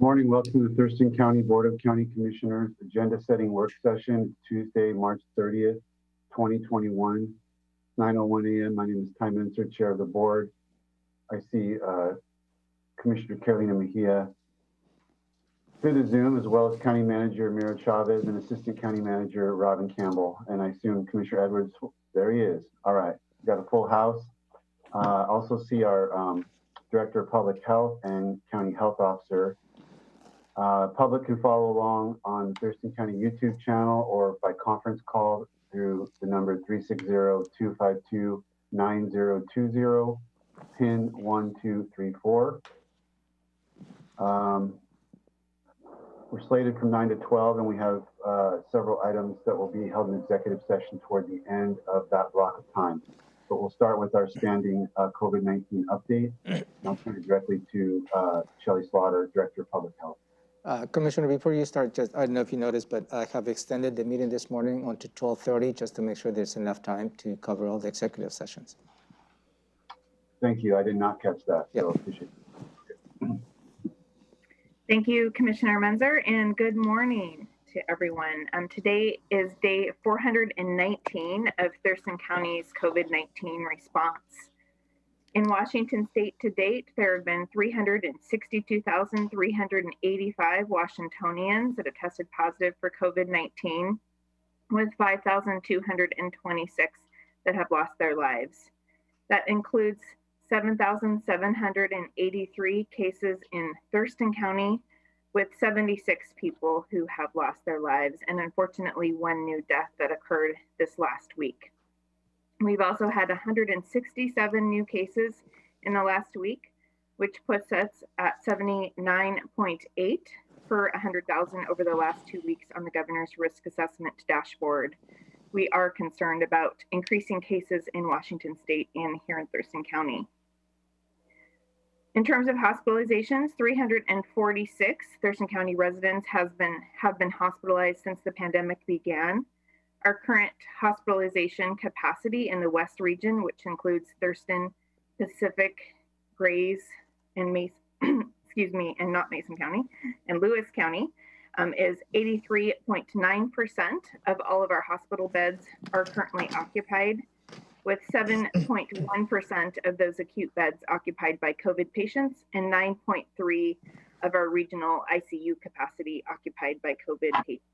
Morning, welcome to the Thurston County Board of County Commissioners Agenda Setting Work Session, Tuesday, March 30th, 2021, 9:01 a.m. My name is Ty Menser, Chair of the Board. I see Commissioner Carolina Mejia through the Zoom, as well as County Manager Mira Chavez and Assistant County Manager Robin Campbell. And I assume Commissioner Edwards, there he is. All right, we've got a full house. Also see our Director of Public Health and County Health Officer. Public can follow along on Thurston County YouTube channel or by conference call through the number 360-252-9020, pin 1234. We're slated from 9 to 12, and we have several items that will be held in executive session toward the end of that block of time. But we'll start with our standing COVID-19 update. And I'll turn it directly to Shelley Slaughter, Director of Public Health. Commissioner, before you start, I don't know if you noticed, but I have extended the meeting this morning onto 12:30 just to make sure there's enough time to cover all the executive sessions. Thank you. I did not catch that, so Yep. appreciate it. Thank you, Commissioner Menser, and good morning to everyone. Today is day 419 of Thurston County's COVID-19 response. In Washington state to date, there have been 362,385 Washingtonians that have tested positive for COVID-19, with 5,226 that have lost their lives. That includes 7,783 cases in Thurston County, with 76 people who have lost their lives, and unfortunately, one new death that occurred this last week. We've also had 167 new cases in the last week, which puts us at 79.8 per 100,000 over the last 2 weeks on the governor's risk assessment dashboard. We are concerned about increasing cases in Washington state and here in Thurston County. In terms of hospitalizations, 346 Thurston County residents have been hospitalized since the pandemic began. Our current hospitalization capacity in the West region, which includes Thurston, Pacific, Grays, and Mason, and not Mason County, and Lewis County, is 83.9% of all of our hospital beds are currently occupied, with 7.1% of those acute beds occupied by COVID patients and 9.3% of our regional ICU capacity occupied by COVID patients.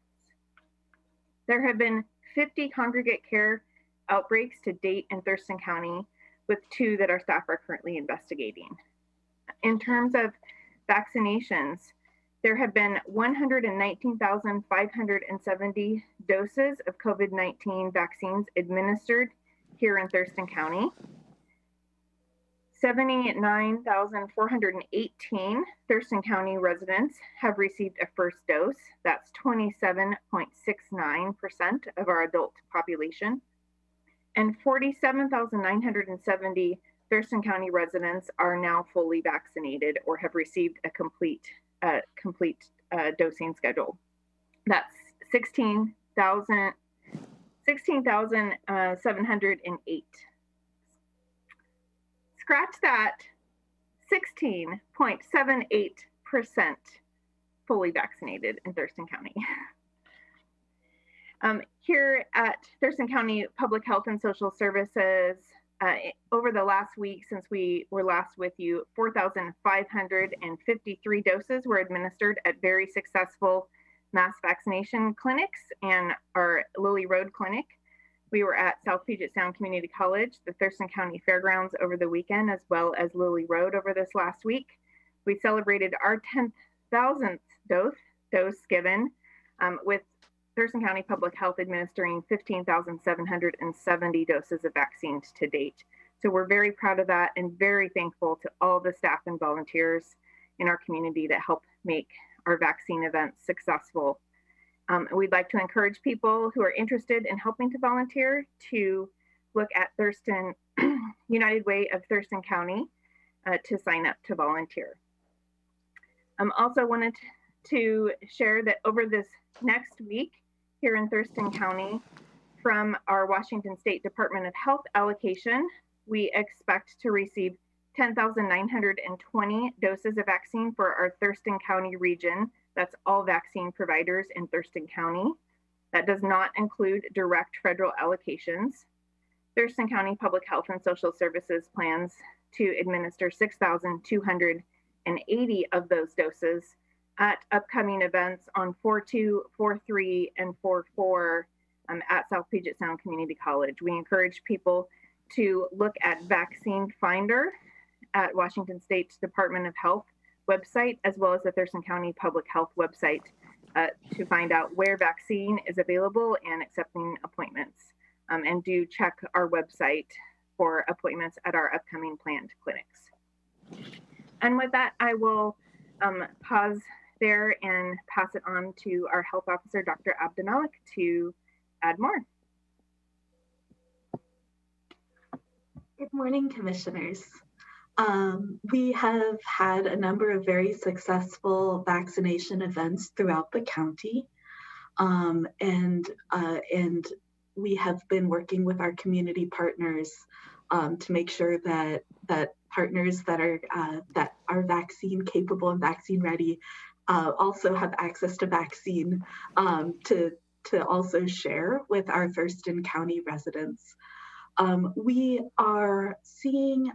There have been 50 congregate care outbreaks to date in Thurston County, with 2 that our staff are currently investigating. In terms of vaccinations, there have been 119,570 doses of COVID-19 vaccines administered here in Thurston County. 79,418 Thurston County residents have received a first dose. That's 27.69% of our adult population. And 47,970 Thurston County residents are now fully vaccinated or have received a complete dosing schedule. That's 16,708. Scratch that, 16.78% fully vaccinated in Thurston County. Here at Thurston County Public Health and Social Services, over the last week since we were last with you, 4,553 doses were administered at very successful mass vaccination clinics and our Lily Road Clinic. We were at South Puget Sound Community College, the Thurston County Fairgrounds over the weekend, as well as Lily Road over this last week. We celebrated our 10,000th dose given, with Thurston County Public Health administering 15,770 doses of vaccines to date. So we're very proud of that and very thankful to all the staff and volunteers in our community that help make our vaccine events successful. We'd like to encourage people who are interested in helping to volunteer to look at Thurston United Way of Thurston County to sign up to volunteer. Also wanted to share that over this next week here in Thurston County, from our Washington State Department of Health allocation, we expect to receive 10,920 doses of vaccine for our Thurston County region. That's all vaccine providers in Thurston County. That does not include direct federal allocations. Thurston County Public Health and Social Services plans to administer 6,280 of those doses at upcoming events on 4/2, 4/3, and 4/4 at South Puget Sound Community College. We encourage people to look at Vaccine Finder at Washington State Department of Health website, as well as the Thurston County Public Health website to find out where vaccine is available and accepting appointments. And do check our website for appointments at our upcoming planned clinics. And with that, I will pause there and pass it on to our health officer, Dr. Abdelmalik, to add more. Good morning, commissioners. We have had a number of very successful vaccination events throughout the county. And we have been working with our community partners to make sure that partners that are vaccine capable and vaccine ready also have access to vaccine to also share with our Thurston County residents. We are seeing,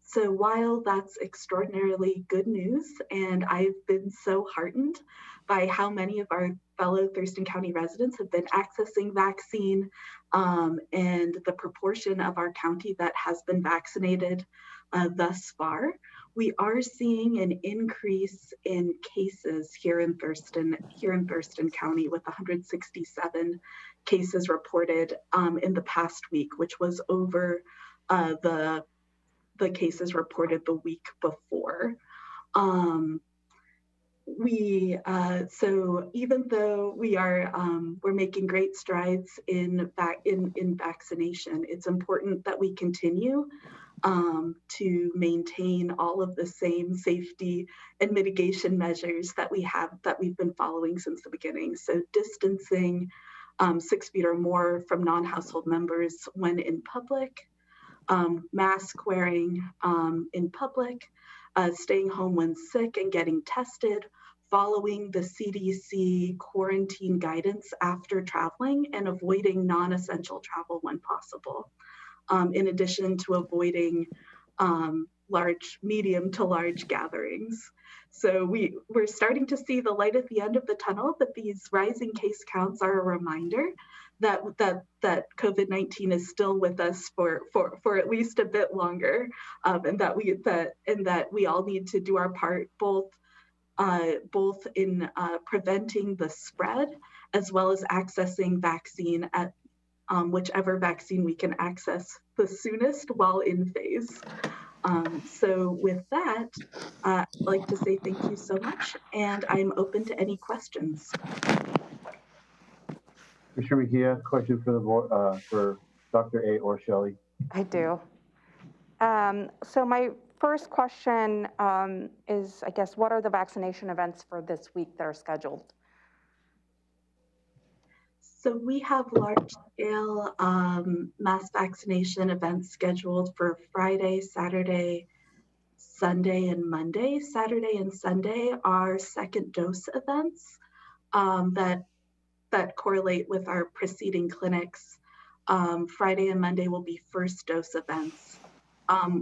so while that's extraordinarily good news, and I've been so heartened by how many of our fellow Thurston County residents have been accessing vaccine and the proportion of our county that has been vaccinated thus far, we are seeing an increase in cases here in Thurston County, with 167 cases reported in the past week, which was over the cases reported the week before. So even though we're making great strides in vaccination, it's important that we continue to maintain all of the same safety and mitigation measures that we've been following since the beginning. So distancing 6 feet or more from non-household members when in public, mask wearing in public, staying home when sick and getting tested, following the CDC quarantine guidance after traveling, and avoiding non-essential travel when possible. In addition to avoiding medium to large gatherings. So we're starting to see the light at the end of the tunnel, but these rising case counts are a reminder that COVID-19 is still with us for at least a bit longer, and that we all need to do our part, both in preventing the spread, as well as accessing vaccine at whichever vaccine we can access the soonest while in phase. So with that, I'd like to say thank you so much, and I'm open to any questions. Commissioner Mejia, question for the board, for Dr. A or Shelley. I do. So my first question is, I guess, what are the vaccination events for this week that are scheduled? So we have large-scale mass vaccination events scheduled for Friday, Saturday, Sunday, and Monday. Saturday and Sunday are second dose events that correlate with our preceding clinics. Friday and Monday will be first dose events.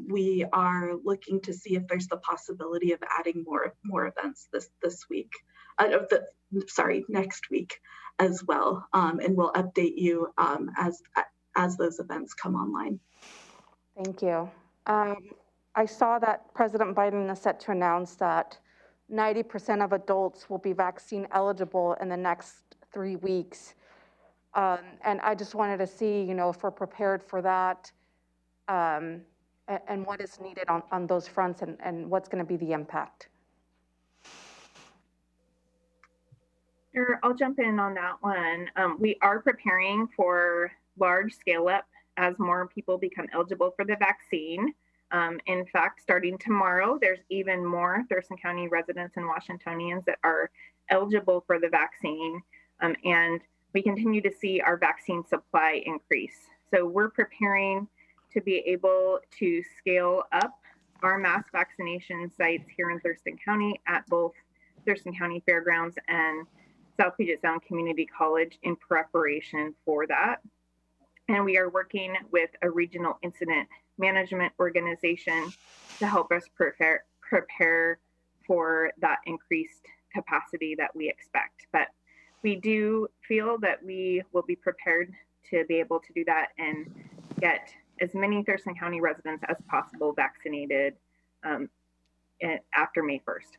We are looking to see if there's the possibility of adding more events this week. Next week as well, and we'll update you as those events come online. Thank you. I saw that President Biden is set to announce that 90% of adults will be vaccine eligible in the next 3 weeks. And I just wanted to see, if we're prepared for that, and what is needed on those fronts, and what's going to be the impact. Sure, I'll jump in on that one. We are preparing for large scale up as more people become eligible for the vaccine. In fact, starting tomorrow, there's even more Thurston County residents and Washingtonians that are eligible for the vaccine. And we continue to see our vaccine supply increase. So we're preparing to be able to scale up our mass vaccination sites here in Thurston County at both Thurston County Fairgrounds and South Puget Sound Community College in preparation for that. And we are working with a regional incident management organization to help us prepare for that increased capacity that we expect. But we do feel that we will be prepared to be able to do that and get as many Thurston County residents as possible vaccinated after May 1st.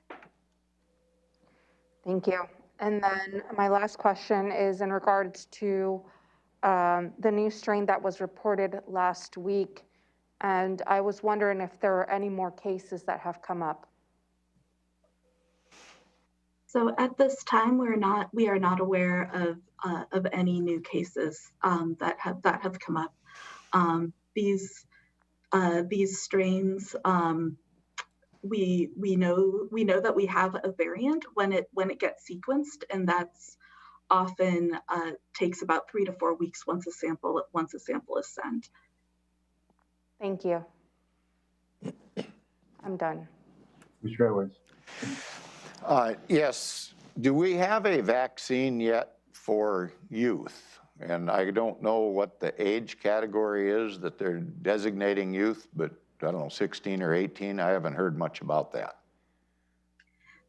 Thank you. And then my last question is in regards to the new strain that was reported last week. And I was wondering if there are any more cases that have come up. So at this time, we are not aware of any new cases that have come up. These strains, we know that we have a variant when it gets sequenced, and that's often takes about 3 to 4 weeks once a sample is sent. Thank you. I'm done. Mr. Edwards. Yes. Do we have a vaccine yet for youth? And I don't know what the age category is that they're designating youth, but I don't know, 16 or 18. I haven't heard much about that.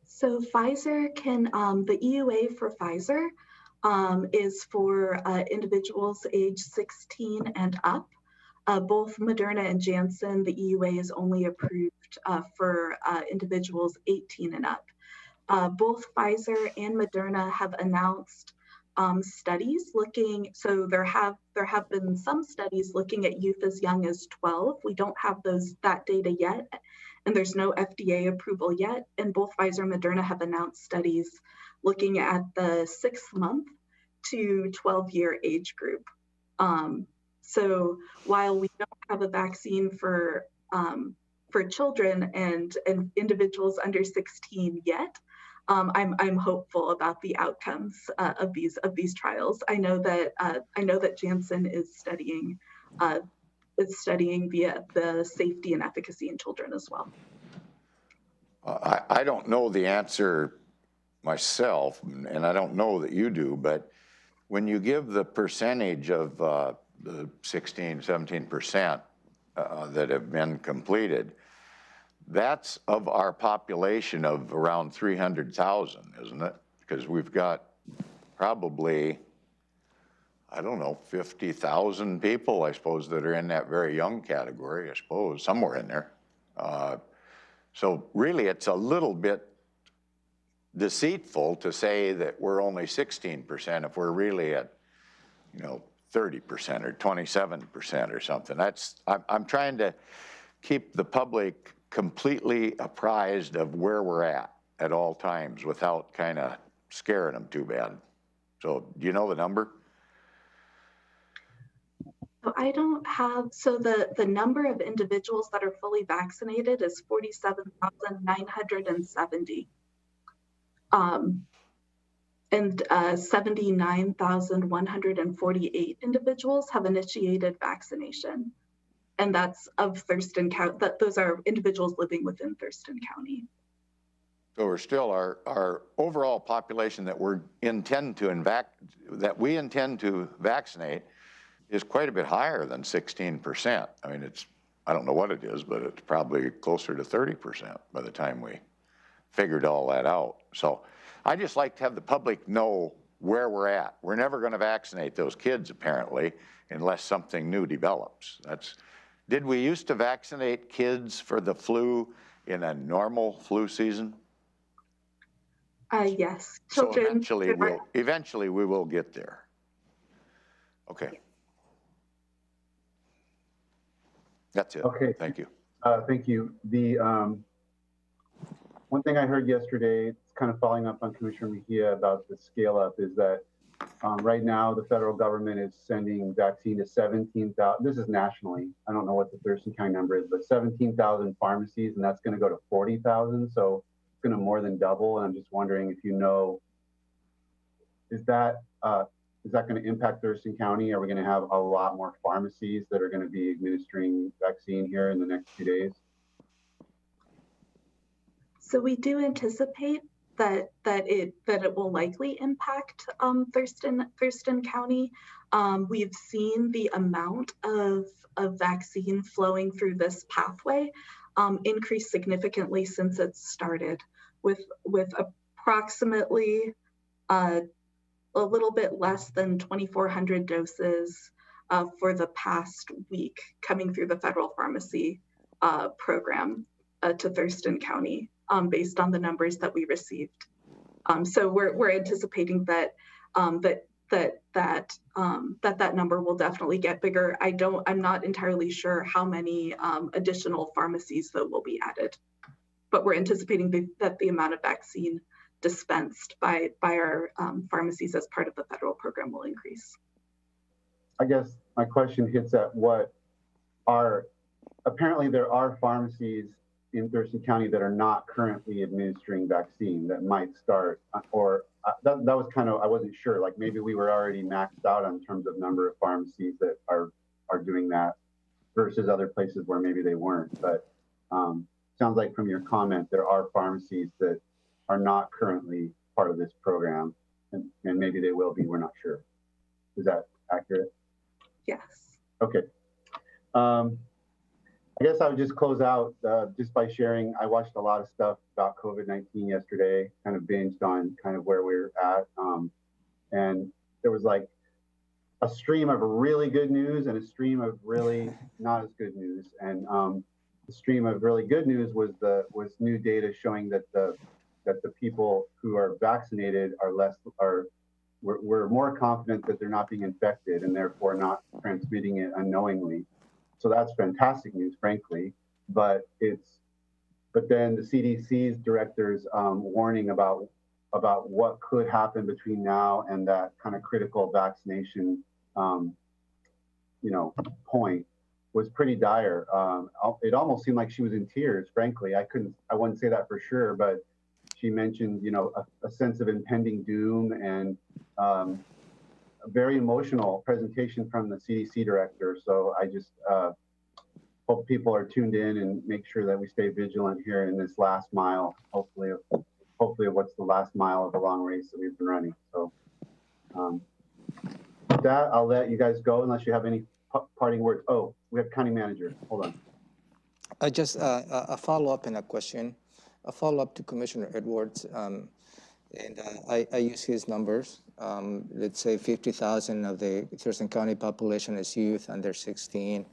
So Pfizer can, the EUA for Pfizer is for individuals age 16 and up. Both Moderna and Janssen, the EUA is only approved for individuals 18 and up. Both Pfizer and Moderna have announced studies looking, so there have been some studies looking at youth as young as 12. We don't have that data yet, and there's no FDA approval yet. And both Pfizer and Moderna have announced studies looking at the 6-month to 12-year age group. So while we don't have a vaccine for children and individuals under 16 yet, I'm hopeful about the outcomes of these trials. I know that Janssen is studying the safety and efficacy in children as well. I don't know the answer myself, and I don't know that you do, but when you give the percentage of the 16, 17% that have been completed, that's of our population of around 300,000, isn't it? Because we've got probably, I don't know, 50,000 people, I suppose, that are in that very young category, I suppose, somewhere in there. So really, it's a little bit deceitful to say that we're only 16% if we're really at, 30% or 27% or something. I'm trying to keep the public completely apprised of where we're at all times without kind of scaring them too bad. So do you know the number? So I don't have, so the number of individuals that are fully vaccinated is 47,970. And 79,148 individuals have initiated vaccination. And that's of Thurston County, those are individuals living within Thurston County. So we're still, our overall population that we intend to vaccinate is quite a bit higher than 16%. I mean, I don't know what it is, but it's probably closer to 30% by the time we figured all that out. So I just like to have the public know where we're at. We're never going to vaccinate those kids, apparently, unless something new develops. Did we used to vaccinate kids for the flu in a normal flu season? Yes. So Children. eventually we will get there. Okay. That's it. Okay. Thank you. Thank you. The one thing I heard yesterday, it's kind of following up on Commissioner Mejia about the scale up, is that right now the federal government is sending vaccine to 17,000. This is nationally. I don't know what the Thurston County number is, but 17,000 pharmacies, and that's going to go to 40,000. So it's going to more than double. And I'm just wondering if you know, is that going to impact Thurston County? Are we going to have a lot more pharmacies that are going to be administering vaccine here in the next few days? So we do anticipate that it will likely impact Thurston County. We've seen the amount of vaccine flowing through this pathway increase significantly since it started, with approximately a little bit less than 2,400 doses for the past week coming through the federal pharmacy program to Thurston County, based on the numbers that we received. So we're anticipating that that number will definitely get bigger. I'm not entirely sure how many additional pharmacies that will be added, but we're anticipating that the amount of vaccine dispensed by our pharmacies as part of the federal program will increase. I guess my question hits at what are, apparently there are pharmacies in Thurston County that are not currently administering vaccine that might start, or that was kind of, I wasn't sure, like maybe we were already maxed out in terms of number of pharmacies that are doing that versus other places where maybe they weren't. But sounds like from your comment, there are pharmacies that are not currently part of this program, and maybe they will be, we're not sure. Is that accurate? Yes. Okay. I guess I would just close out just by sharing, I watched a lot of stuff about COVID-19 yesterday, kind of binged on kind of where we're at. And there was like a stream of really good news and a stream of really not as good news. And the stream of really good news was new data showing that the people who are vaccinated we're more confident that they're not being infected and therefore not transmitting it unknowingly. So that's fantastic news, frankly. But then the CDC's directors warning about what could happen between now and that kind of critical vaccination, point was pretty dire. It almost seemed like she was in tears, frankly. I wouldn't say that for sure, but she mentioned, a sense of impending doom and a very emotional presentation from the CDC director. So I just hope people are tuned in and make sure that we stay vigilant here in this last mile, hopefully what's the last mile of the long race that we've been running. So with that, I'll let you guys go unless you have any parting words. Oh, we have county manager. Hold on. Just a follow-up and a question. A follow-up to Commissioner Edwards. And I use his numbers. Let's say 50,000 of the Thurston County population is youth under 16.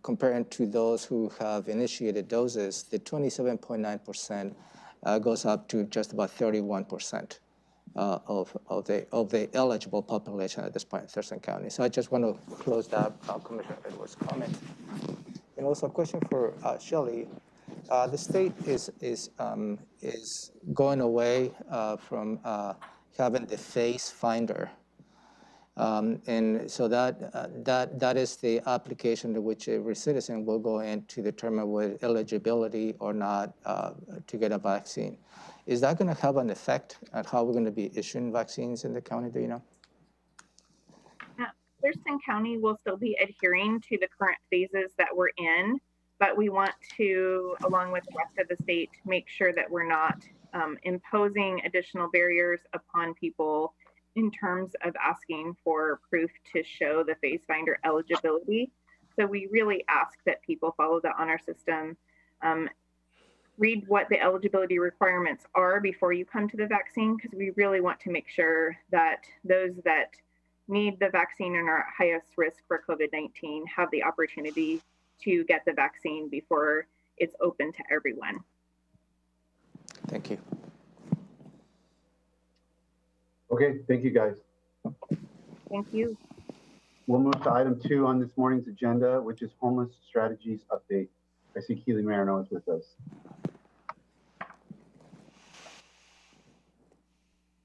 Comparing to those who have initiated doses, the 27.9% goes up to just about 31% of the eligible population at this point in Thurston County. So I just want to close that Commissioner Edwards' comment. And also a question for Shelley. The state is going away from having the face finder, and so that is the application to which every citizen will go in to determine whether eligibility or not to get a vaccine. Is that going to have an effect on how we're going to be issuing vaccines in the county? Do you know? Thurston County will still be adhering to the current phases that we're in, but we want to, along with the rest of the state, make sure that we're not imposing additional barriers upon people in terms of asking for proof to show the phase finder eligibility. So we really ask that people follow the honor system, read what the eligibility requirements are before you come to the vaccine, because we really want to make sure that those that need the vaccine and are at highest risk for COVID-19 have the opportunity to get the vaccine before it's open to everyone. Thank you. Okay, thank you guys. Thank you. We'll move to item 2 on this morning's agenda, which is homeless strategies update. I see Keely Marino is with us.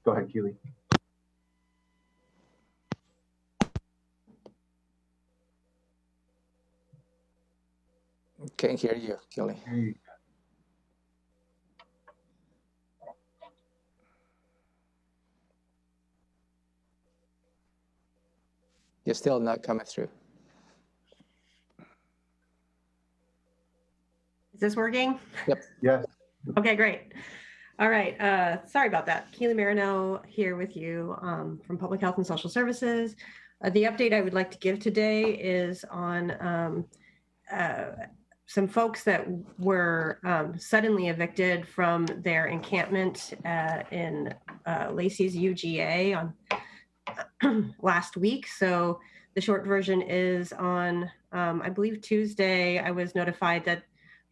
Go ahead, Keely. Can't hear you, Kelly. You're still not coming through. Is this working? Yep. Yes. Okay, great. All right. Sorry about that. Keely Marino here with you from Public Health and Social Services. The update I would like to give today is on some folks that were suddenly evicted from their encampment in Lacey's UGA on last week. So the short version is on, I believe Tuesday, I was notified that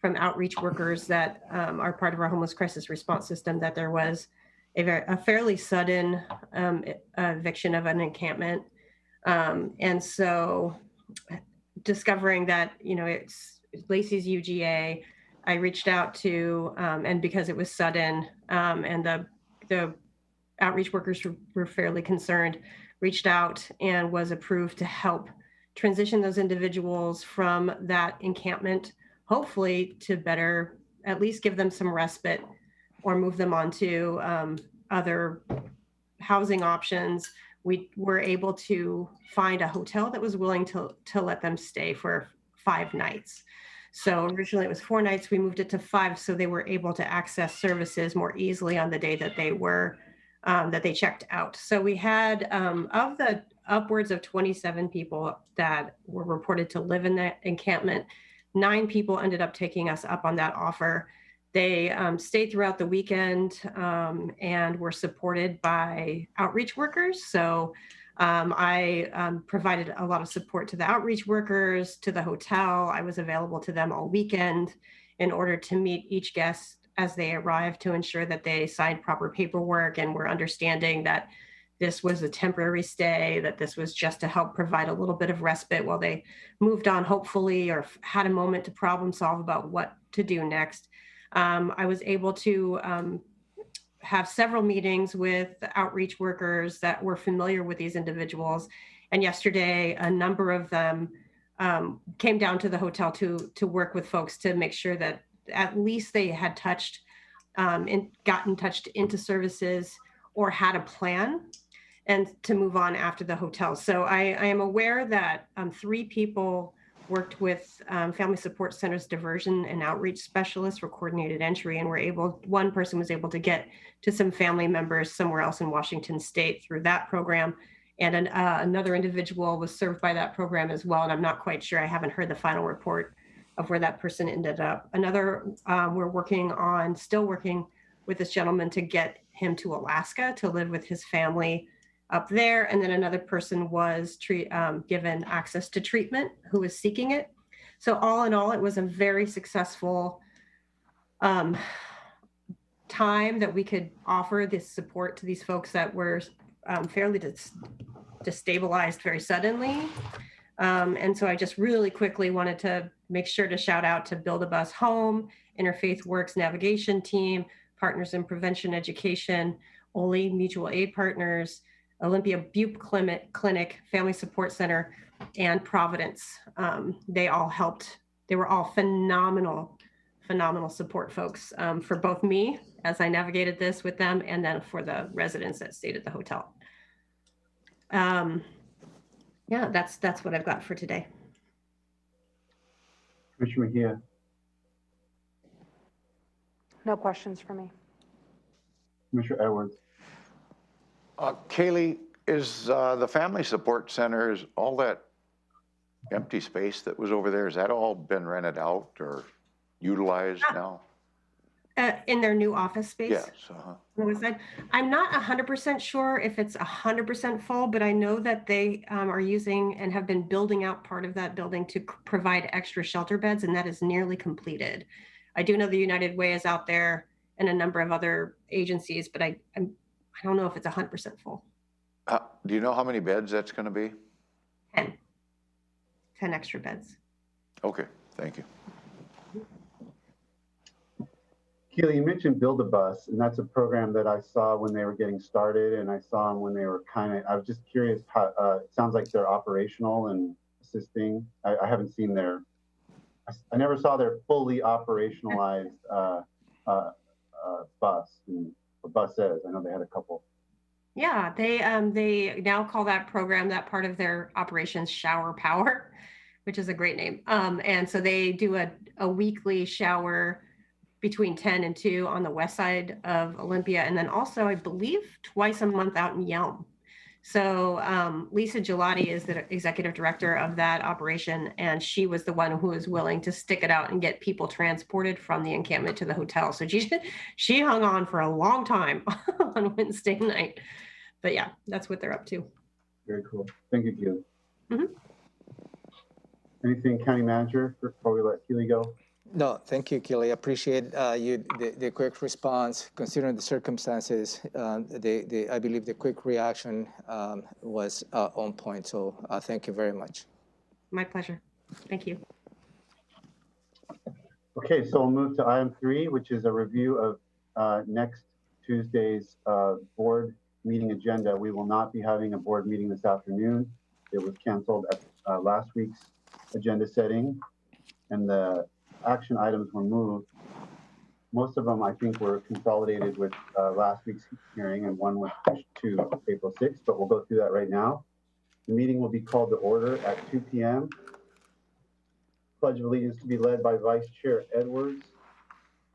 from outreach workers that are part of our homeless crisis response system that there was a fairly sudden eviction of an encampment. And so discovering that, it's Lacey's UGA, I reached out to, and because it was sudden and the outreach workers were fairly concerned, reached out and was approved to help transition those individuals from that encampment, hopefully to better at least give them some respite or move them on to other housing options. We were able to find a hotel that was willing to let them stay for 5 nights. So originally it was 4 nights, we moved it to 5 so they were able to access services more easily on the day that they were, that they checked out. So we had, of the upwards of 27 people that were reported to live in that encampment, 9 people ended up taking us up on that offer. They stayed throughout the weekend and were supported by outreach workers. So I provided a lot of support to the outreach workers, to the hotel. I was available to them all weekend in order to meet each guest as they arrived to ensure that they signed proper paperwork and were understanding that this was a temporary stay, that this was just to help provide a little bit of respite while they moved on, hopefully, or had a moment to problem solve about what to do next. I was able to have several meetings with outreach workers that were familiar with these individuals. And yesterday, a number of them came down to the hotel to work with folks to make sure that at least they had touched and gotten touched into services or had a plan and to move on after the hotel. So I am aware that 3 people worked with Family Support Center's diversion and outreach specialists for coordinated entry, and one person was able to get to some family members somewhere else in Washington State through that program. And another individual was served by that program as well. And I'm not quite sure, I haven't heard the final report of where that person ended up. Another, we're still working with this gentleman to get him to Alaska to live with his family up there. And then another person was given access to treatment who was seeking it. So all in all, it was a very successful time that we could offer this support to these folks that were fairly destabilized very suddenly. And so I just really quickly wanted to make sure to shout out to Build a Bus Home, Interfaith Works Navigation Team, Partners in Prevention Education, OLI Mutual Aid Partners, Olympia Bupe Clinic, Family Support Center, and Providence. They all helped. They were all phenomenal support folks for both me as I navigated this with them, and then for the residents that stayed at the hotel. Yeah, that's what I've got for today. Commissioner Mejia. No questions for me. Commissioner Edwards. Kaylee, is the Family Support Center, is all that empty space that was over there, has that all been rented out or utilized now? In their new office space? Yes. I'm not 100% sure if it's 100% full, but I know that they are using and have been building out part of that building to provide extra shelter beds, and that is nearly completed. I do know the United Way is out there and a number of other agencies, but I don't know if it's 100% full. Do you know how many beds that's going to be? 10 extra beds. Okay, thank you. Keely, you mentioned Build a Bus, and that's a program that I saw when they were getting started, and I saw them when they were I was just curious how, it sounds like they're operational and assisting. I haven't seen I never saw their fully operationalized bus, or buses. I know they had a couple. Yeah, they now call that program, that part of their operations, Shower Power. which is a great name. And so they do a weekly shower between 10 and 2 on the west side of Olympia. And then also, I believe, twice a month out in Yelm. So Lisa Gelati is the executive director of that operation, and she was the one who was willing to stick it out and get people transported from the encampment to the hotel. So she hung on for a long time on Wednesday night. But yeah, that's what they're up to. Very cool. Thank you, Keely. Mhm. Anything, County Manager, before we let Keely go? No, thank you, Kelly. I appreciate the quick response. Considering the circumstances, I believe the quick reaction was on point. So thank you very much. My pleasure. Thank you. Okay, so we'll move to item 3, which is a review of next Tuesday's board meeting agenda. We will not be having a board meeting this afternoon. It was canceled at last week's agenda setting, and the action items were moved. Most of them, I think, were consolidated with last week's hearing, and one was pushed to April 6th, but we'll go through that right now. The meeting will be called to order at 2 p.m. Pledge of Allegiance to be led by Vice Chair Edwards.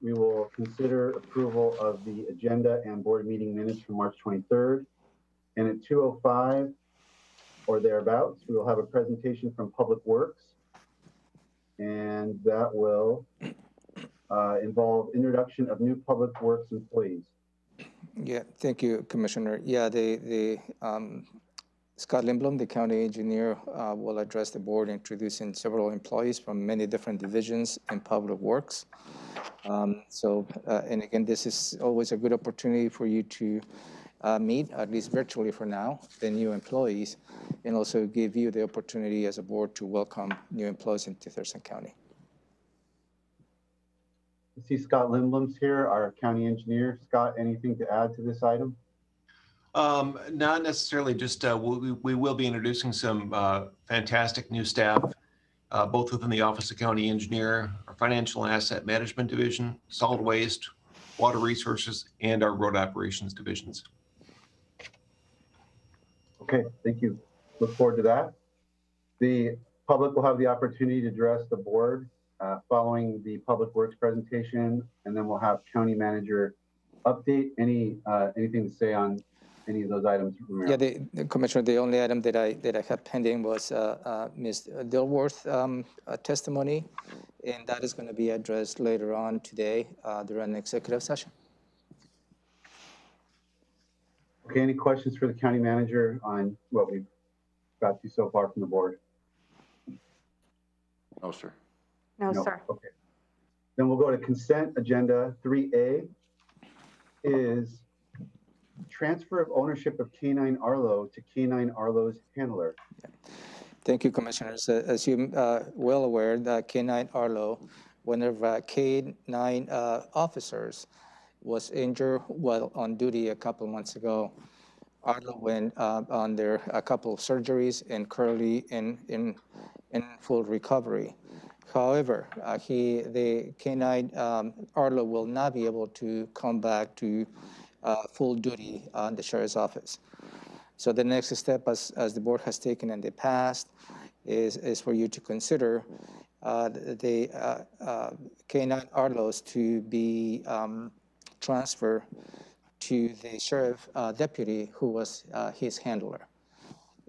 We will consider approval of the agenda and board meeting minutes from March 23rd. And at 2:05 or thereabouts, we will have a presentation from Public Works. And that will involve introduction of new Public Works employees. Yeah, thank you, Commissioner. Yeah, Scott Lindblom, the county engineer, will address the board, introducing several employees from many different divisions in Public Works. And again, this is always a good opportunity for you to meet, at least virtually for now, the new employees, and also give you the opportunity as a board to welcome new employees into Thurston County. I see Scott Lindblom's here, our county engineer. Scott, anything to add to this item? Not necessarily, just we will be introducing some fantastic new staff, both within the Office of County Engineer, our Financial and Asset Management Division, Solid Waste, Water Resources, and our Road Operations Divisions. Okay, thank you. Look forward to that. The public will have the opportunity to address the board following the Public Works presentation, and then we'll have County Manager update. Anything to say on any of those items? Yeah, the Commissioner, the only item that I have pending was Ms. Dilworth testimony, and that is going to be addressed later on today during an executive session. Okay, any questions for the County Manager on what we've got to so far from the board? No, sir. No, sir. Okay. Then we'll go to consent agenda 3A is transfer of ownership of K9 Arlo to K9 Arlo's handler. Thank you, Commissioners. As you're well aware, that K9 Arlo, one of K9 officers, was injured while on duty a couple of months ago. Arlo went under a couple of surgeries and currently in full recovery. However, the K9 Arlo will not be able to come back to full duty on the Sheriff's Office. So the next step, as the board has taken in the past, is for you to consider the K9 Arlos to be transferred to the sheriff deputy who was his handler.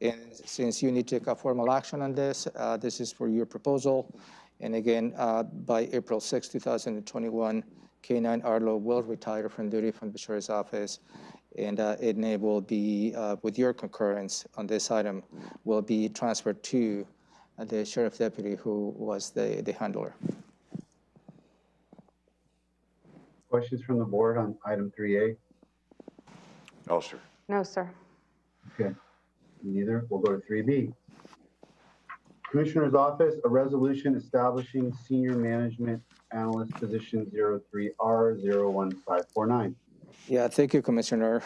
And since you need to take a formal action on this, this is for your proposal. And again, by April 6, 2021, K9 Arlo will retire from duty from the Sheriff's Office, and it will be, with your concurrence on this item, will be transferred to the Sheriff Deputy who was the handler. Questions from the board on item 3A? No, sir. No, sir. Okay, neither. We'll go to 3B. Commissioner's Office, a resolution establishing Senior Management Analyst Position 03R01549. Yeah, thank you, Commissioner.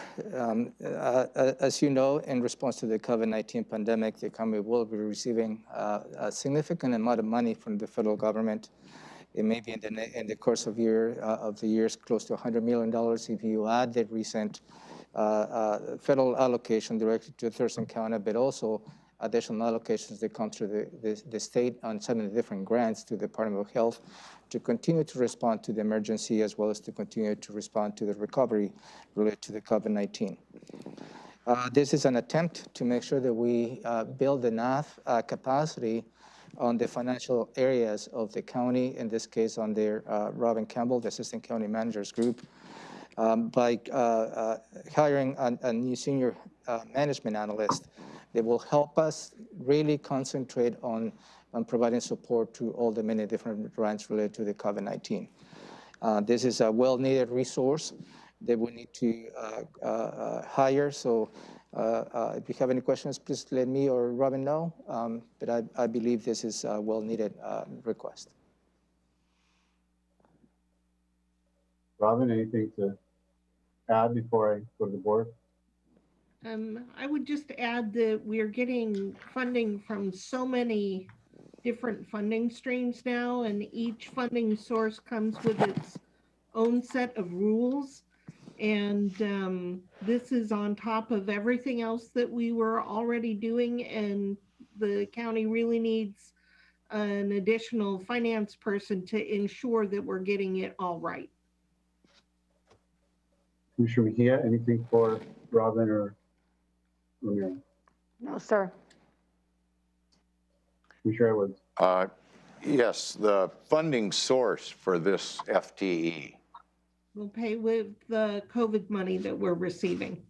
As you know, in response to the COVID-19 pandemic, the company will be receiving a significant amount of money from the federal government. It may be in the course of the years close to $100 million if you add the recent federal allocation directed to Thurston County, but also additional allocations that come through the state on 7 different grants to the Department of Health to continue to respond to the emergency as well as to continue to respond to the recovery related to the COVID-19. This is an attempt to make sure that we build enough capacity on the financial areas of the county, in this case on their Robin Campbell, the Assistant County Managers Group, by hiring a new senior management analyst that will help us really concentrate on providing support to all the many different grants related to the COVID-19. This is a well-needed resource that we need to hire. So if you have any questions, please let me or Robin know. But I believe this is a well-needed request. Robin, anything to add before I go to the board? I would just add that we're getting funding from so many different funding streams now, and each funding source comes with its own set of rules. And this is on top of everything else that we were already doing, and the county really needs an additional finance person to ensure that we're getting it all right. Commissioner Mejia, anything for Robin or Ramiro? No, sir. Commissioner Edwards? Yes, the funding source for this FTE. We'll pay with the COVID money that we're receiving.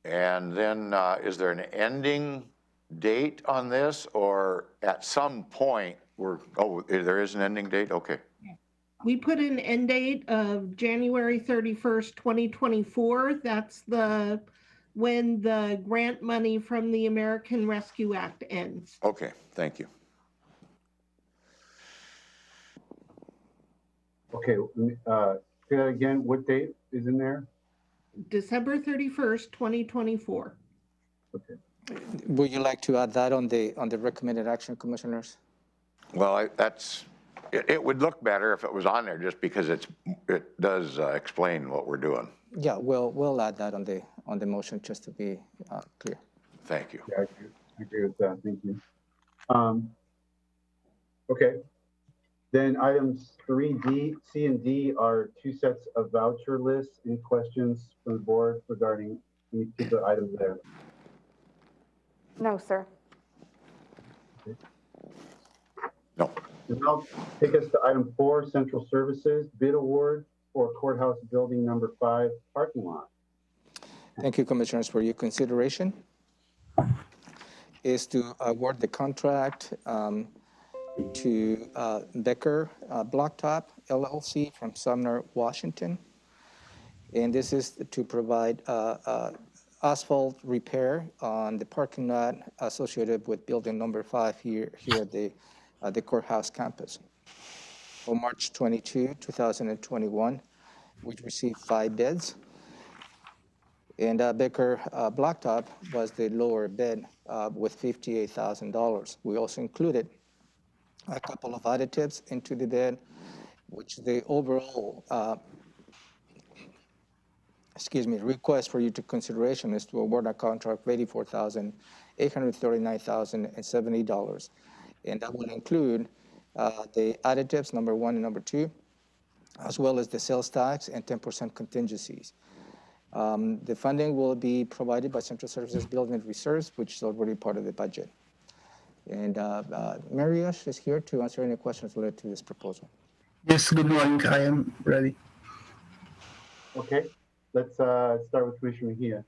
And then is there an ending date on this, or at some point there is an ending date? Okay. We put an end date of January 31st, 2024. That's when the grant money from the American Rescue Act ends. Okay, thank you. Okay, say that again. What date is in there? December 31st, 2024. Okay. Would you like to add that on the recommended action, commissioners? Well, it would look better if it was on there, just because it does explain what we're doing. Yeah, we'll add that on the motion just to be clear. Thank you. Yeah, I agree with that. Thank you. Okay. Then items 3D, C, and D are 2 sets of voucher lists. Any questions from the board regarding any of the items there? No, sir. Okay. No. And I'll take us to item 4, Central Services, bid award for Courthouse Building number 5 parking lot. Thank you, commissioners, for your consideration. Is to award the contract to Becker Blacktop LLC from Sumner, Washington. And this is to provide asphalt repair on the parking lot associated with building number 5 here at the courthouse campus. On March 22, 2021, we received 5 bids. And Becker Blacktop was the lower bid with $58,000. We also included a couple of additives into the bid, which the overall request for you to consideration is to award a contract of $84,839,070. And that will include the additives, number 1 and number 2, as well as the sales tax and 10% contingencies. The funding will be provided by Central Services Building Reserves, which is already part of the budget. And Mariusz is here to answer any questions related to this proposal. Yes, good morning. I am ready. Okay, let's start with Commissioner Mejia.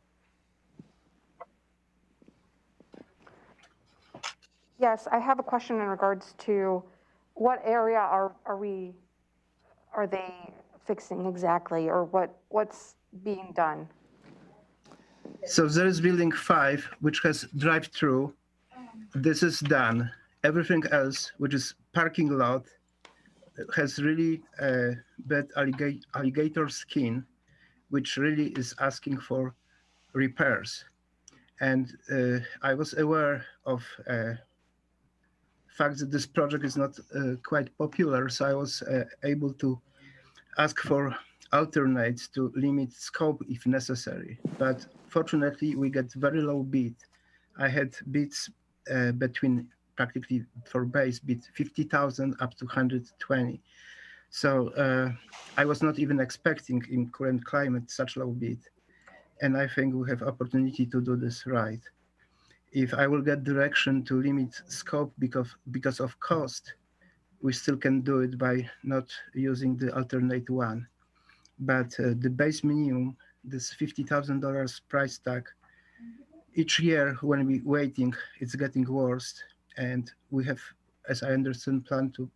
Yes, I have a question in regards to what area are they fixing exactly, or what's being done? So there is building 5, which has drive-through. This is done. Everything else, which is parking lot, has really bad alligator skin, which really is asking for repairs. And I was aware of fact that this project is not quite popular, so I was able to ask for alternates to limit scope if necessary. But fortunately, we get very low bid I had bids between practically for base bid 50,000 up to 120. So I was not even expecting in current climate such low bid. And I think we have opportunity to do this right. If I will get direction to limit scope because of cost, we still can do it by not using the alternate one. But the base minimum, this $50,000 price tag, each year when we waiting, it's getting worse. And we have, as I understand, plan to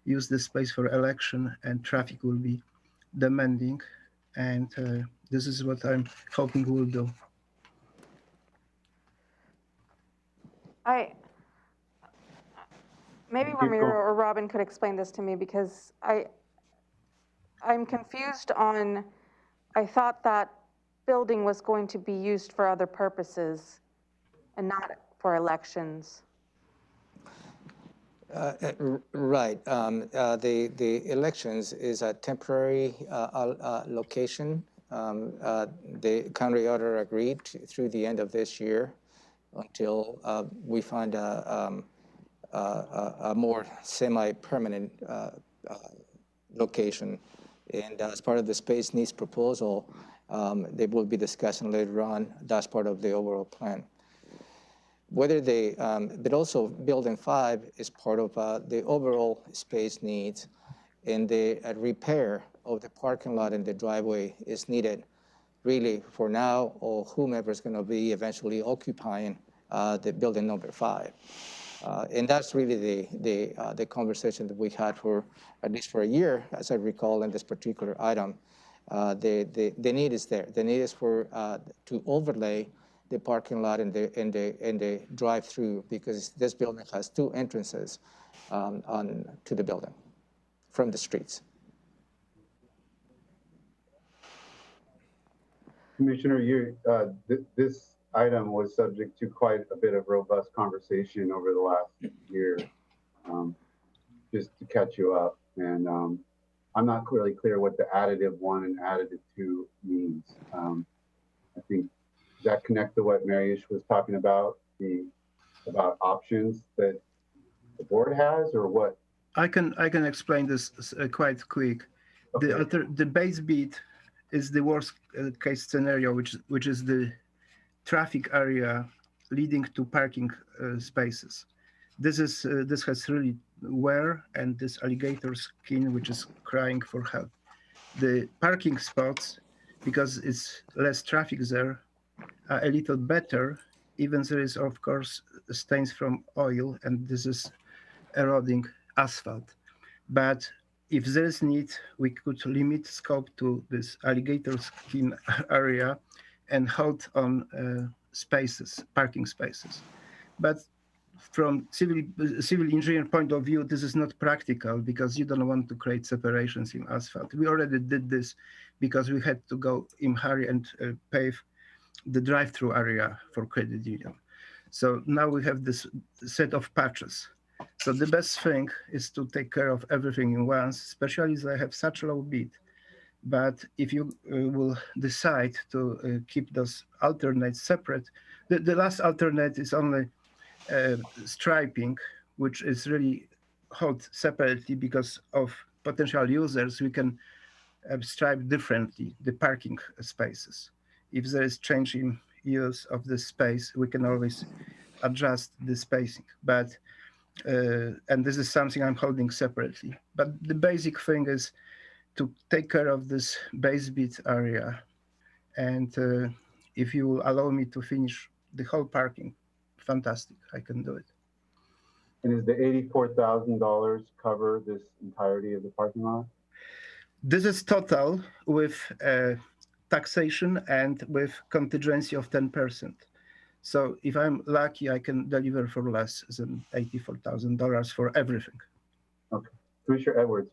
use the space for election, and traffic will be demanding. And this is what I'm hoping we'll do. Maybe Ramiro or Robin could explain this to me, because I'm confused on, I thought that building was going to be used for other purposes and not for elections. Right. The elections is a temporary location. The county auditor agreed through the end of this year until we find a more semi-permanent location. And as part of the space needs proposal, they will be discussing later on. That's part of the overall plan. Whether they, but also Building 5 is part of the overall space needs, and the repair of the parking lot and the driveway is needed really for now, or whomever is going to be eventually occupying the building number 5. And that's really the conversation that we had for at least for a year, as I recall, in this particular item. The need is there. The need is for to overlay the parking lot and the drive-through, because this building has 2 entrances to the building from the streets. Commissioner, this item was subject to quite a bit of robust conversation over the last year, just to catch you up. And I'm not really clear what the additive 1 and additive 2 means. I think, does that connect to what Mariusz was talking about, about options that the board has, or what? I can explain this quite quick. Okay. The base bid is the worst case scenario, which is the traffic area leading to parking spaces. This has really wear and this alligator skin, which is crying for help. The parking spots, because it's less traffic there, are a little better, even there is, of course, stains from oil, and this is eroding asphalt. But if there is need, we could limit scope to this alligator skin area and hold on spaces, parking spaces. But from civil engineer point of view, this is not practical, because you don't want to create separations in asphalt. We already did this because we had to go in hurry and pave the drive-through area for credit union. So now we have this set of patches. So the best thing is to take care of everything in once, especially as I have such low bid. But if you will decide to keep those alternates separate, the last alternate is only striping, which is really held separately because of potential users. We can stripe differently the parking spaces. If there is change in use of the space, we can always adjust the spacing. But and this is something I'm holding separately. But the basic thing is to take care of this base bid area. And if you will allow me to finish the whole parking, fantastic, I can do it. And is the $84,000 cover this entirety of the parking lot? This is total with taxation and with contingency of 10%. So if I'm lucky, I can deliver for less than $84,000 for everything. Okay. Commissioner Edwards.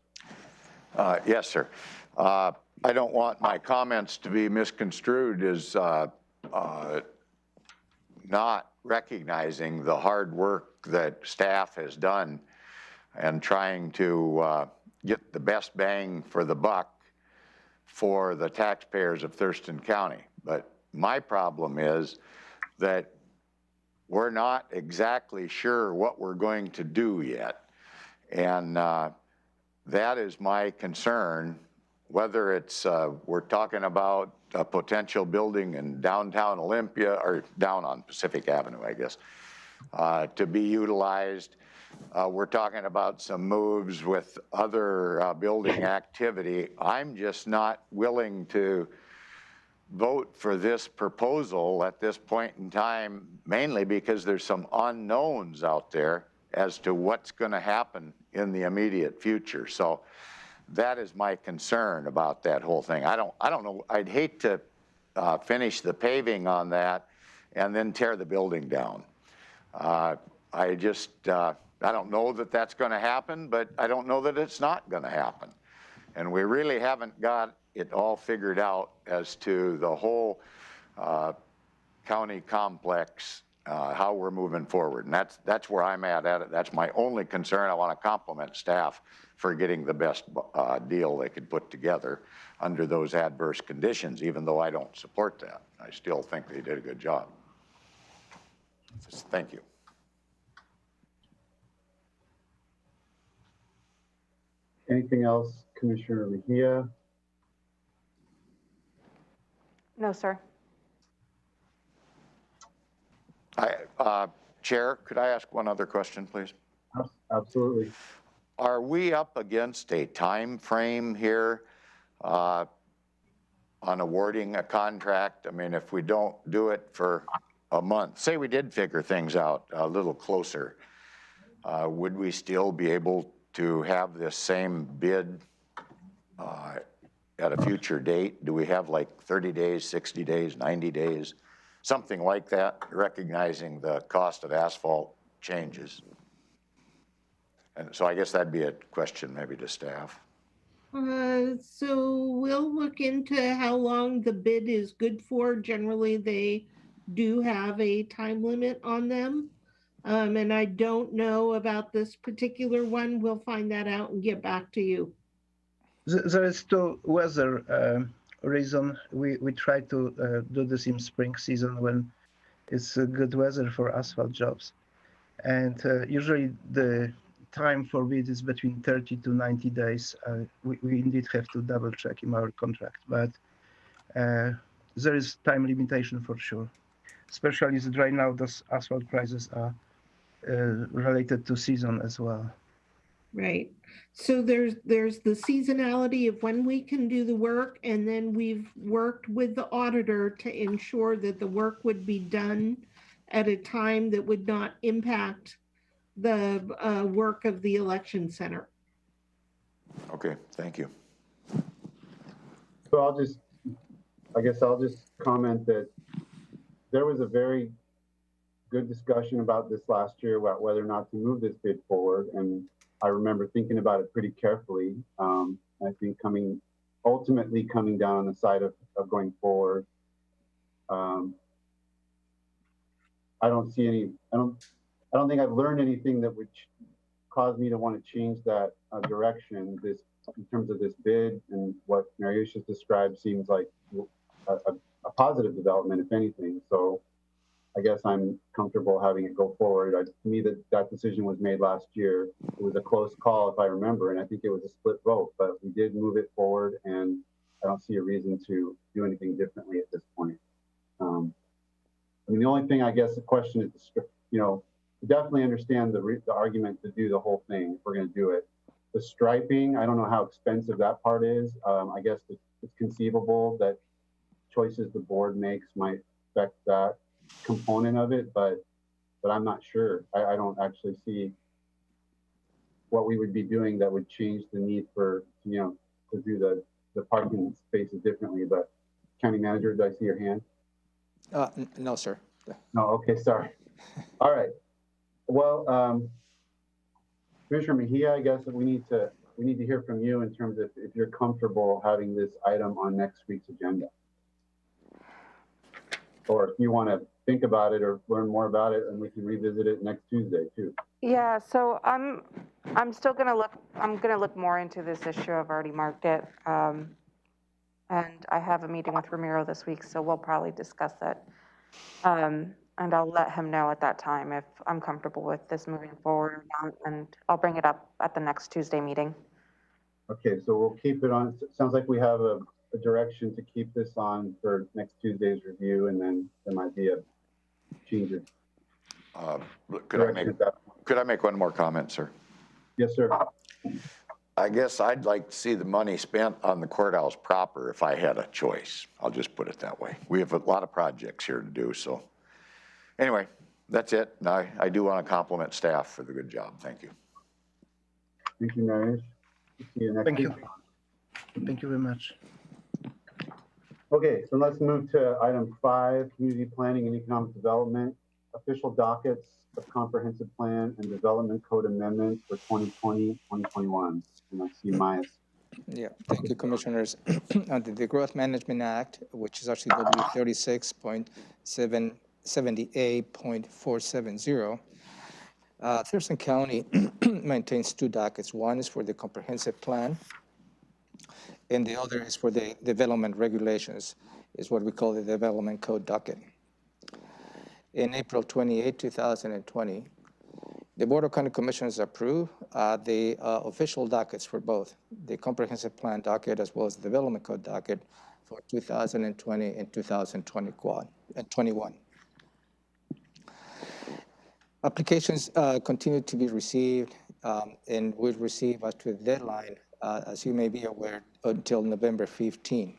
Yes, sir. I don't want my comments to be misconstrued as not recognizing the hard work that staff has done and trying to get the best bang for the buck for the taxpayers of Thurston County. But my problem is that we're not exactly sure what we're going to do yet. And that is my concern, whether it's, we're talking about a potential building in downtown Olympia, or down on Pacific Avenue, I guess, to be utilized. We're talking about some moves with other building activity. I'm just not willing to vote for this proposal at this point in time, mainly because there's some unknowns out there as to what's going to happen in the immediate future. So that is my concern about that whole thing. I don't know. I'd hate to finish the paving on that and then tear the building down. I don't know that that's going to happen, but I don't know that it's not going to happen. And we really haven't got it all figured out as to the whole county complex, how we're moving forward. And that's where I'm at it. That's my only concern. I want to compliment staff for getting the best deal they could put together under those adverse conditions, even though I don't support that. I still think they did a good job. Thank you. Anything else, Commissioner Mejia? No, sir. Chair, could I ask one other question, please? Absolutely. Are we up against a time frame here on awarding a contract? I mean, if we don't do it for a month, say we did figure things out a little closer, would we still be able to have this same bid at a future date? Do we have like 30 days, 60 days, 90 days, something like that, recognizing the cost of asphalt changes? And so I guess that'd be a question maybe to staff. So we'll look into how long the bid is good for. Generally, they do have a time limit on them. And I don't know about this particular one. We'll find that out and get back to you. There is still weather reason. We try to do this in spring season when it's good weather for asphalt jobs. And usually the time for bid is between 30 to 90 days. We indeed have to double check in our contract, but there is time limitation for sure. Especially right now, those asphalt prices are related to season as well. Right. So there's the seasonality of when we can do the work, and then we've worked with the auditor to ensure that the work would be done at a time that would not impact the work of the election center. Okay, thank you. So I guess I'll just comment that there was a very good discussion about this last year about whether or not to move this bid forward. And I remember thinking about it pretty carefully. I think ultimately coming down on the side of going forward. I don't think I've learned anything that would cause me to want to change that direction. In terms of this bid, and what Mariusha described seems like a positive development, if anything. So I guess I'm comfortable having it go forward. To me, that decision was made last year. It was a close call, if I remember, and I think it was a split vote, but we did move it forward, and I don't see a reason to do anything differently at this point. I mean, the only thing, I guess, the question is, definitely understand the argument to do the whole thing if we're going to do it. The striping, I don't know how expensive that part is. I guess it's conceivable that choices the board makes might affect that component of it, but I'm not sure. I don't actually see what we would be doing that would change the need for, to do the parking spaces differently. But County Manager, did I see your hand? No, sir. No, okay, sorry. All right. Well, Commissioner Mejia, I guess we need to hear from you in terms of if you're comfortable having this item on next week's agenda. Or if you want to think about it or learn more about it, and we can revisit it next Tuesday too. Yeah, so I'm still gonna look. I'm gonna look more into this issue. I've already marked it, and I have a meeting with Ramiro this week, so we'll probably discuss it. and I'll let him know at that time if I'm comfortable with this moving forward or not, and I'll bring it up at the next Tuesday meeting. Okay, so we'll keep it on. Sounds like we have a direction to keep this on for next Tuesday's review, and then there might be a change of direction at that point. Could I make one more comment, sir? Yes, sir. I guess I'd like to see the money spent on the courthouse proper if I had a choice. I'll just put it that way. We have a lot of projects here to do, so. Anyway, that's it. Now, I do want to compliment staff for the good job. Thank you. Thank you, Mayor. See you next Thank week. you. Thank you very much. Okay, so let's move to item 5, community planning and economic development, official dockets of comprehensive plan and development code amendments for 2020, 2021. And I see Maya's. Yeah, thank you, Commissioners. Under the Growth Management Act, which is actually W36.78.470, Thurston County maintains 2 dockets. One is for the comprehensive plan, and the other is for the development regulations, is what we call the development code docket. In April 28, 2020, the Board of County Commissioners approved the official dockets for both the comprehensive plan docket as well as the development code docket for 2020 and 2021. Applications continue to be received and will receive up to the deadline, as you may be aware, until November 15,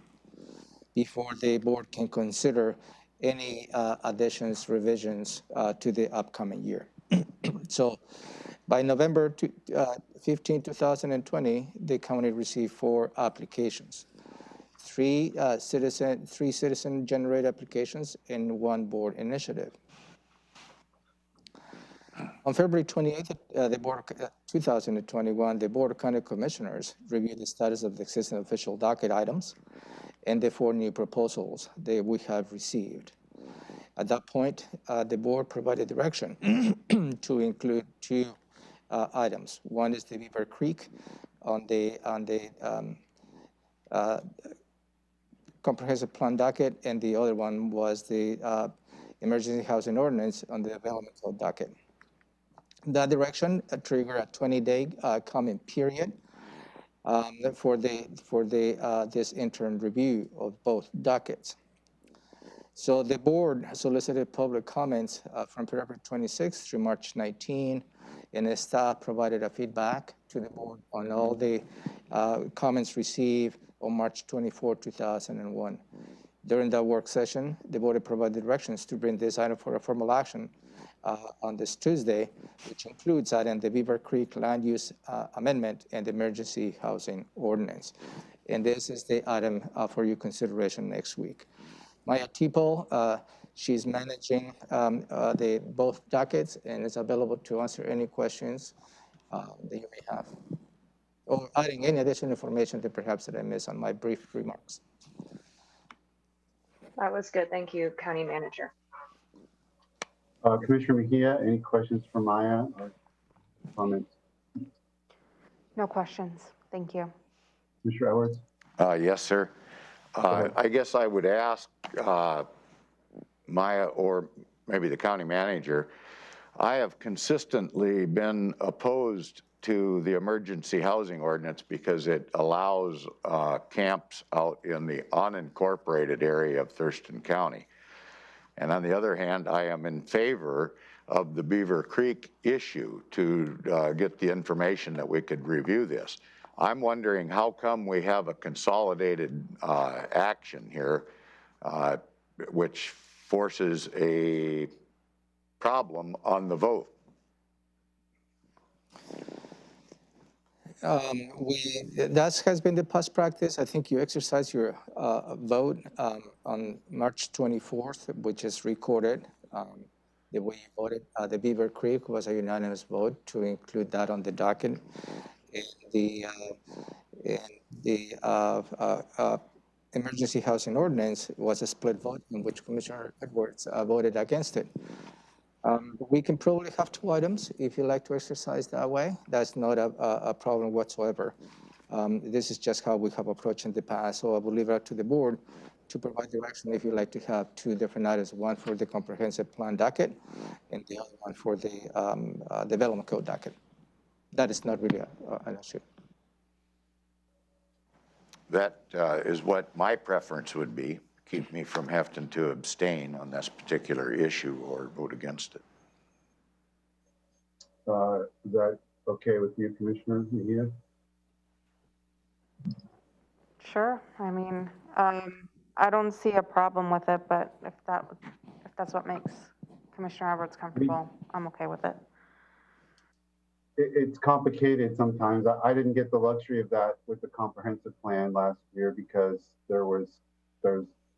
before the board can consider any additions, revisions to the upcoming year. So by November 15, 2020, the county received 4 applications, 3 citizen-generated applications and 1 board initiative. On February 28th, 2021, the Board of County Commissioners reviewed the status of the existing official docket items and the 4 new proposals that we have received. At that point, the board provided direction to include 2 items. One is the Beaver Creek on the comprehensive plan docket, and the other one was the emergency housing ordinance on the development code docket. That direction triggered a 20-day comment period for this interim review of both dockets. So the board solicited public comments from February 26th through March 19, and the staff provided a feedback to the board on all the comments received on March 24, 2001. During that work session, the board provided directions to bring this item for a formal action on this Tuesday, which includes item the Beaver Creek land use amendment and the emergency housing ordinance. And this is the item for your consideration next week. Maya Tipol, she's managing both dockets and is available to answer any questions that you may have, or adding any additional information that perhaps that I missed on my brief remarks. That was good. Thank you, County Manager. Commissioner Mejia, any questions for Maya or comments? No questions. Thank you. Commissioner Edwards? Yes, sir. I guess I would ask Maya or maybe the county manager, I have consistently been opposed to the emergency housing ordinance because it allows camps out in the unincorporated area of Thurston County. And on the other hand, I am in favor of the Beaver Creek issue to get the information that we could review this. I'm wondering how come we have a consolidated action here, which forces a problem on the vote. That has been the past practice. I think you exercised your vote on March 24th, which is recorded. The way you voted, the Beaver Creek was a unanimous vote to include that on the docket. The emergency housing ordinance was a split vote in which Commissioner Edwards voted against it. We can probably have 2 items if you like to exercise that way. That's not a problem whatsoever. This is just how we have approached in the past, so I will leave it up to the board to provide direction if you'd like to have two different items, one for the comprehensive plan docket and the other one for the development code docket. That is not really an issue. That is what my preference would be, keep me from having to abstain on this particular issue or vote against it. Is that okay with you, Commissioner Mejia? Sure. I mean, I don't see a problem with it, but if that's what makes Commissioner Edwards comfortable, I'm okay with it. It's complicated sometimes. I didn't get the luxury of that with the comprehensive plan last year because there's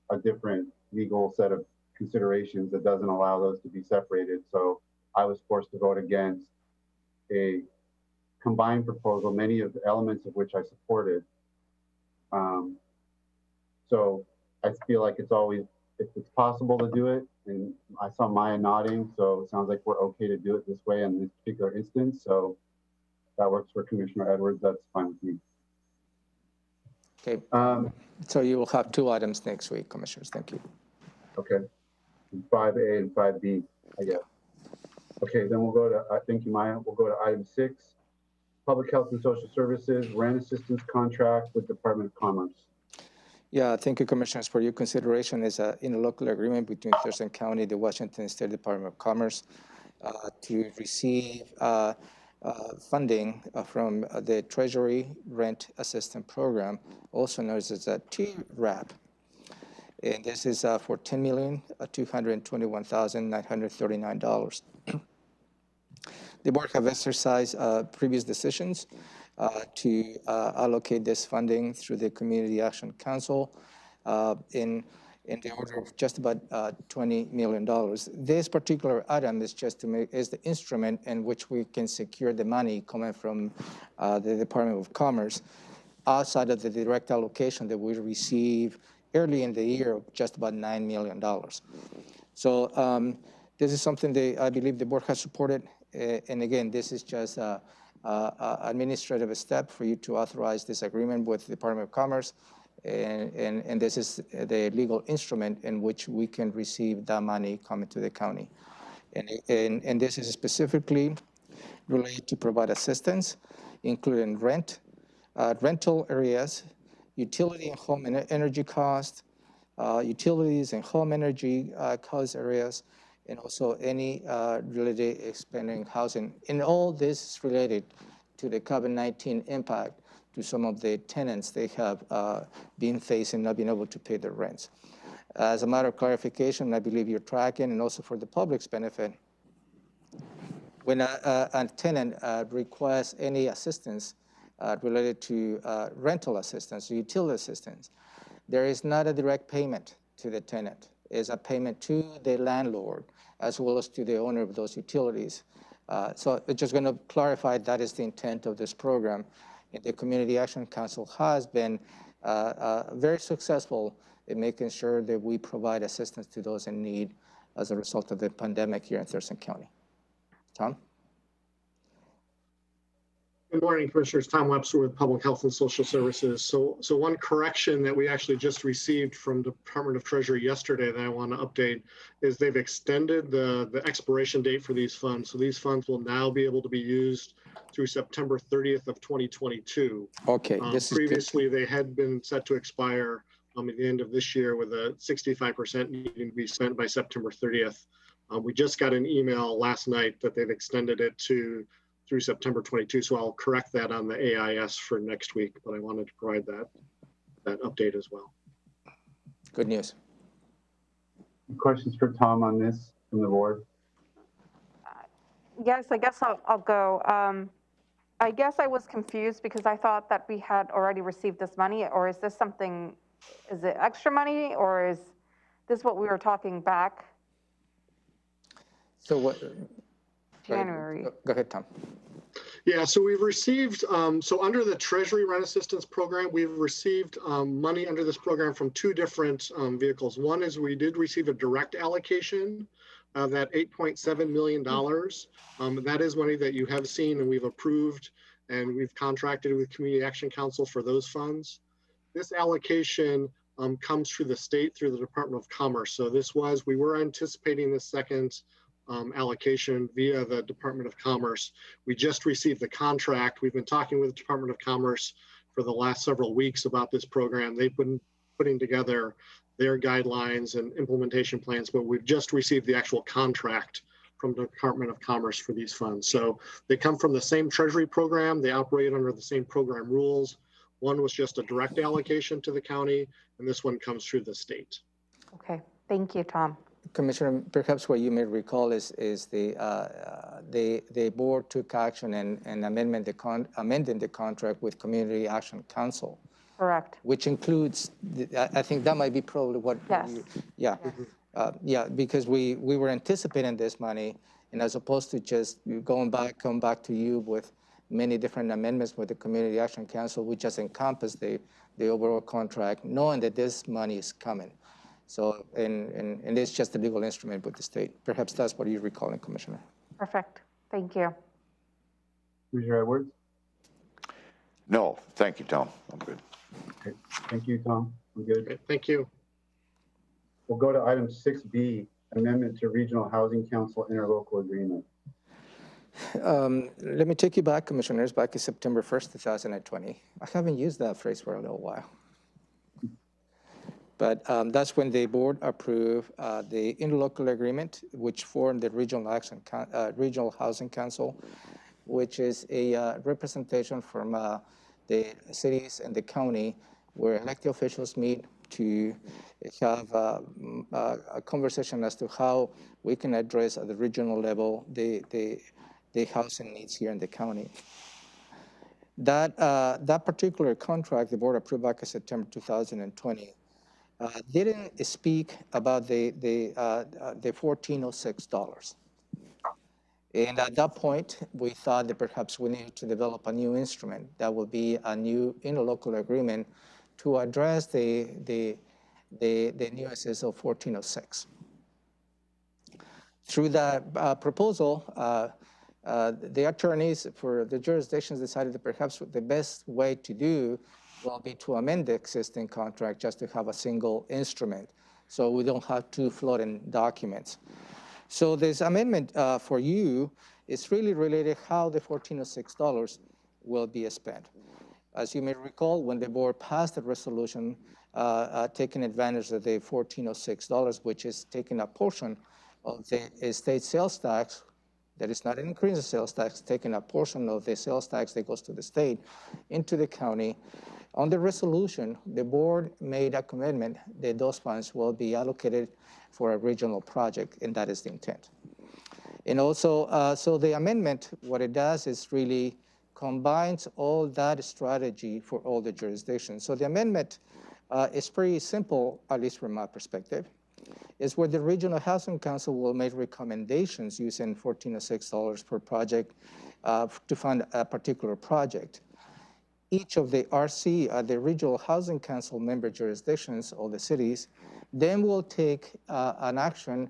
a different legal set of considerations that doesn't allow those to be separated. So I was forced to vote against a combined proposal, many of the elements of which I supported. So I feel like it's always, if it's possible to do it, and I saw Maya nodding, so it sounds like we're okay to do it this way in this particular instance. So that works for Commissioner Edwards. That's fine with me. Okay. So you will have two items next week, Commissioners. Thank you. Okay. 5A and 5B, I guess. Okay, then we'll go to, thank you, Maya. We'll go to item 6, Public Health and Social Services, Rent Assistance Contract with Department of Commerce. Yeah, thank you, Commissioners, for your consideration. Is an interlocal agreement between Thurston County, the Washington State Department of Commerce, to receive funding from the Treasury Rent Assistance Program, also known as a Twrap. And this is for $10,221,939. The board have exercised previous decisions to allocate this funding through the Community Action Council in the order of just about $20 million. This particular item is just is the instrument in which we can secure the money coming from the Department of Commerce outside of the direct allocation that we receive early in the year of just about $9 million. So this is something that I believe the board has supported. And again, this is just an administrative step for you to authorize this agreement with the Department of Commerce. And this is the legal instrument in which we can receive that money coming to the county. And this is specifically related to provide assistance, including rental areas, utility and home energy cost, utilities and home energy cost areas, and also any related expanding housing. And all this is related to the COVID-19 impact to some of the tenants they have been facing, not being able to pay their rents. As a matter of clarification, I believe you're tracking, and also for the public's benefit, when a tenant requests any assistance related to rental assistance, utility assistance, there is not a direct payment to the tenant. It's a payment to the landlord as well as to the owner of those utilities. So it's just going to clarify that is the intent of this program. And the Community Action Council has been very successful in making sure that we provide assistance to those in need as a result of the pandemic here in Thurston County. Tom? Good morning, Commissioners. Tom Webster with Public Health and Social Services. So one correction that we actually just received from Department of Treasury yesterday that I want to update is they've extended the expiration date for these funds. So these funds will now be able to be used through September 30th of 2022. Okay. Previously, they had been set to expire at the end of this year with a 65% needing to be spent by September 30th. We just got an email last night that they've extended it through September 22. So I'll correct that on the AIS for next week, but I wanted to provide that update as well. Good news. Questions for Tom on this from the board? Yes, I guess I'll go. I guess I was confused because I thought that we had already received this money, or is this something, is it extra money, or is this what we were talking back? So what? January. Go ahead, Tom. Yeah, so we've received, so under the Treasury Rent Assistance Program, we've received money under this program from two different vehicles. One is we did receive a direct allocation of that $8.7 million. That is money that you have seen and we've approved, and we've contracted with Community Action Council for those funds. This allocation comes through the state through the Department of Commerce. So we were anticipating the second allocation via the Department of Commerce. We just received the contract. We've been talking with the Department of Commerce for the last several weeks about this program. They've been putting together their guidelines and implementation plans, but we've just received the actual contract from the Department of Commerce for these funds. So they come from the same Treasury program. They operate under the same program rules. One was just a direct allocation to the county, and this one comes through the state. Okay, thank you, Tom. Commissioner, perhaps what you may recall is the board took action and amending the contract with Community Action Council. Correct. Which includes, I think that might be probably what. Yes. Yeah, because we were anticipating this money, and as opposed to just come back to you with many different amendments with the Community Action Council, we just encompass the overall contract, knowing that this money is coming. So, and it's just a legal instrument with the state. Perhaps that's what you're recalling, Commissioner. Perfect. Thank you. Commissioner Edwards? No, thank you, Tom. I'm good. Okay. Thank you, Tom. I'm good. Okay, thank you. We'll go to item 6B, amendment to Regional Housing Council interlocal agreement. Let me take you back, Commissioners, back to September 1st, 2020. I haven't used that phrase for a little while. But that's when the board approved the interlocal agreement, which formed the Regional Housing Council, which is a representation from the cities and the county where elected officials meet to have a conversation as to how we can address at the regional level the housing needs here in the county. That particular contract, the board approved back in September 2020, didn't speak about the $1,406. And at that point, we thought that perhaps we needed to develop a new instrument that would be a new interlocal agreement to address the new SSO 1406. Through that proposal, the attorneys for the jurisdictions decided that perhaps the best way to do will be to amend the existing contract just to have a single instrument, so we don't have two floating documents. So this amendment for you is really related how the $1,406 will be spent. As you may recall, when the board passed the resolution taking advantage of the $1,406, which is taking a portion of the state sales tax, that is not an increase in sales tax, taking a portion of the sales tax that goes to the state into the county. On the resolution, the board made a commitment that those funds will be allocated for a regional project, and that is the intent. And also, so the amendment, what it does is really combines all that strategy for all the jurisdictions. So the amendment is pretty simple, at least from my perspective, is where the Regional Housing Council will make recommendations using $1,406 per project to fund a particular project. Each of the RC, the Regional Housing Council member jurisdictions, or the cities, then will take an action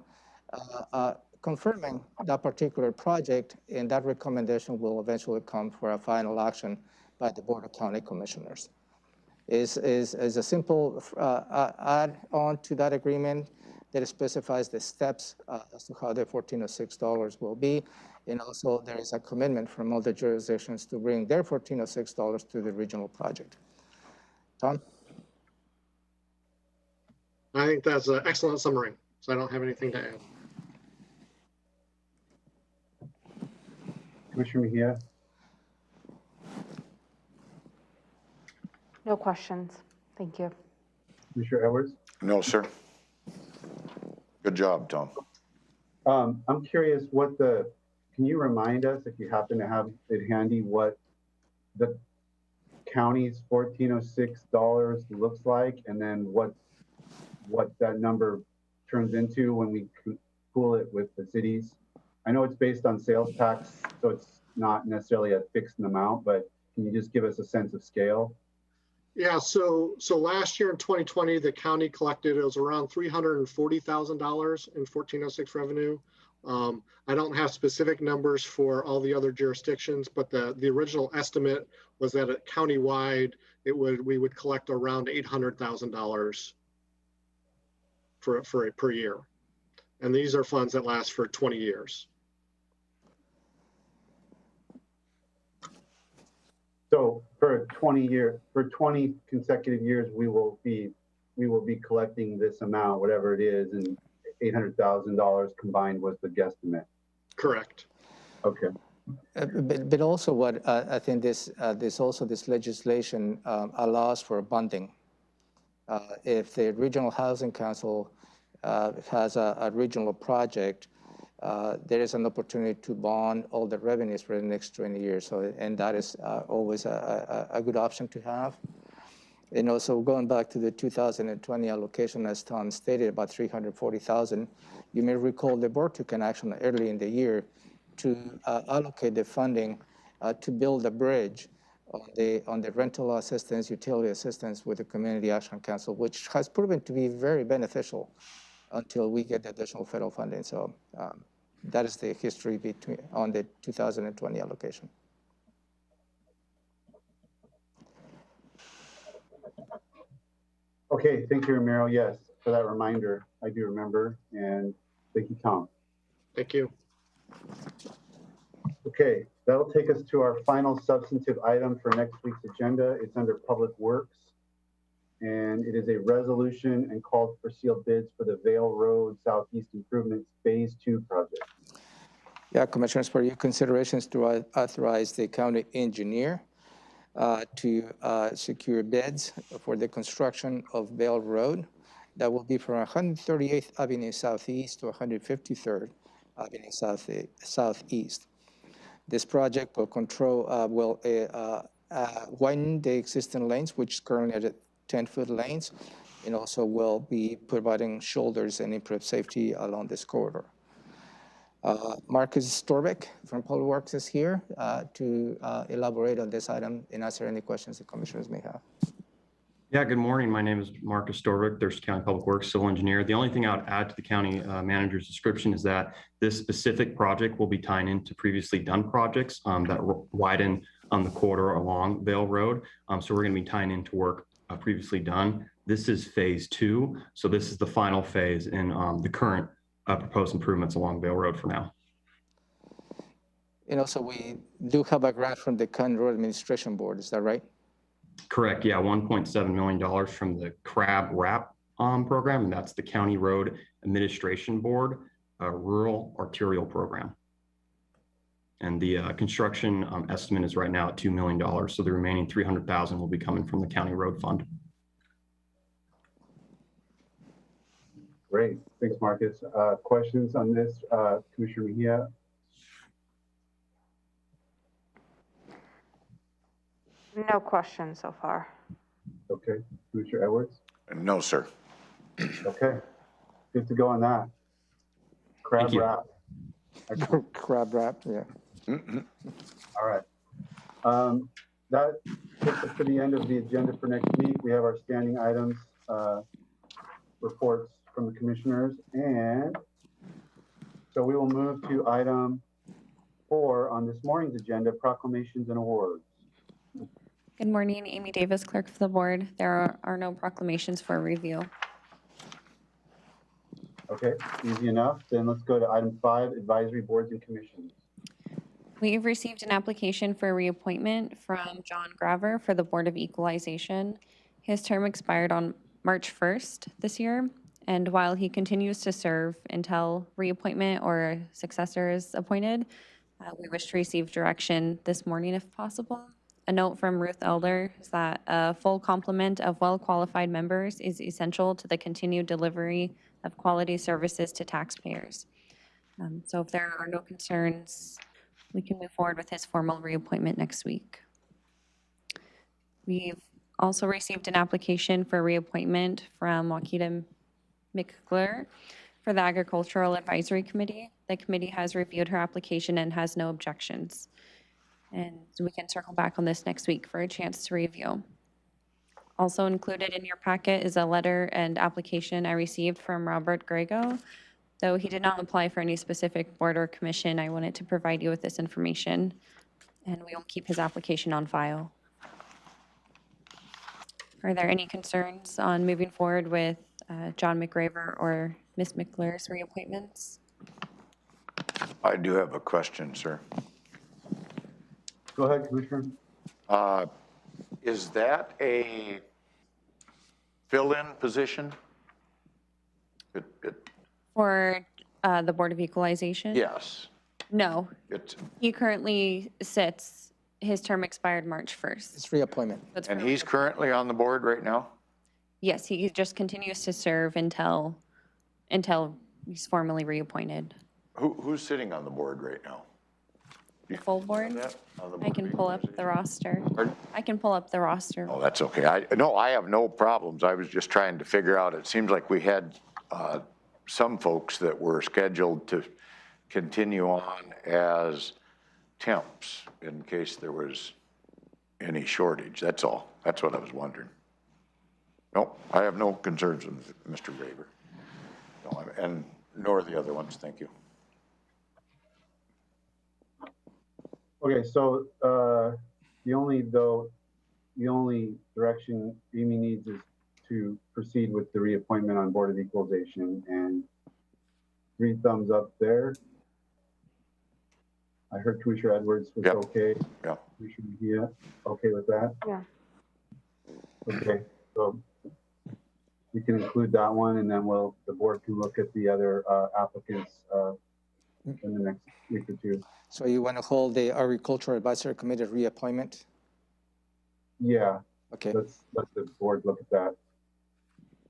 confirming that particular project, and that recommendation will eventually come for a final action by the Board of County Commissioners. Is a simple add-on to that agreement that specifies the steps as to how the $1,406 will be. And also there is a commitment from all the jurisdictions to bring their $1,406 to the regional project. Tom? I think that's an excellent summary, so I don't have anything to add. Commissioner Mejia? No questions. Thank you. Commissioner Edwards? No, sir. Good job, Tom. I'm curious can you remind us, if you happen to have it handy, what the county's $1,406 looks like, and then what that number turns into when we pool it with the cities? I know it's based on sales tax, so it's not necessarily a fixed amount, but can you just give us a sense of scale? Yeah, so last year in 2020, the county collected, it was around $340,000 in 1406 revenue. I don't have specific numbers for all the other jurisdictions, but the original estimate was that at countywide, we would collect around $800,000 per year. And these are funds that last for 20 years. So for 20 consecutive years, we will be collecting this amount, whatever it is, and $800,000 combined was the guesstimate. Correct. Okay. But also what I think this legislation allows for bonding. If the regional housing council has a regional project, there is an opportunity to bond all the revenues for the next 20 years. So, and that is always a good option to have. And also going back to the 2020 allocation, as Tom stated, about $340,000, you may recall the board took an action early in the year to allocate the funding to build a bridge on the rental assistance, utility assistance with the Community Action Council, which has proven to be very beneficial until we get the additional federal funding. So that is the history on the 2020 allocation. Okay, thank you, Ramiro. Yes, for that reminder. I do remember, and thank you, Tom. Thank you. Okay, that'll take us to our final substantive item for next week's agenda. It's under Public Works, and it is a resolution and called for sealed bids for the Vale Road Southeast Improvements Phase 2 project. Yeah, Commissioners, for your considerations to authorize the county engineer to secure bids for the construction of Vale Road. That will be from 138th Avenue Southeast to 153rd Avenue Southeast. This project will widen the existing lanes, which is currently at 10-foot lanes, and also will be providing shoulders and improve safety along this corridor. Marcus Storbeck from Public Works is here to elaborate on this item and answer any questions the commissioners may have. Yeah, good morning. My name is Marcus Storbeck, Thurston County Public Works Civil Engineer. The only thing I would add to the county manager's description is that this specific project will be tying into previously done projects that widen the corridor along Vale Road. So we're going to be tying into work previously done. This is phase 2. So this is the final phase in the current proposed improvements along Vale Road for now. And also we do have a grant from the County Road Administration Board, is that right? Correct, yeah, $1.7 million from the Twrap program, and that's the County Road Administration Board Rural Arterial Program. And the construction estimate is right now at $2 million, so the remaining $300,000 will be coming from the County Road Fund. Great, thanks, Marcus. Questions on this, Commissioner Mejia? No questions so far. Okay, Commissioner Edwards? No, sir. Okay, good to go on that. Crab wrap. Crab wrap, yeah. All right. That takes us to the end of the agenda for next week. We have our standing items, reports from the commissioners, and so we will move to item 4 on this morning's agenda, proclamations and awards. Good morning, Amy Davis, clerk for the board. There are no proclamations for review. Okay, easy enough. Then let's go to item 5, advisory boards and commissions. We've received an application for reappointment from John Graver for the Board of Equalization. His term expired on March 1st this year, and while he continues to serve until reappointment or a successor is appointed, we wish to receive direction this morning if possible. A note from Ruth Elder is that a full complement of well-qualified members is essential to the continued delivery of quality services to taxpayers. So if there are no concerns, we can move forward with his formal reappointment next week. We've also received an application for reappointment from Wakita McClure for the Agricultural Advisory Committee. The committee has reviewed her application and has no objections. And so we can circle back on this next week for a chance to review. Also included in your packet is a letter and application I received from Robert Grego Though he did not apply for any specific board or commission, I wanted to provide you with this information, and we will keep his application on file. Are there any concerns on moving forward with John McGraver or Ms. McClure's reappointments? I do have a question, sir. Go ahead, Commissioner. Is that a fill-in position? For the Board of Equalization? Yes. No. He currently sits, his term expired March 1st. It's reappointment. And he's currently on the board right now? Yes, he just continues to serve until he's formally reappointed. Who's sitting on the board right now? The full board? I can pull up the roster. Pardon? I can pull up the roster. Oh, that's okay. I have no problems. I was just trying to figure out, it seems like we had some folks that were scheduled to continue on as temps in case there was any shortage. That's all. That's what I was wondering. No, I have no concerns with Mr. Graver. No, and nor the other ones. Thank you. Okay, so the only direction Amy needs is to proceed with the reappointment on Board of Equalization, and 3 thumbs up there. I heard Commissioner Edwards was okay. Yeah. Commissioner Mejia, okay with that? Yeah. Okay, so we can include that one, and then the board can look at the other applicants in the next week or 2. So you want to hold the Agricultural Advisory Committee reappointment? Yeah. Okay. Let's let the board look at that.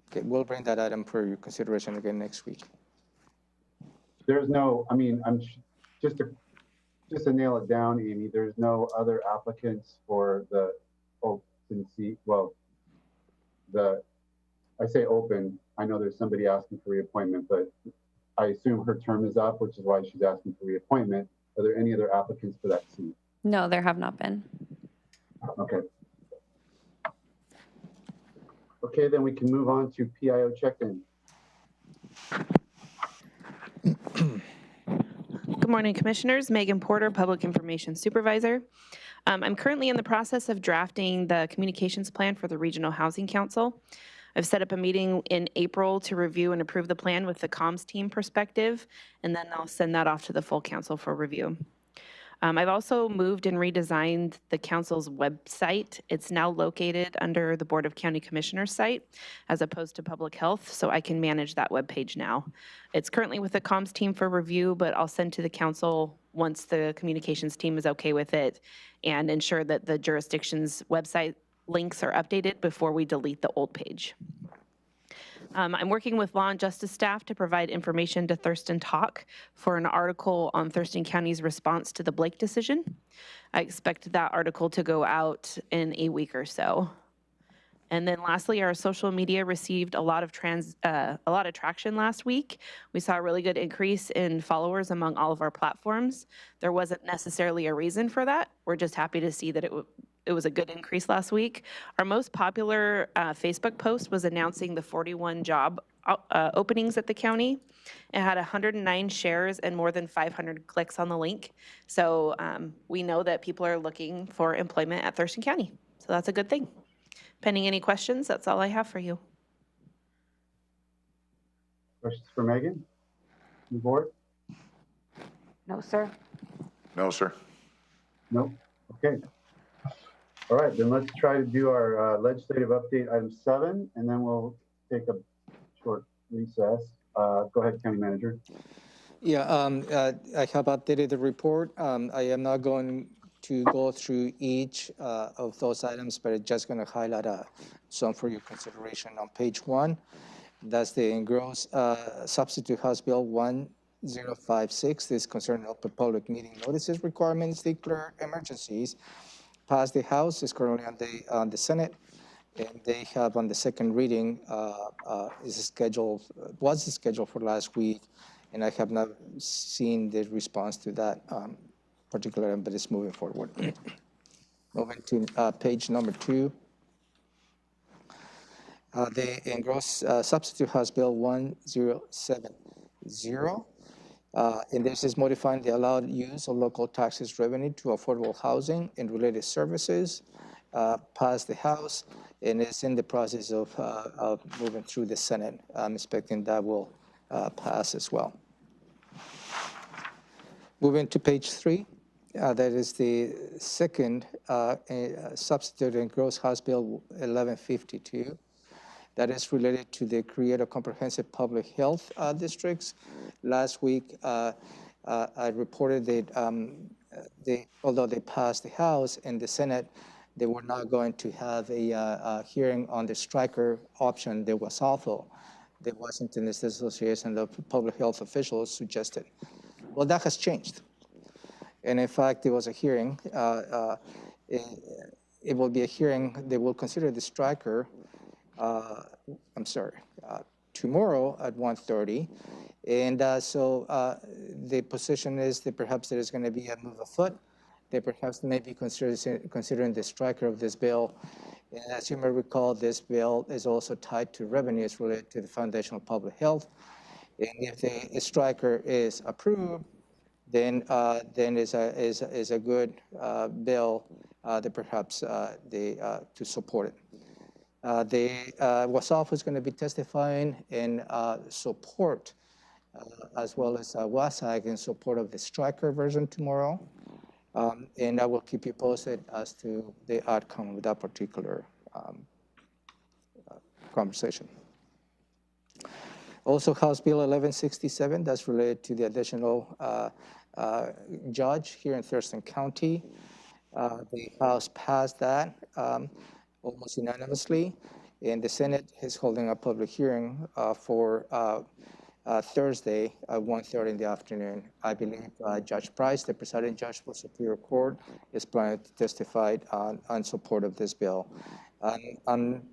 Okay, we'll bring that item for your consideration again next week. There's no, I mean, just to nail it down, Amy, there's no other applicants for the open seat. Well, I say open, I know there's somebody asking for reappointment, but I assume her term is up, which is why she's asking for reappointment. Are there any other applicants for that seat? No, there have not been. Okay. Okay, then we can move on to PIO check-in. Good morning, Commissioners. Megan Porter, Public Information Supervisor. I'm currently in the process of drafting the communications plan for the Regional Housing Council. I've set up a meeting in April to review and approve the plan with the comms team perspective, and then I'll send that off to the full council for review. I've also moved and redesigned the council's website. It's now located under the Board of County Commissioners site as opposed to Public Health, so I can manage that webpage now. It's currently with the comms team for review, but I'll send to the council once the communications team is okay with it and ensure that the jurisdiction's website links are updated before we delete the old page. I'm working with law and justice staff to provide information to Thurston Talk for an article on Thurston County's response to the Blake decision. I expect that article to go out in a week or so. And then lastly, our social media received a lot of traction last week. We saw a really good increase in followers among all of our platforms. There wasn't necessarily a reason for that. We're just happy to see that it was a good increase last week. Our most popular Facebook post was announcing the 41 job openings at the county. It had 109 shares and more than 500 clicks on the link. So we know that people are looking for employment at Thurston County. So that's a good thing. Pending any questions, that's all I have for you. Questions for Megan? The board? No, sir. No, sir. Nope. Okay. All right, then let's try to do our legislative update, item 7, and then we'll take a short recess. Go ahead, County Manager. Yeah, I have updated the report. I am not going to go through each of those items, but I'm just going to highlight some for your consideration on page 1. That's the engrossed substitute House Bill 1056. This concerning open public meeting notices requirements, declare emergencies. Passed the House, is currently on the Senate, and they have on the second reading was scheduled for last week, and I have not seen the response to that particular item, but it's moving forward. Moving to page number 2. The engrossed substitute House Bill 1070 0. And this is modifying the allowed use of local taxes revenue to affordable housing and related services. Passed the House, and it's in the process of moving through the Senate. I'm expecting that will pass as well. Moving to page 3, that is the second substitute in Gross House Bill 1152. That is related to the Creative Comprehensive Public Health districts. Last week, I reported that although they passed the House and the Senate, they were not going to have a hearing on the striker option that was awful. The Washington State Association of Public Health Officials suggested. Well, that has changed. And in fact, there was a hearing. It will be a hearing. They will consider the striker, tomorrow at 1:30. And so the position is that perhaps there is going to be a move afoot. They perhaps may be considering the striker of this bill. And as you may recall, this bill is also tied to revenues related to the Foundation of Public Health. And if the striker is approved, then is a good bill that perhaps to support it. The WASOF is going to be testifying in support, as well as WASAG in support of the striker version tomorrow. And I will keep you posted as to the outcome of that particular conversation. Also, House Bill 1167, that's related to the additional judge here in Thurston County. The House passed that almost unanimously, and the Senate is holding a public hearing for Thursday at 1:30 in the afternoon. I believe Judge Price, the presiding judge for Superior Court, is planning to testify on support of this bill. I'm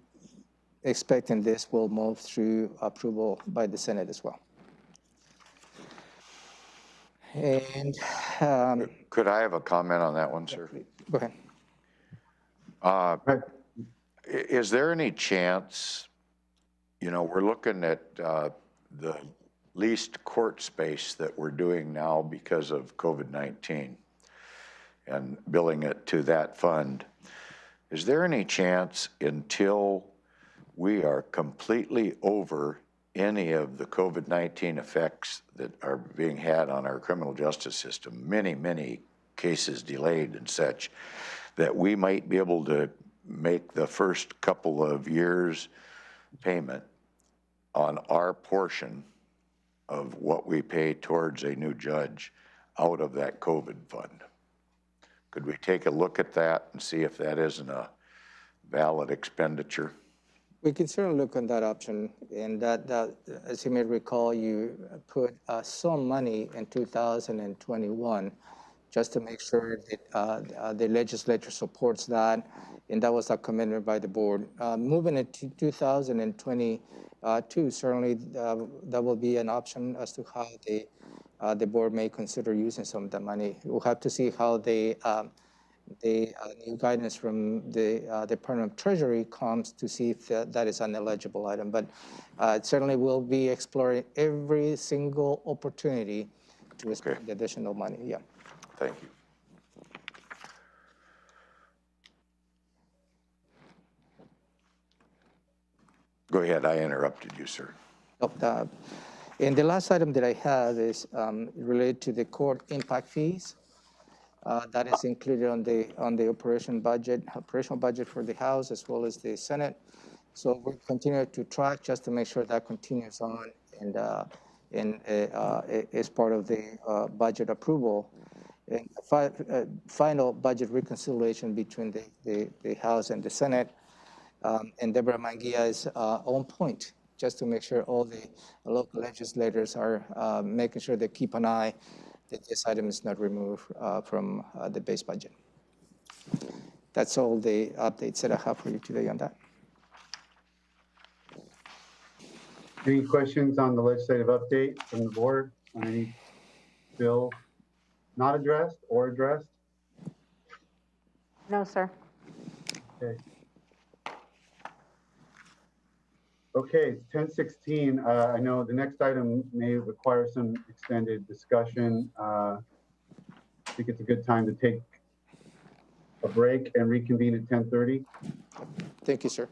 expecting this will move through approval by the Senate as well. And could I have a comment on that one, sir? Go ahead. Is there any chance, we're looking at the leased court space that we're doing now because of COVID-19 and billing it to that fund. Is there any chance until we are completely over any of the COVID-19 effects that are being had on our criminal justice system, many cases delayed and such, that we might be able to make the first couple of years payment on our portion of what we pay towards a new judge out of that COVID fund? Could we take a look at that and see if that isn't a valid expenditure? We can certainly look on that option, and that as you may recall, you put some money in 2021 just to make sure that the legislature supports that, and that was a commitment by the board. Moving into 2022, certainly that will be an option as to how the board may consider using some of the money. We'll have to see how the new guidance from the Department of Treasury comes to see if that is an eligible item. But certainly we'll be exploring every single opportunity to spend the additional money. Yeah. Thank you. Go ahead, I interrupted you, sir. And the last item that I have is related to the court impact fees. That is included on the operational budget for the House as well as the Senate. So we'll continue to track just to make sure that continues on and is part of the budget approval. And final budget reconciliation between the House and the Senate. And Deborah Manguia is on point just to make sure all the local legislators are making sure they keep an eye that this item is not removed from the base budget. That's all the updates that I have for you today on that. Any questions on the legislative update from the board on any bill not addressed or addressed? No, sir. Okay. Okay, it's 10:16. I know the next item may require some extended discussion. I think it's a good time to take a break and reconvene at 10:30. Thank you, sir.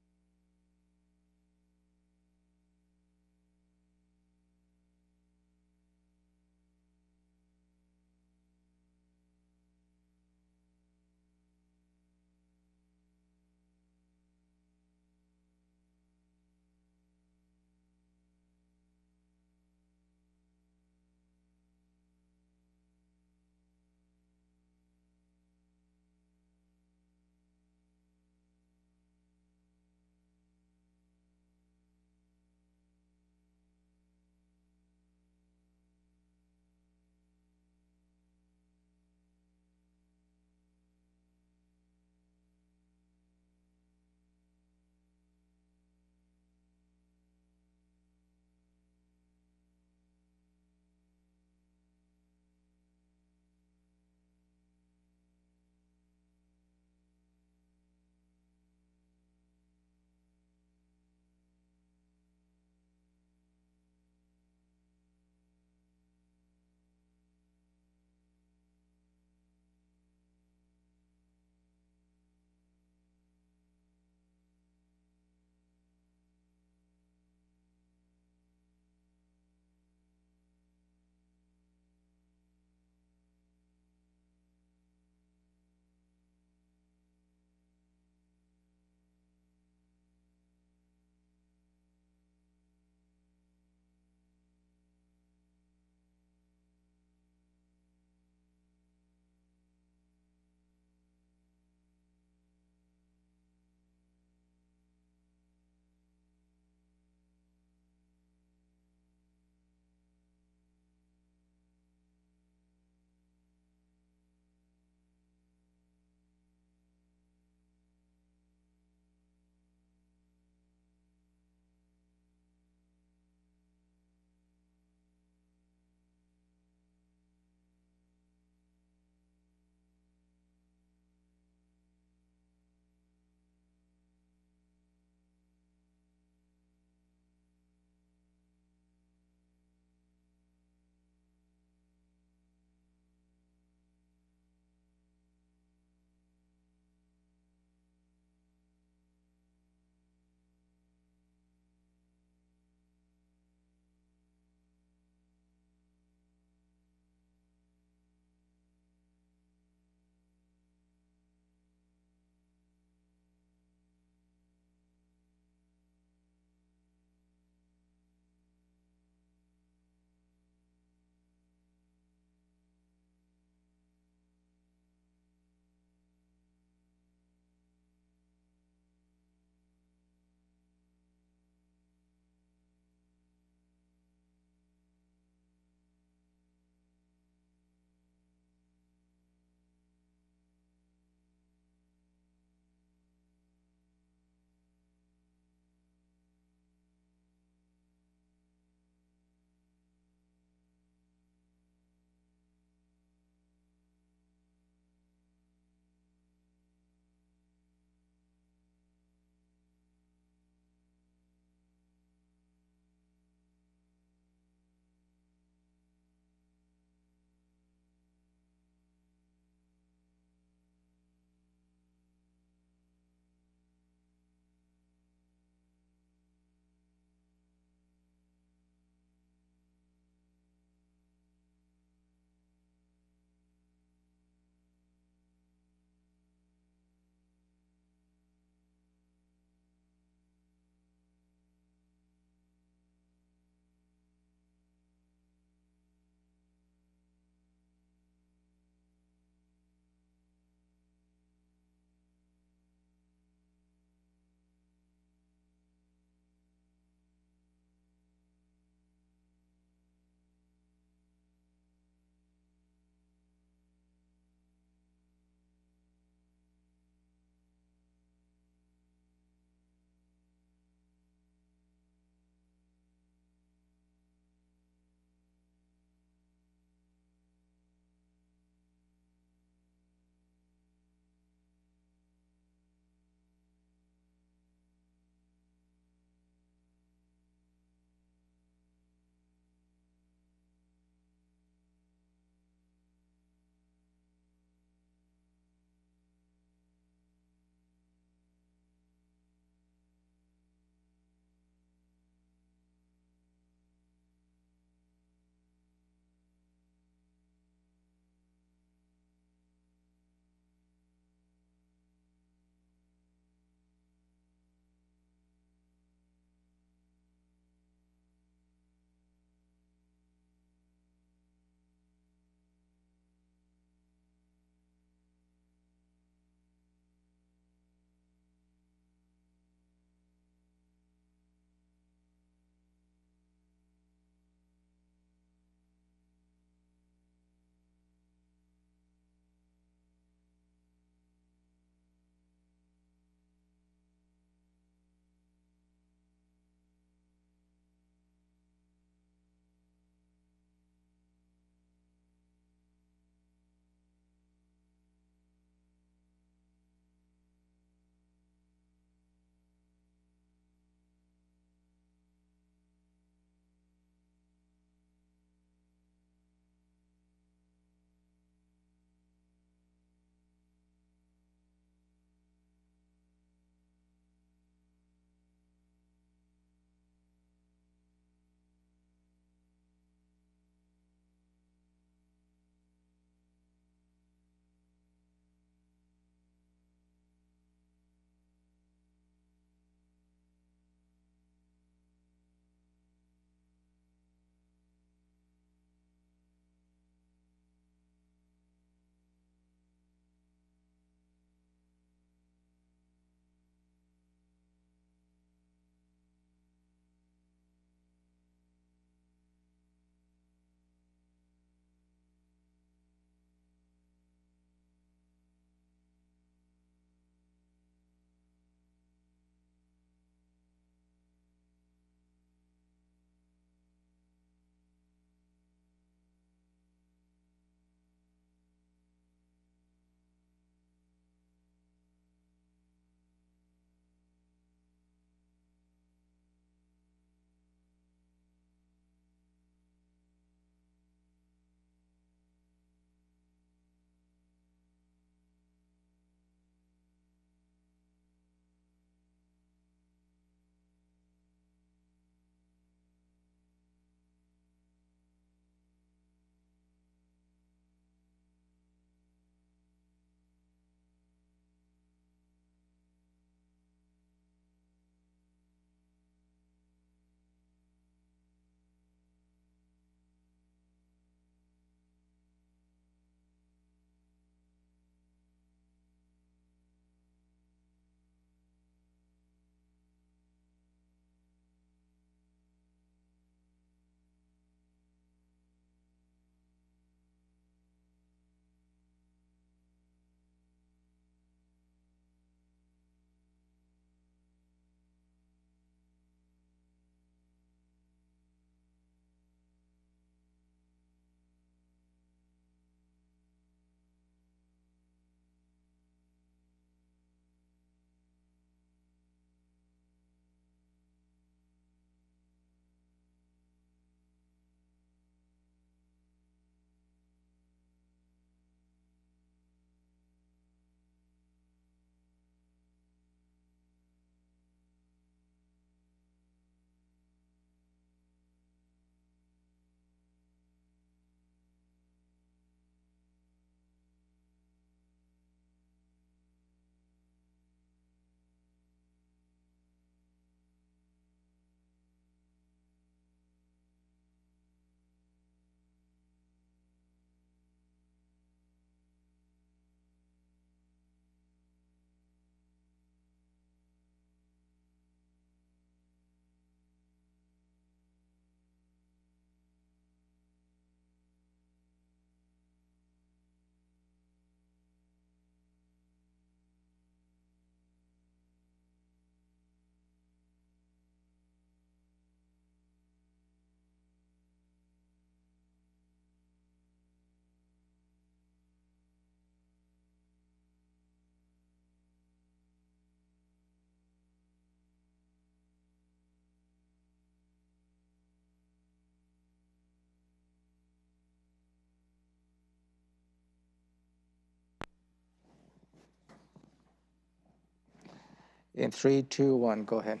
In 3, 2, 1, go ahead.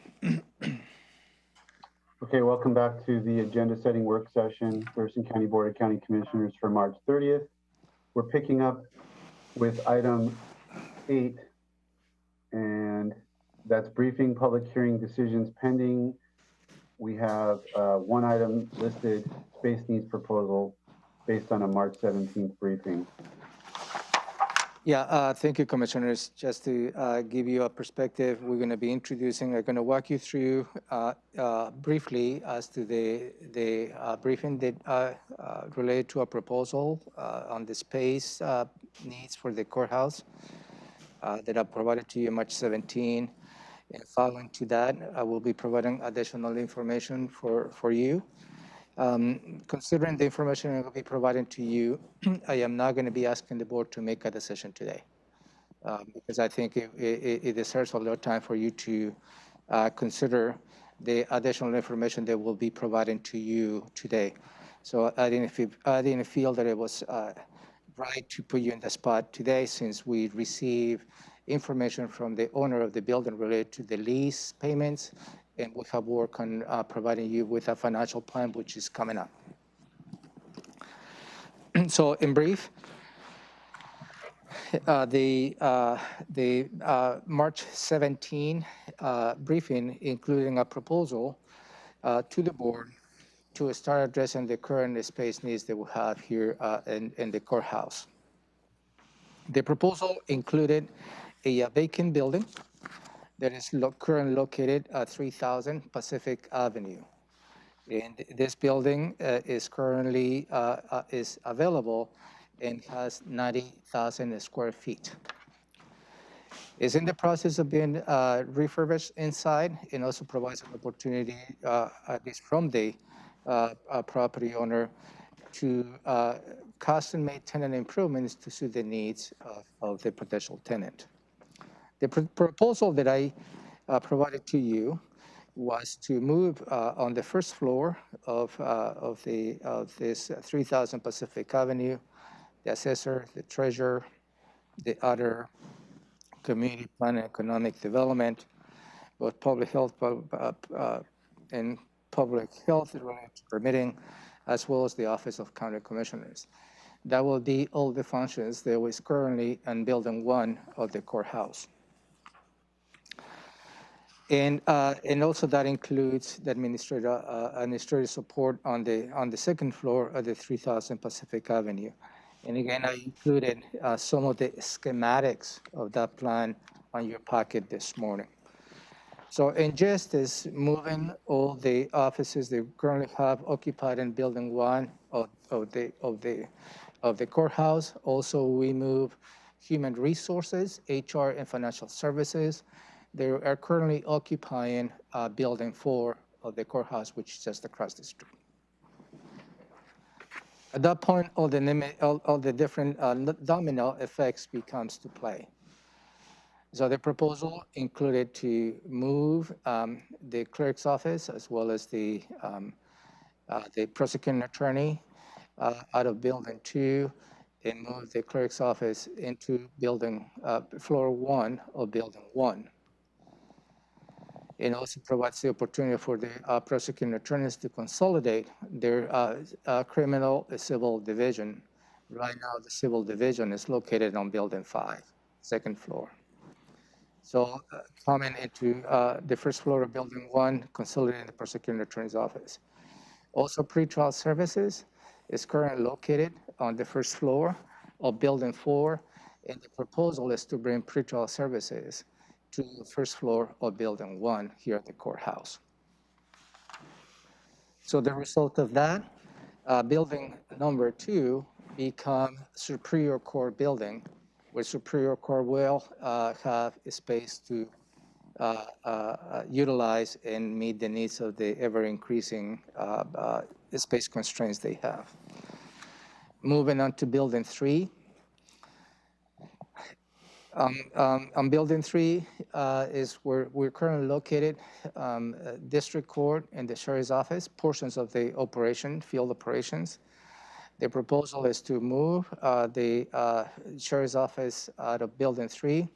Okay, welcome back to the agenda setting work session, Thurston County Board of County Commissioners for March 30th. We're picking up with item 8, and that's briefing, public hearing, decisions pending. We have one item listed, space needs proposal, based on a March 17th briefing. Yeah, thank you, Commissioners. Just to give you a perspective, I'm going to walk you through briefly as to the briefing that related to a proposal on the space needs for the courthouse that I provided to you March 17. And following to that, I will be providing additional information for you. Considering the information I will be providing to you, I am not going to be asking the board to make a decision today because I think it deserves a little time for you to consider the additional information that will be providing to you today. So I didn't feel that it was right to put you in the spot today since we received information from the owner of the building related to the lease payments, and we have worked on providing you with a financial plan, which is coming up. So in brief, the March 17 briefing, including a proposal to the board to start addressing the current space needs that we have here in the courthouse. The proposal included a vacant building that is currently located at 3000 Pacific Avenue. And this building is currently is available and has 90,000 square feet. It's in the process of being refurbished inside and also provides an opportunity, at least from the property owner, to custom-made tenant improvements to suit the needs of the potential tenant. The proposal that I provided to you was to move on the first floor of this 3000 Pacific Avenue, the assessor, the treasurer, the other community plan and economic development, both public health and public health related to permitting, as well as the Office of County Commissioners. That will be all the functions that was currently in Building 1 of the courthouse. And also that includes the administrative support on the second floor of the 3000 Pacific Avenue. And again, I included some of the schematics of that plan on your packet this morning. So in gist is moving all the offices they currently have occupied in Building 1 of the courthouse. Also, we move human resources, HR, and financial services. They are currently occupying Building 4 of the courthouse, which is just across the street. At that point, all the different domino effects becomes to play. So the proposal included to move the clerk's office as well as the prosecuting attorney out of Building 2 and move the clerk's office into floor 1 of Building 1. It also provides the opportunity for the prosecuting attorneys to consolidate their criminal civil division. Right now, the civil division is located on Building 5, second floor. So coming into the first floor of Building 1, consolidating the prosecuting attorney's office. Also, pretrial services is currently located on the first floor of Building 4, and the proposal is to bring pretrial services to the first floor of Building 1 here at the courthouse. So the result of that, building number 2 become Superior Court building, where Superior Court will have a space to utilize and meet the needs of the ever-increasing space constraints they have. Moving on to Building 3. On Building 3 is where we're currently located, District Court and the Sheriff's Office, portions of the field operations. The proposal is to move the Sheriff's Office out of Building 3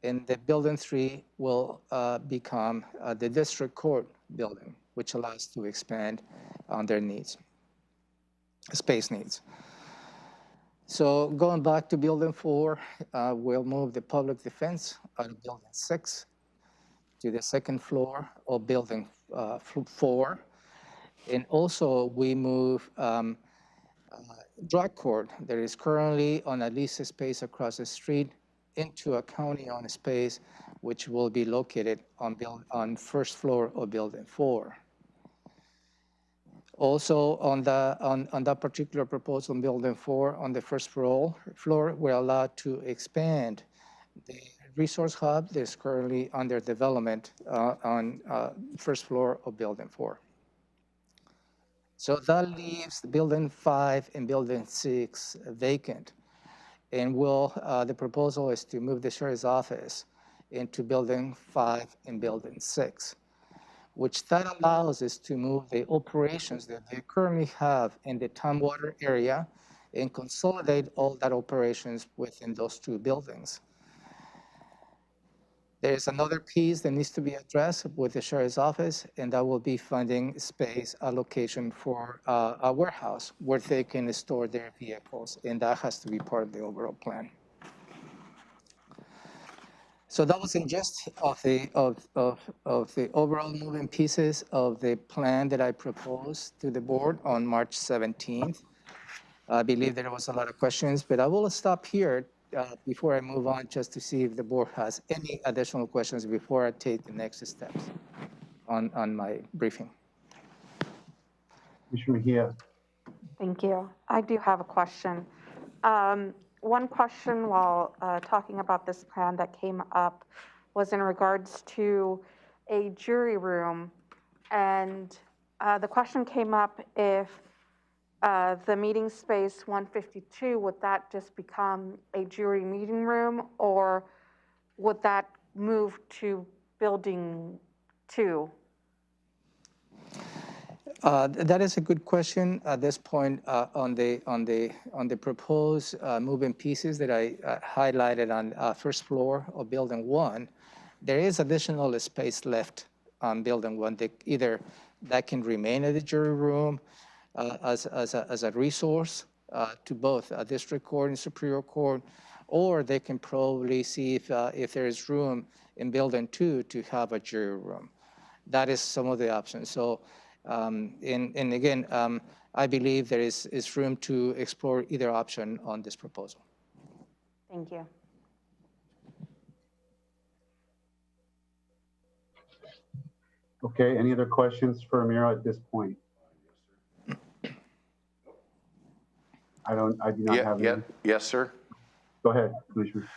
And the building 3 will become the district court building, which allows to expand on their needs, space needs. So going back to building 4, we'll move the public defense out of building 6 to the second floor of building 4. And also we move drug court that is currently on a leased space across the street into a county-owned space, which will be located on first floor of building 4. Also on that particular proposal in building 4, on the first floor, we're allowed to expand the resource hub that is currently under development on first floor of building 4. So that leaves building 5 and building 6 vacant. And the proposal is to move the sheriff's office into building 5 and building 6, which that allows us to move the operations that they currently have in the Tumwater area and consolidate all that operations within those 2 buildings. There's another piece that needs to be addressed with the sheriff's office, and that will be funding space allocation for a warehouse where they can store their vehicles, and that has to be part of the overall plan. So that was in gist of the overall moving pieces of the plan that I proposed to the board on March 17th. I believe there was a lot of questions, but I will stop here before I move on, just to see if the board has any additional questions before I take the next steps on my briefing. Commissioner Mejia. Thank you. I do have a question. One question while talking about this plan that came up was in regards to a jury room. And the question came up if the meeting space 152, would that just become a jury meeting room, or would that move to building 2? That is a good question. At this point, on the proposed moving pieces that I highlighted on first floor of building 1, there is additional space left on building 1 that either that can remain at the jury room as a resource to both a district court and superior court, or they can probably see if there is room in building 2 to have a jury room. That is some of the options. So, and again, I believe there is room to explore either option on this proposal. Thank you. Okay, any other questions for Amira at this point? I do not have any. Yes, sir. Go ahead, Commissioner.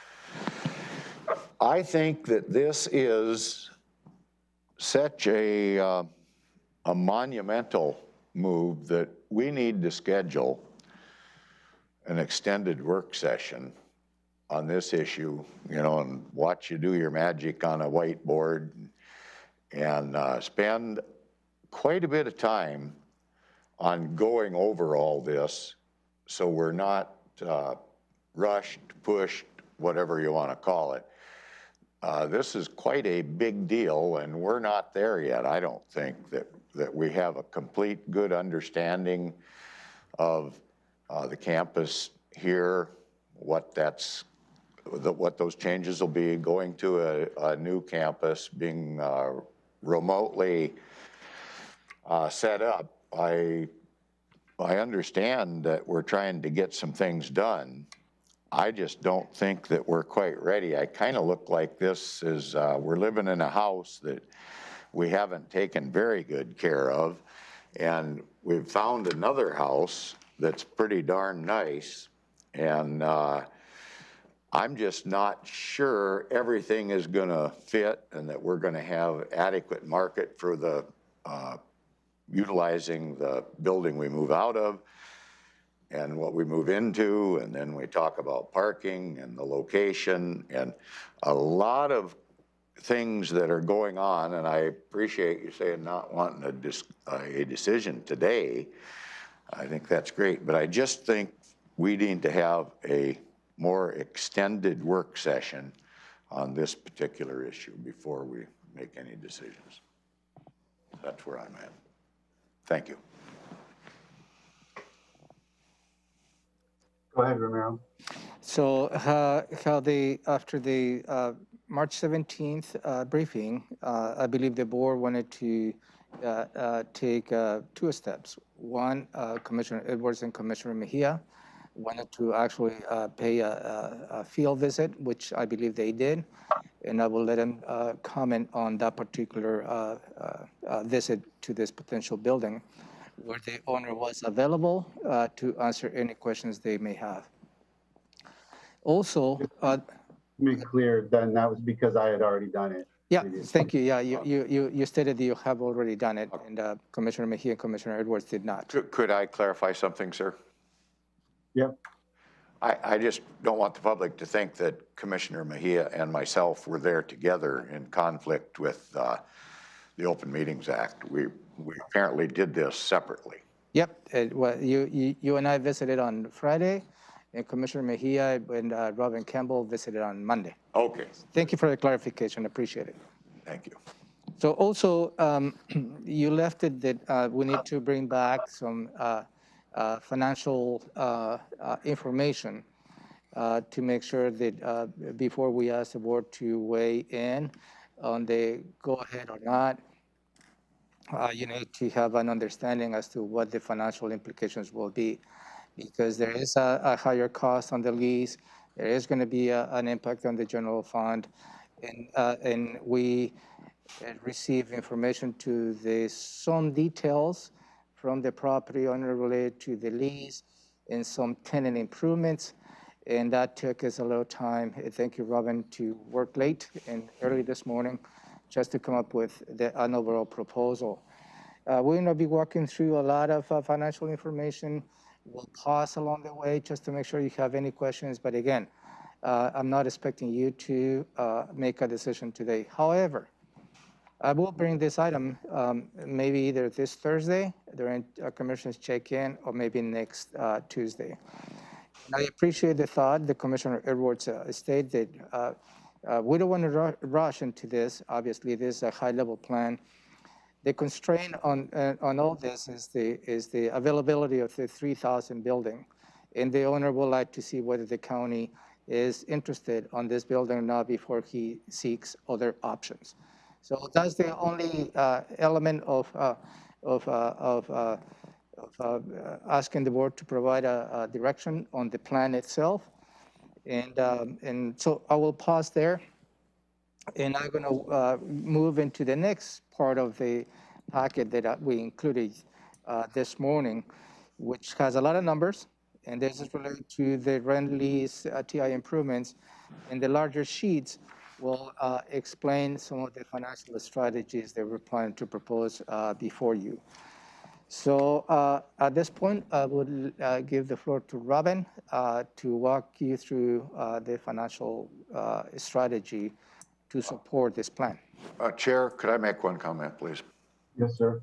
I think that this is such a monumental move that we need to schedule an extended work session on this issue, you know, and watch you do your magic on a whiteboard and spend quite a bit of time on going over all this, so we're not rushed, pushed, whatever you want to call it. This is quite a big deal, and we're not there yet. I don't think that we have a complete good understanding of the campus here, what those changes will be, going to a new campus, being remotely set up. I understand that we're trying to get some things done. I just don't think that we're quite ready. I kind of look like this is, we're living in a house that we haven't taken very good care of, and we've found another house that's pretty darn nice, and I'm just not sure everything is gonna fit and that we're gonna have adequate market for the utilizing the building we move out of and what we move into, and then we talk about parking and the location and a lot of things that are going on. And I appreciate you saying not wanting a decision today. I think that's great, but I just think we need to have a more extended work session on this particular issue before we make any decisions. That's where I'm at. Thank you. Go ahead, Romero. So after the March 17th briefing, I believe the board wanted to take two steps. One, Commissioner Edwards and Commissioner Mejia wanted to actually pay a field visit, which I believe they did. And I will let them comment on that particular visit to this potential building, where the owner was available to answer any questions they may have. Also, to make clear, then that was because I had already done it. yeah, previously. thank you. Yeah, you stated that you have already done it, and Commissioner Mejia and Commissioner Edwards did not. Could I clarify something, sir? Yep. I just don't want the public to think that Commissioner Mejia and myself were there together in conflict with the Open Meetings Act. We apparently did this separately. Yep, well, you and I visited on Friday, and Commissioner Mejia and Robin Campbell visited on Monday. Okay. Thank you for the clarification, appreciate it. Thank you. So also, you left it that we need to bring back some financial information to make sure that before we ask the board to weigh in on the go ahead or not, you need to have an understanding as to what the financial implications will be, because there is a higher cost on the lease. There is going to be an impact on the general fund, and we receive information to some details from the property owner related to the lease and some tenant improvements. And that took us a little time. Thank you, Robin, to work late and early this morning just to come up with an overall proposal. We're going to be walking through a lot of financial information. We'll pause along the way just to make sure you have any questions. But again, I'm not expecting you to make a decision today. However, I will bring this item maybe either this Thursday during Commissioners check-in or maybe next Tuesday. And I appreciate the thought that Commissioner Edwards stated that we don't want to rush into this. Obviously, this is a high-level plan. The constraint on all this is the availability of the 3,000 building. And the owner would like to see whether the county is interested on this building or not before he seeks other options. So that's the only element of asking the board to provide a direction on the plan itself. And so I will pause there. And I'm going to move into the next part of the packet that we included this morning, which has a lot of numbers. And this is related to the rent lease TI improvements. And the larger sheets will explain some of the financial strategies that we're planning to propose before you. So at this point, I would give the floor to Robin to walk you through the financial strategy to support this plan. Chair, could I make one comment, please? Yes, sir.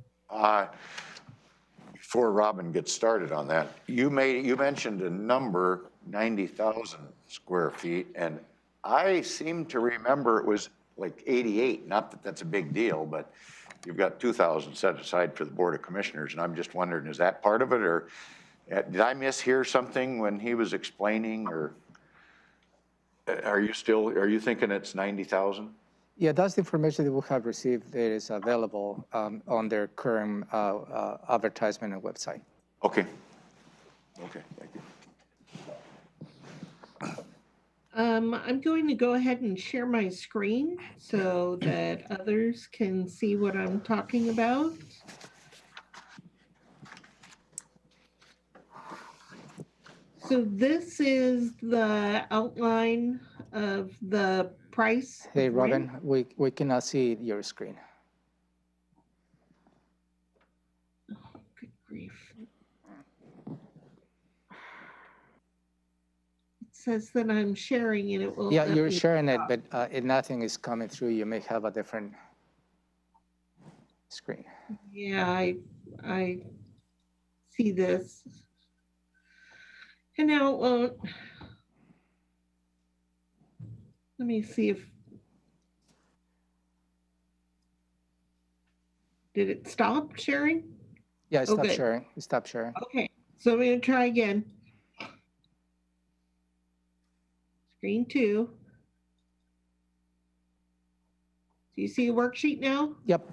Before Robin gets started on that, you mentioned a number, 90,000 square feet, and I seem to remember it was like 88. Not that that's a big deal, but you've got 2,000 set aside for the Board of Commissioners, and I'm just wondering, is that part of it, or did I mishear something when he was explaining, or are you thinking it's 90,000? Yeah, that's the information that we have received that is available on their current advertisement and website. Okay. Okay, thank you. I'm going to go ahead and share my screen so that others can see what I'm talking about. So this is the outline of the price. Hey, Robin, we cannot see your screen. Good grief. It says that I'm sharing and it will. Yeah, you're sharing it, but nothing is coming through. You may have a different screen. Yeah, I see this. And now it won't. Let me see if Did it stop sharing? Yeah, it stopped Okay. sharing. It stopped sharing. Okay, so I'm going to try again. Screen 2. Do you see a worksheet now? Yep.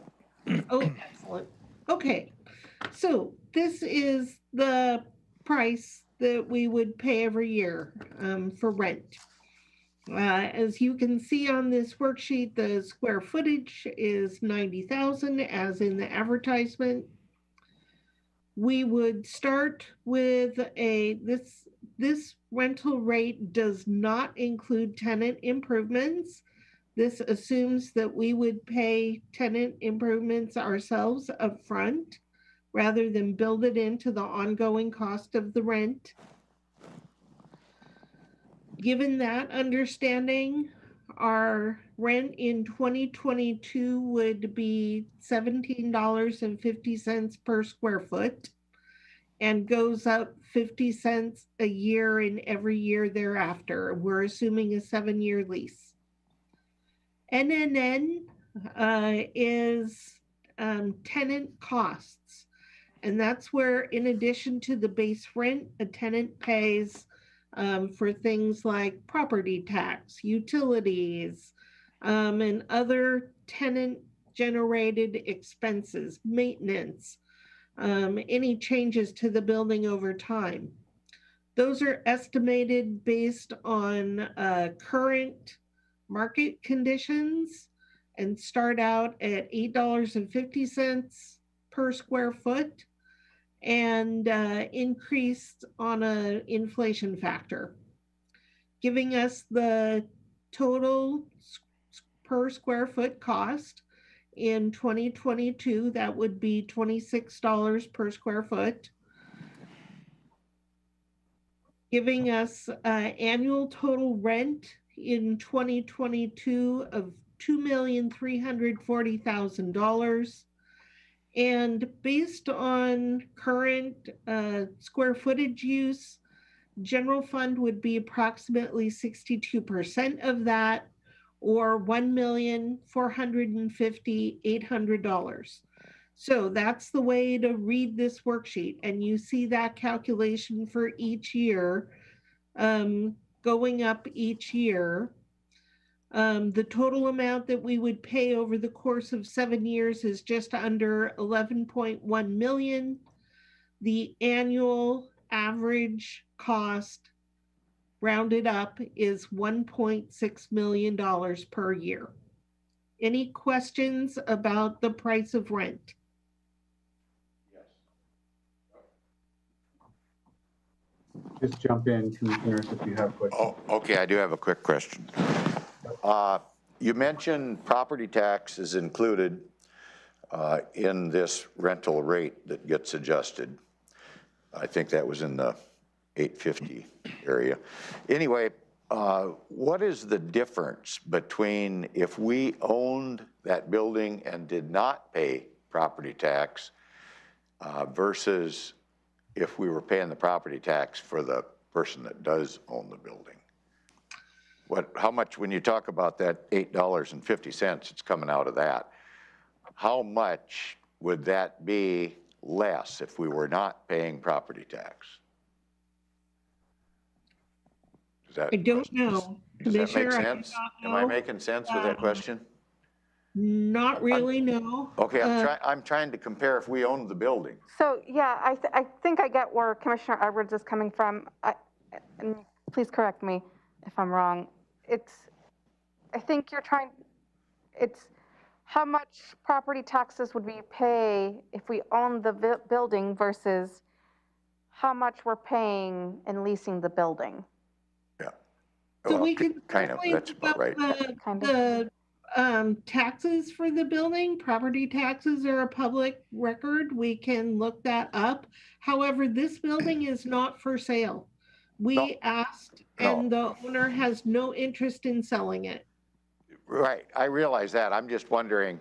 Oh, excellent. Okay, so this is the price that we would pay every year for rent. As you can see on this worksheet, the square footage is 90,000 as in the advertisement. We would start with this rental rate does not include tenant improvements. This assumes that we would pay tenant improvements ourselves up front rather than build it into the ongoing cost of the rent. Given that understanding, our rent in 2022 would be $17.50 per square foot and goes up 50 cents a year in every year thereafter. We're assuming a 7-year lease. NNN is tenant costs. And that's where, in addition to the base rent, a tenant pays for things like property tax, utilities, and other tenant-generated expenses, maintenance, any changes to the building over time. Those are estimated based on current market conditions and start out at $8.50 per square foot and increased on an inflation factor, giving us the total per square foot cost in 2022. That would be $26 per square foot, giving us annual total rent in 2022 of $2,340,000. And based on current square footage use, general fund would be approximately 62% of that, or $1,450,800. So that's the way to read this worksheet. And you see that calculation for each year going up each year. The total amount that we would pay over the course of 7 years is just under 11.1 million. The annual average cost, rounded up, is $1.6 million per year. Any questions about the price of rent? Just jump in, commissioners, if you have questions. Oh, okay, I do have a quick question. You mentioned property tax is included in this rental rate that gets adjusted. I think that was in the 850 area. Anyway, what is the difference between if we owned that building and did not pay property tax versus if we were paying the property tax for the person that does own the building? How much, when you talk about that $8.50, it's coming out of that. How much would that be less if we were not paying property tax? I don't know. Does that make sense? Am I making sense with that question? Not really, no. Okay, I'm trying to compare if we owned the building. So yeah, I think I get where Commissioner Edwards is coming from. And please correct me if I'm wrong. I think it's how much property taxes would we pay if we own the building versus how much we're paying and leasing the building. Yeah. So well, we can kind of, that's about right. The taxes for the building, property taxes are a public record. We can look that up. However, this building is not for sale. We asked, and the owner has no interest in selling it. Right, I realize that. I'm just wondering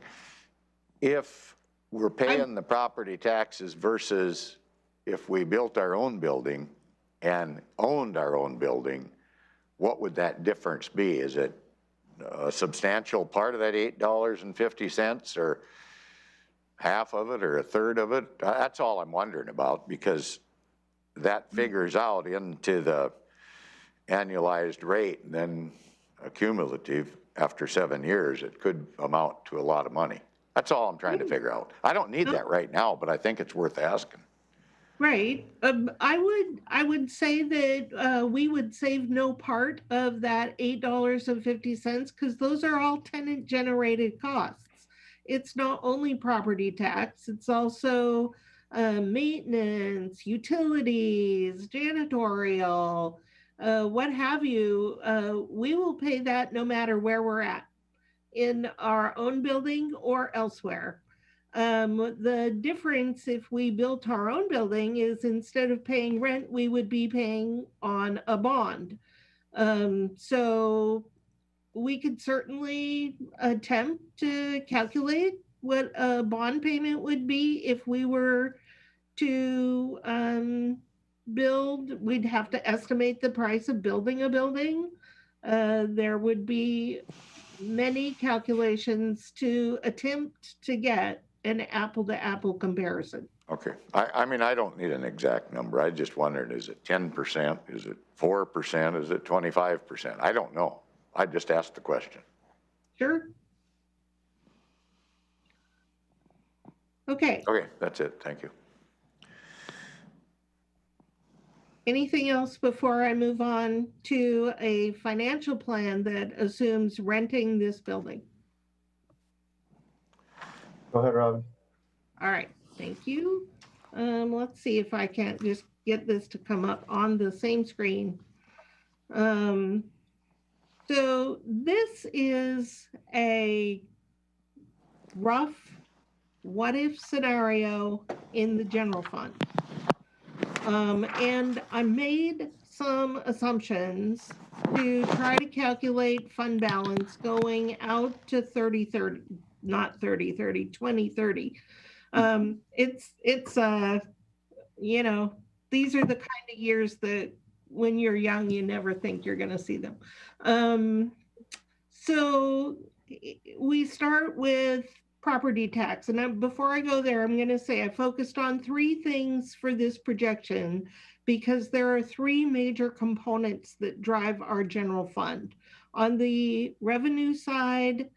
if we're paying the property taxes versus if we built our own building and owned our own building, what would that difference be? Is it a substantial part of that $8.50, or half of it or a third of it? That's all I'm wondering about, because that figures out into the annualized rate, and then accumulative after 7 years, it could amount to a lot of money. That's all I'm trying to figure out. I don't need that right now, but I think it's worth asking. Right. I would say that we would save no part of that $8.50 because those are all tenant generated costs. It's not only property tax, it's also maintenance, utilities, janitorial, what have you. We will pay that no matter where we're at, in our own building or elsewhere. The difference if we built our own building is instead of paying rent, we would be paying on a bond. So we could certainly attempt to calculate what a bond payment would be if we were to build. We'd have to estimate the price of building a building. There would be many calculations to attempt to get an apple-to-apple comparison. Okay, I mean, I don't need an exact number. I just wondered, is it 10%? Is it 4%? Is it 25%? I don't know. I just asked the question. Sure. Okay. Okay, that's it. Thank you. Anything else before I move on to a financial plan that assumes renting this building? Go ahead, Robin. All right, thank you. Let's see if I can't just get this to come up on the same screen. So this is a rough what if scenario in the general fund. And I made some assumptions to try to calculate fund balance going out to 2030. You know, these are the kind of years that when you're young, you never think you're going to see them. So we start with property tax. And before I go there, I'm going to say I focused on 3 things for this projection because there are 3 major components that drive our general fund. On the revenue side,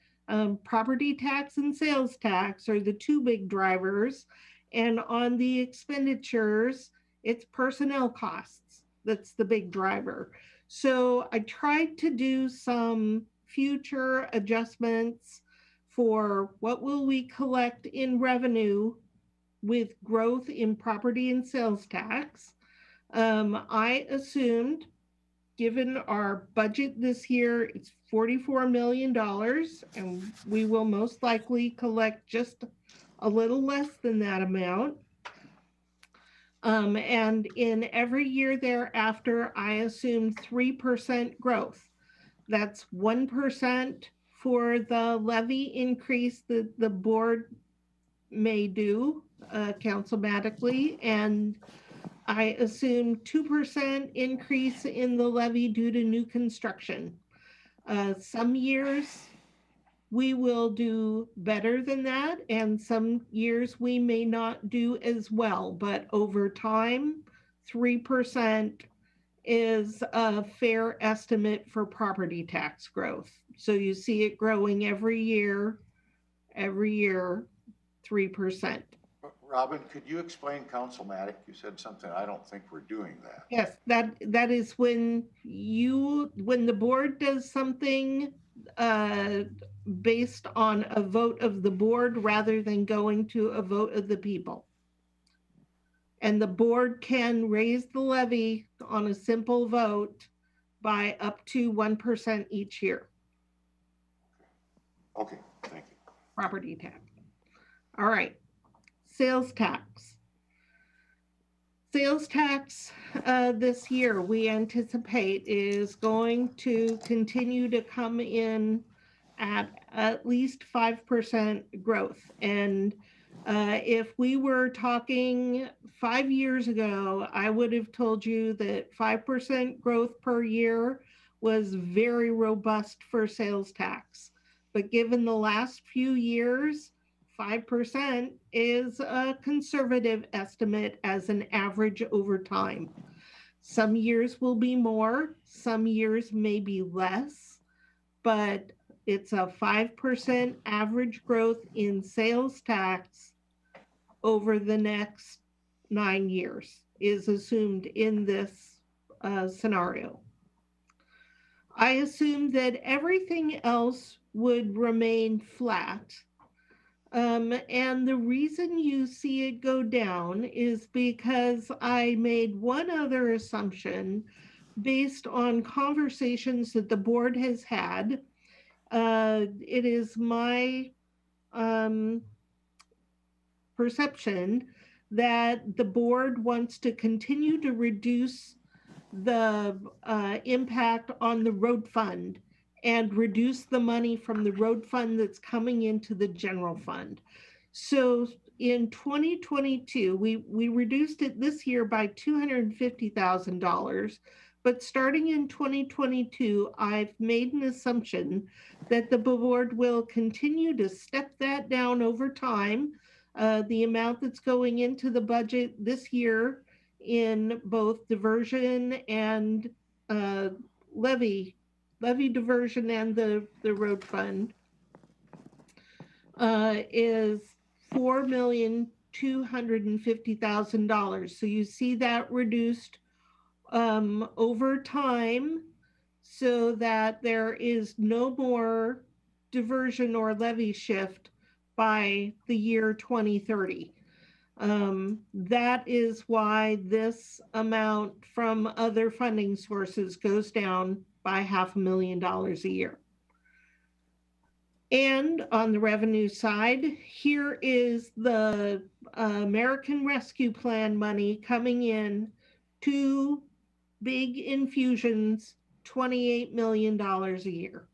property tax and sales tax are the 2 big drivers. And on the expenditures, it's personnel costs. That's the big driver. So I tried to do some future adjustments for what will we collect in revenue with growth in property and sales tax. I assumed, given our budget this year, it's $44 million, and we will most likely collect just a little less than that amount. And in every year thereafter, I assumed 3% growth. That's 1% for the levy increase that the board may do councilmatically, and I assume 2% increase in the levy due to new construction. Some years we will do better than that, and some years we may not do as well, but over time, 3% is a fair estimate for property tax growth. So you see it growing every year, 3%. Robin, could you explain Councilmatic? You said something, I don't think we're doing that. Yes, that is when the board does something based on a vote of the board rather than going to a vote of the people. And the board can raise the levy on a simple vote by up to 1% each year. Okay, thank you. Property tax. All right, sales tax. Sales tax this year we anticipate is going to continue to come in at least 5% growth. And if we were talking 5 years ago, I would have told you that 5% growth per year was very robust for sales tax. But given the last few years, 5% is a conservative estimate as an average over time. Some years will be more, some years may be less, but it's a 5% average growth in sales tax over the next 9 years is assumed in this scenario. I assume that everything else would remain flat. And the reason you see it go down is because I made one other assumption based on conversations that the board has had. It is my perception that the board wants to continue to reduce the impact on the road fund and reduce the money from the road fund that's coming into the general fund. So in 2022, we reduced it this year by $250,000, but starting in 2022, I've made an assumption that the board will continue to step that down over time. The amount that's going into the budget this year in both diversion and levy diversion and the road fund is $4,250,000. So you see that reduced over time so that there is no more diversion or levy shift by the year 2030. That is why this amount from other funding sources goes down by $500,000 a year. And on the revenue side, here is the American Rescue Plan money coming in, 2 big infusions, $28 million a year.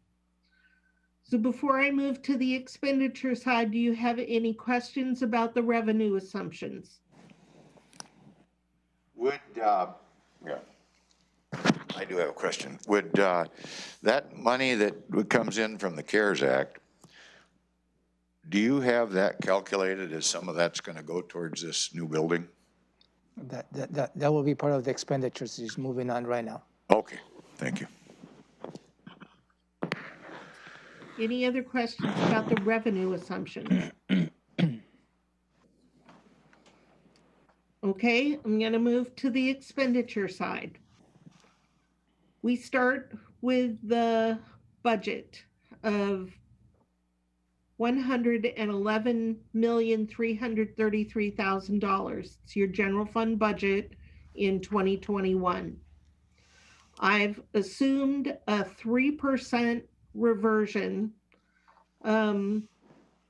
So before I move to the expenditure side, do you have any questions about the revenue assumptions? Would, yeah, I do have a question. Would that money that comes in from the CARES Act, do you have that calculated as some of that's going to go towards this new building? That will be part of the expenditures he's moving on right now. Okay, thank you. Any other questions about the revenue assumptions? Okay, I'm going to move to the expenditure side. We start with the budget of $111,333,000. It's your general fund budget in 2021. I've assumed a 3% reversion.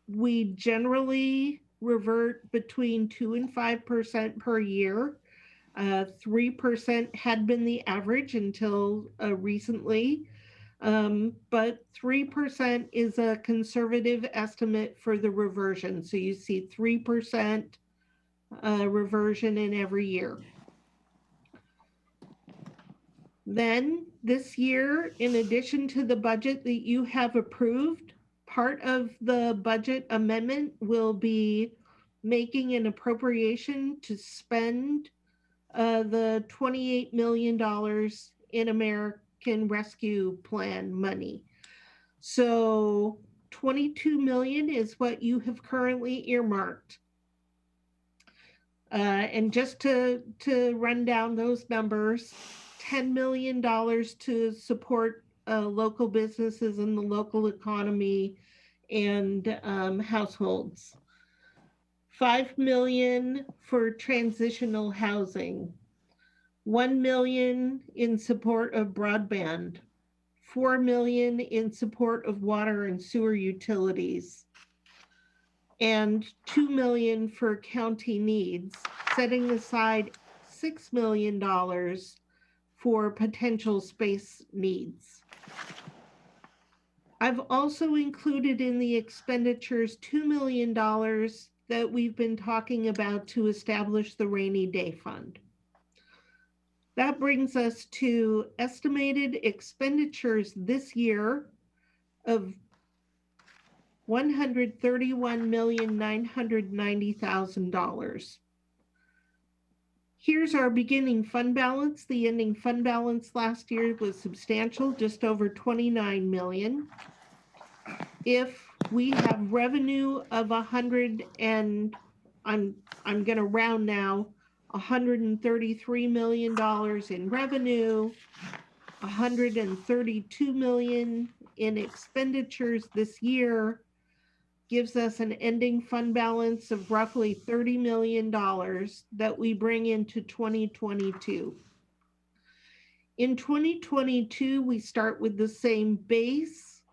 We generally revert between 2 and 5% per year. 3% had been the average until recently, but 3% is a conservative estimate for the reversion. So you see 3% reversion in every year. Then this year, in addition to the budget that you have approved, part of the budget amendment will be making an appropriation to spend the $28 million in American Rescue Plan money. So 22 million is what you have currently earmarked. And just to run down those numbers, $10 million to support local businesses and the local economy and households. $5 million for transitional housing. $1 million in support of broadband. $4 million in support of water and sewer utilities. And $2 million for county needs, setting aside $6 million for potential space needs. I've also included in the expenditures $2 million that we've been talking about to establish the rainy day fund. That brings us to estimated expenditures this year of $131,990,000. Here's our beginning fund balance. The ending fund balance last year was substantial, just over 29 million. If we have revenue of 100 and I'm going to round now, $133 million in revenue, 132 million in expenditures this year, gives us an ending fund balance of roughly $30 million that we bring into 2022. In 2022, we start with the same base.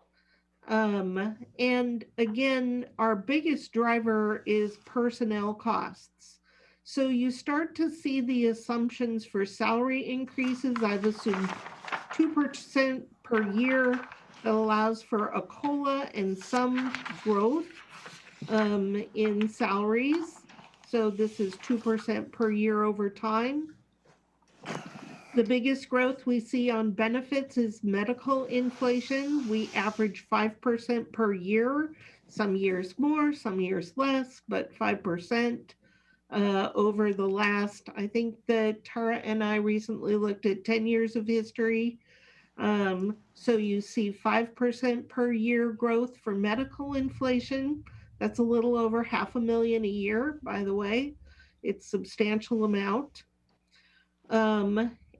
And again, our biggest driver is personnel costs. So you start to see the assumptions for salary increases. I've assumed 2% per year that allows for a COLA and some growth in salaries. So this is 2% per year over time. The biggest growth we see on benefits is medical inflation. We average 5% per year, some years more, some years less, but 5% over the last, I think that Tara and I recently looked at 10 years of history. So you see 5% per year growth for medical inflation. That's a little over $500,000 a year, by the way. It's a substantial amount.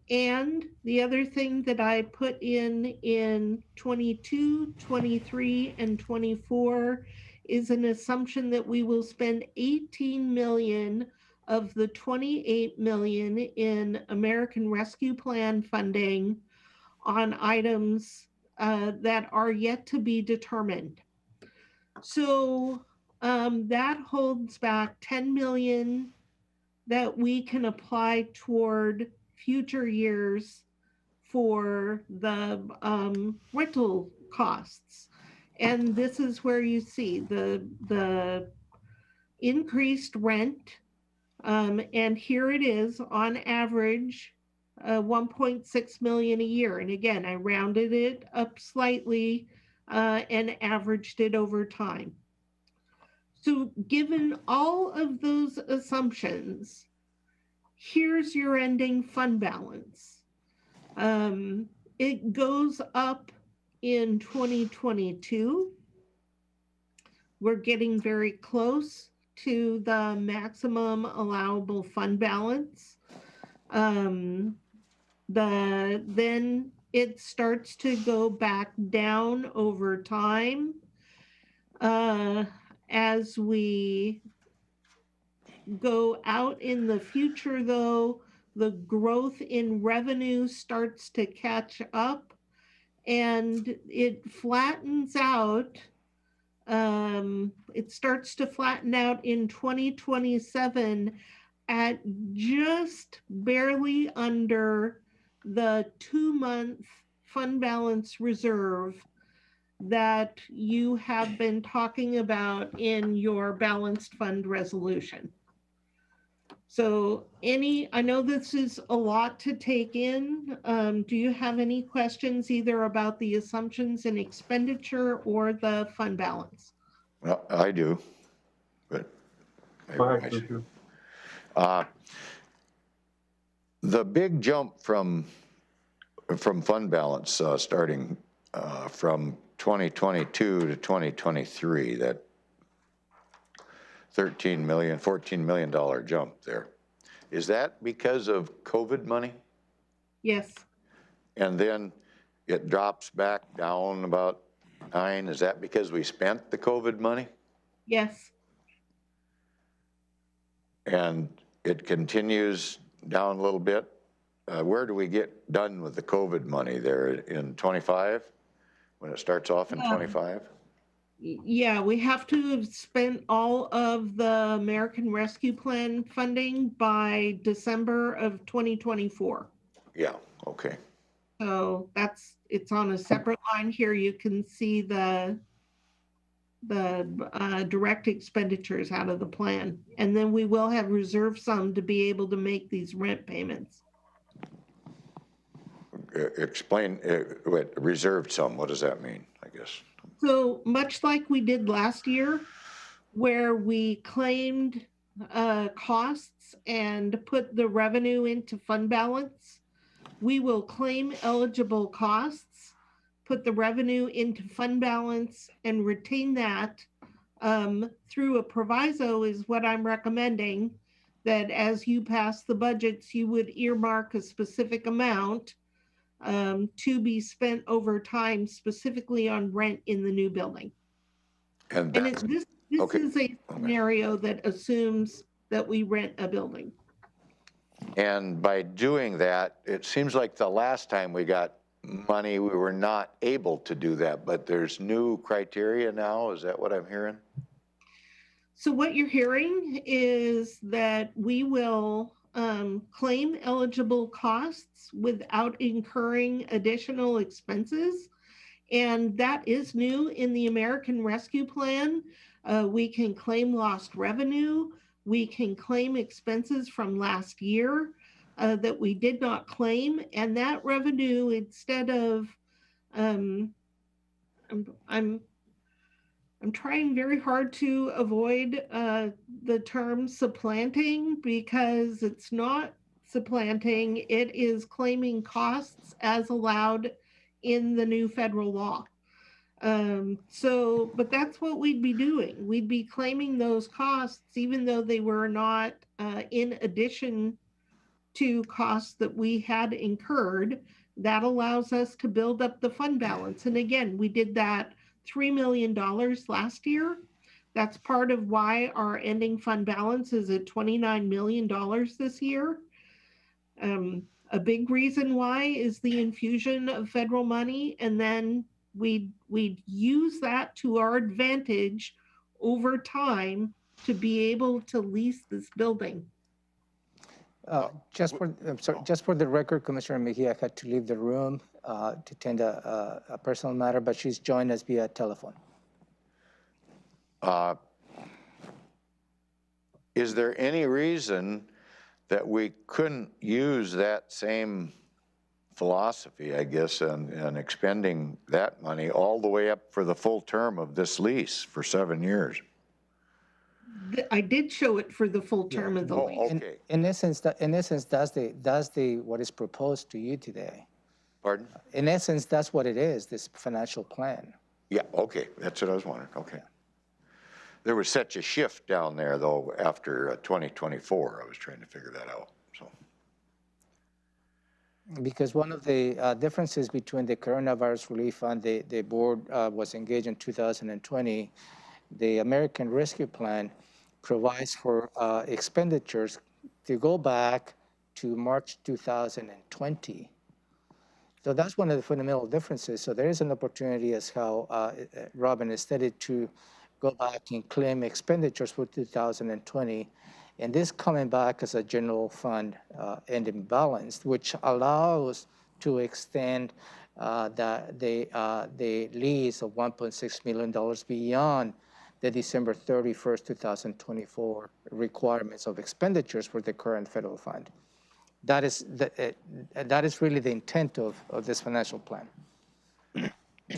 And the other thing that I put in 22, 23, and 24 is an assumption that we will spend 18 million of the 28 million in American Rescue Plan funding on items that are yet to be determined. So that holds back 10 million that we can apply toward future years for the rental costs. And this is where you see the increased rent. And here it is on average, 1.6 million a year. And again, I rounded it up slightly and averaged it over time. So given all of those assumptions, here's your ending fund balance. It goes up in 2022. We're getting very close to the maximum allowable fund balance. Then it starts to go back down over time as we go out in the future, though, the growth in revenue starts to catch up and it flattens out. It starts to flatten out in 2027 at just barely under the 2-month fund balance reserve that you have been talking about in your balanced fund resolution. So I know this is a lot to take in. Do you have any questions either about the assumptions and expenditure or the fund balance? Well, I do, but the big jump from fund balance starting from 2022 to 2023, that $13 million, $14 million jump there. Is that because of COVID money? Yes. And then it drops back down about 9. Is that because we spent the COVID money? Yes. And it continues down a little bit. Where do we get done with the COVID money there? In 25? When it starts off in 25? Yeah, we have to have spent all of the American Rescue Plan funding by December of 2024. Yeah, okay. So it's on a separate line here. You can see the direct expenditures out of the plan. And then we will have reserve sum to be able to make these rent payments. Explain reserved sum. What does that mean, I guess? So much like we did last year, where we claimed costs and put the revenue into fund balance, we will claim eligible costs, put the revenue into fund balance, and retain that through a proviso is what I'm recommending, that as you pass the budgets, you would earmark a specific amount to be spent over time, specifically on rent in the new building. And this okay. is a scenario that assumes that we rent a building. And by doing that, it seems like the last time we got money, we were not able to do that, but there's new criteria now. Is that what I'm hearing? So what you're hearing is that we will claim eligible costs without incurring additional expenses. And that is new in the American Rescue Plan. We can claim lost revenue. We can claim expenses from last year that we did not claim. And that revenue, instead of, I'm trying very hard to avoid the term supplanting, because it's not supplanting, it is claiming costs as allowed in the new federal law. But that's what we'd be doing. We'd be claiming those costs, even though they were not in addition to costs that we had incurred. That allows us to build up the fund balance. And again, we did that $3 million last year. That's part of why our ending fund balance is at $29 million this year. A big reason why is the infusion of federal money, and then we'd use that to our advantage over time to be able to lease this building. Just for the record, Commissioner Mejia had to leave the room to attend a personal matter, but she's joined us via telephone. Is there any reason that we couldn't use that same philosophy, I guess, and expending that money all the way up for the full term of this lease for 7 years? I did show it for the full term of the lease. Okay. In essence, that's what is proposed to you today. Pardon? In essence, that's what it is, this financial plan. Yeah, okay, that's what I was wondering, okay. There was such a shift down there, though, after 2024. I was trying to figure that out, so. Because one of the differences between the coronavirus relief fund, the board was engaged in 2020, the American Rescue Plan provides for expenditures to go back to March 2020. So that's one of the fundamental differences. So there is an opportunity, as how Robin has stated, to go back and claim expenditures for 2020, and this coming back as a general fund ending balance, which allows to extend the lease of $1.6 million beyond the December 31st, 2024 requirements of expenditures for the current federal fund. That is really the intent of this financial plan.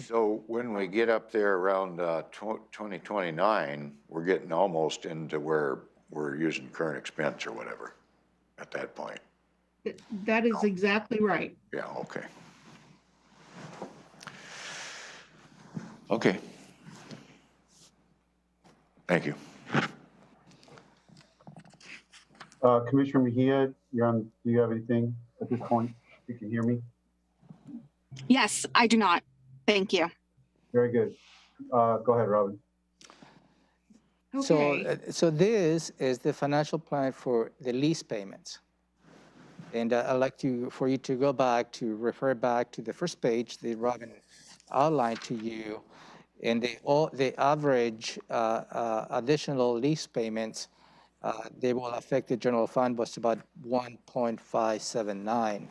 So when we get up there around 2029, we're getting almost into where we're using current expense or whatever at that point. That is exactly right. Yeah, okay. Okay. Thank you. Commissioner Mejia, do you have anything at this point? You can hear me? Yes, I do not. Thank you. Very good. Go ahead, Robin. Okay. So this is the financial plan for the lease payments. And I'd like for you to go back to refer back to the first page that Robin outlined to you. And the average additional lease payments, they will affect the general fund was about 1.579.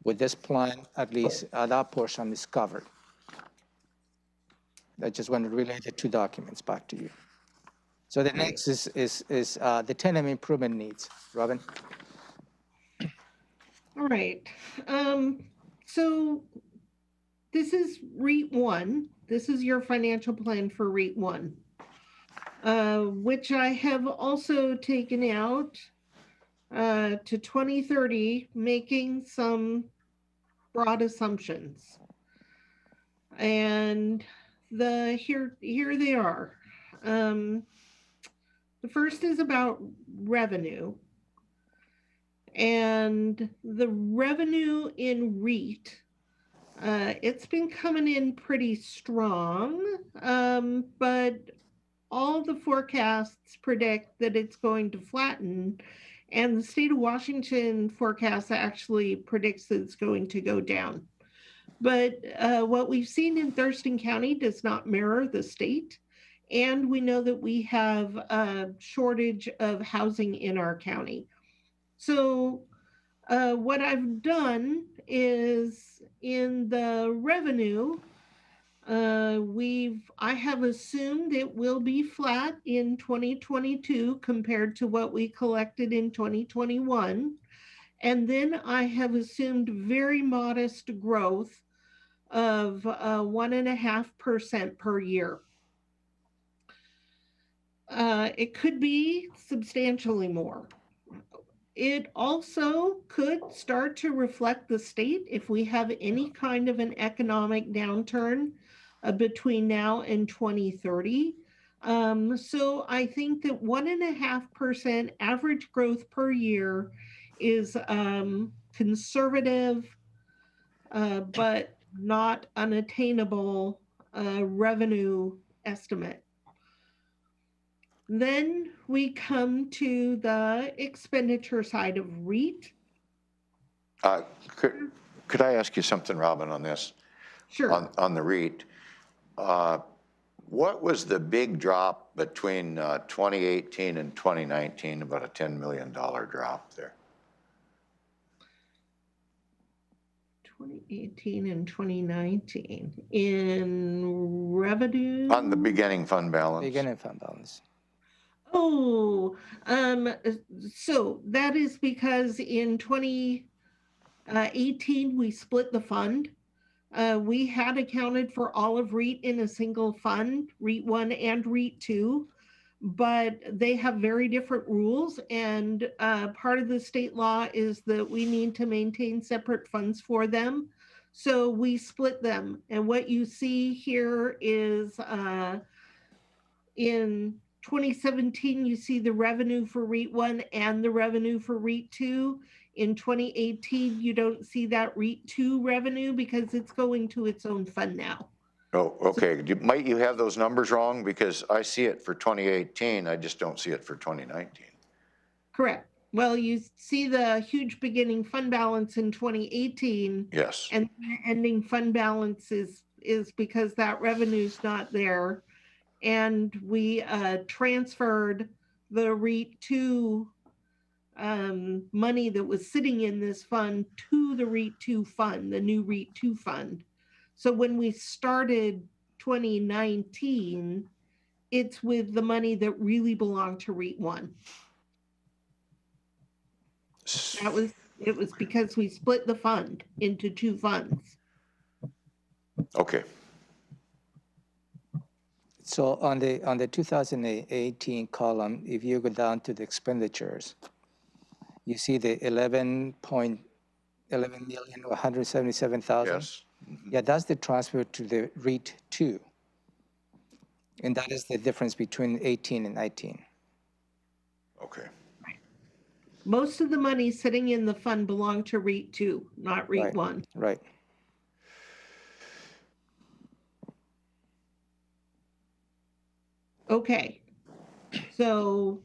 With this plan, at least that portion is covered. I just want to relay the two documents back to you. So the next is the tenant improvement needs. Robin? All right. So this is REIT 1. this is your financial plan for REIT 1, which I have also taken out to 2030, making some broad assumptions. And here they are. The first is about revenue. And the revenue in REIT, it's been coming in pretty strong, but all the forecasts predict that it's going to flatten, and the state of Washington forecast actually predicts that it's going to go down. But what we've seen in Thurston County does not mirror the state, and we know that we have a shortage of housing in our county. So what I've done is in the revenue, I have assumed it will be flat in 2022 compared to what we collected in 2021. And then I have assumed very modest growth of 1.5% per year. It could be substantially more. It also could start to reflect the state if we have any kind of an economic downturn between now and 2030. So I think that 1.5% average growth per year is conservative, but not unattainable revenue estimate. Then we come to the expenditure side of REIT. Could I ask you something, Robin, on this? Sure. On the REIT. What was the big drop between 2018 and 2019, about a $10 million drop there? 2018 and 2019 in revenue? On the beginning fund balance. Beginning fund balance. Oh, so that is because in 2018, we split the fund. We had accounted for all of REIT in a single fund, REIT 1 and REIT 2, but they have very different rules. And part of the state law is that we need to maintain separate funds for them. So we split them. And what you see here is in 2017, you see the revenue for REIT 1 and the revenue for REIT 2. In 2018, you don't see that REIT 2 revenue because it's going to its own fund now. Oh, okay. Might you have those numbers wrong? Because I see it for 2018, I just don't see it for 2019. Correct. Well, you see the huge beginning fund balance in 2018. Yes. And the ending fund balance is because that revenue's not there. And we transferred the REIT 2 money that was sitting in this fund to the REIT 2 fund, the new REIT 2 fund. So when we started 2019, it's with the money that really belonged to REIT 1. It was because we split the fund into 2 funds. Okay. So on the 2018 column, if you go down to the expenditures, you see the 11,177,000. Yes. Yeah, that's the transfer to the REIT 2. And that is the difference between 18 and 19. Okay. Right. Most of the money sitting in the fund belonged to REIT 2, not REIT 1. Right. Okay, so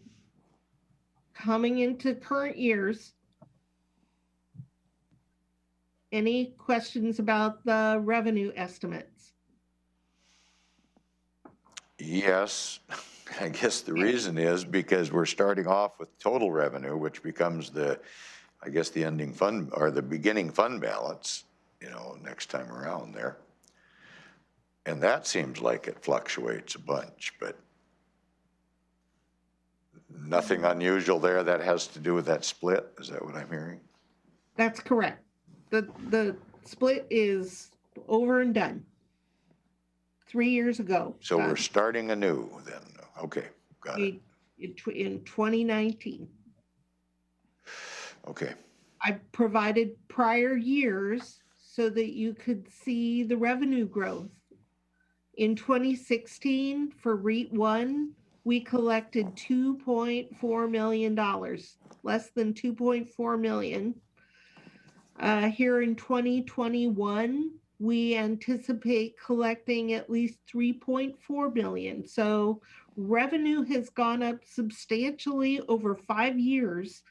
coming into current years, any questions about the revenue estimates? Yes, I guess the reason is because we're starting off with total revenue, which becomes the ending fund or the beginning fund balance, next time around there. And that seems like it fluctuates a bunch, but nothing unusual there that has to do with that split. Is that what I'm hearing? That's correct. The split is over and done. 3 years ago. So we're starting anew then. Okay, got it. In 2019. Okay. I provided prior years so that you could see the revenue growth. In 2016, for REIT 1, we collected $2.4 million, less than $2.4 million. Here in 2021, we anticipate collecting at least $3.4 million. So revenue has gone up substantially over 5 years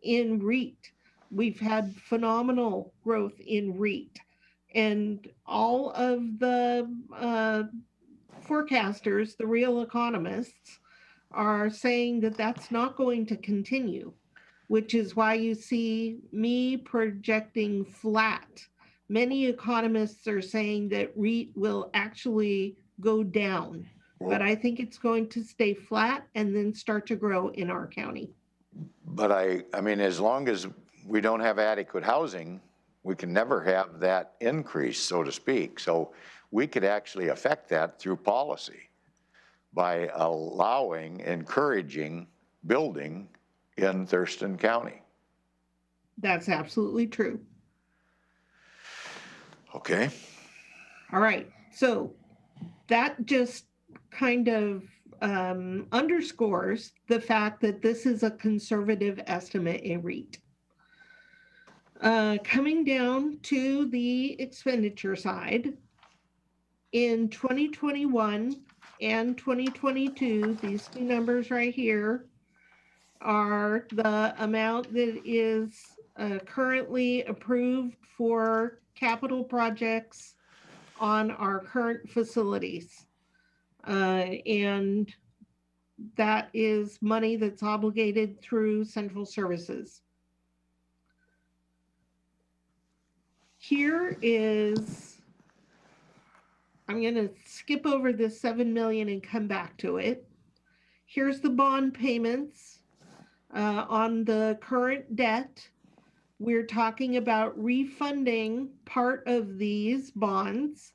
in REIT. We've had phenomenal growth in REIT. And all of the forecasters, the real economists, are saying that that's not going to continue, which is why you see me projecting flat. Many economists are saying that REIT will actually go down, but I think it's going to stay flat and then start to grow in our county. But I mean, as long as we don't have adequate housing, we can never have that increase, so to speak. So we could actually affect that through policy by encouraging building in Thurston County. That's absolutely true. Okay. All right. So that just kind of underscores the fact that this is a conservative estimate in REIT. Coming down to the expenditure side, in 2021 and 2022, these two numbers right here are the amount that is currently approved for capital projects on our current facilities. And that is money that's obligated through central services. Here is, I'm going to skip over this 7 million and come back to it. Here's the bond payments on the current debt. We're talking about refunding part of these bonds.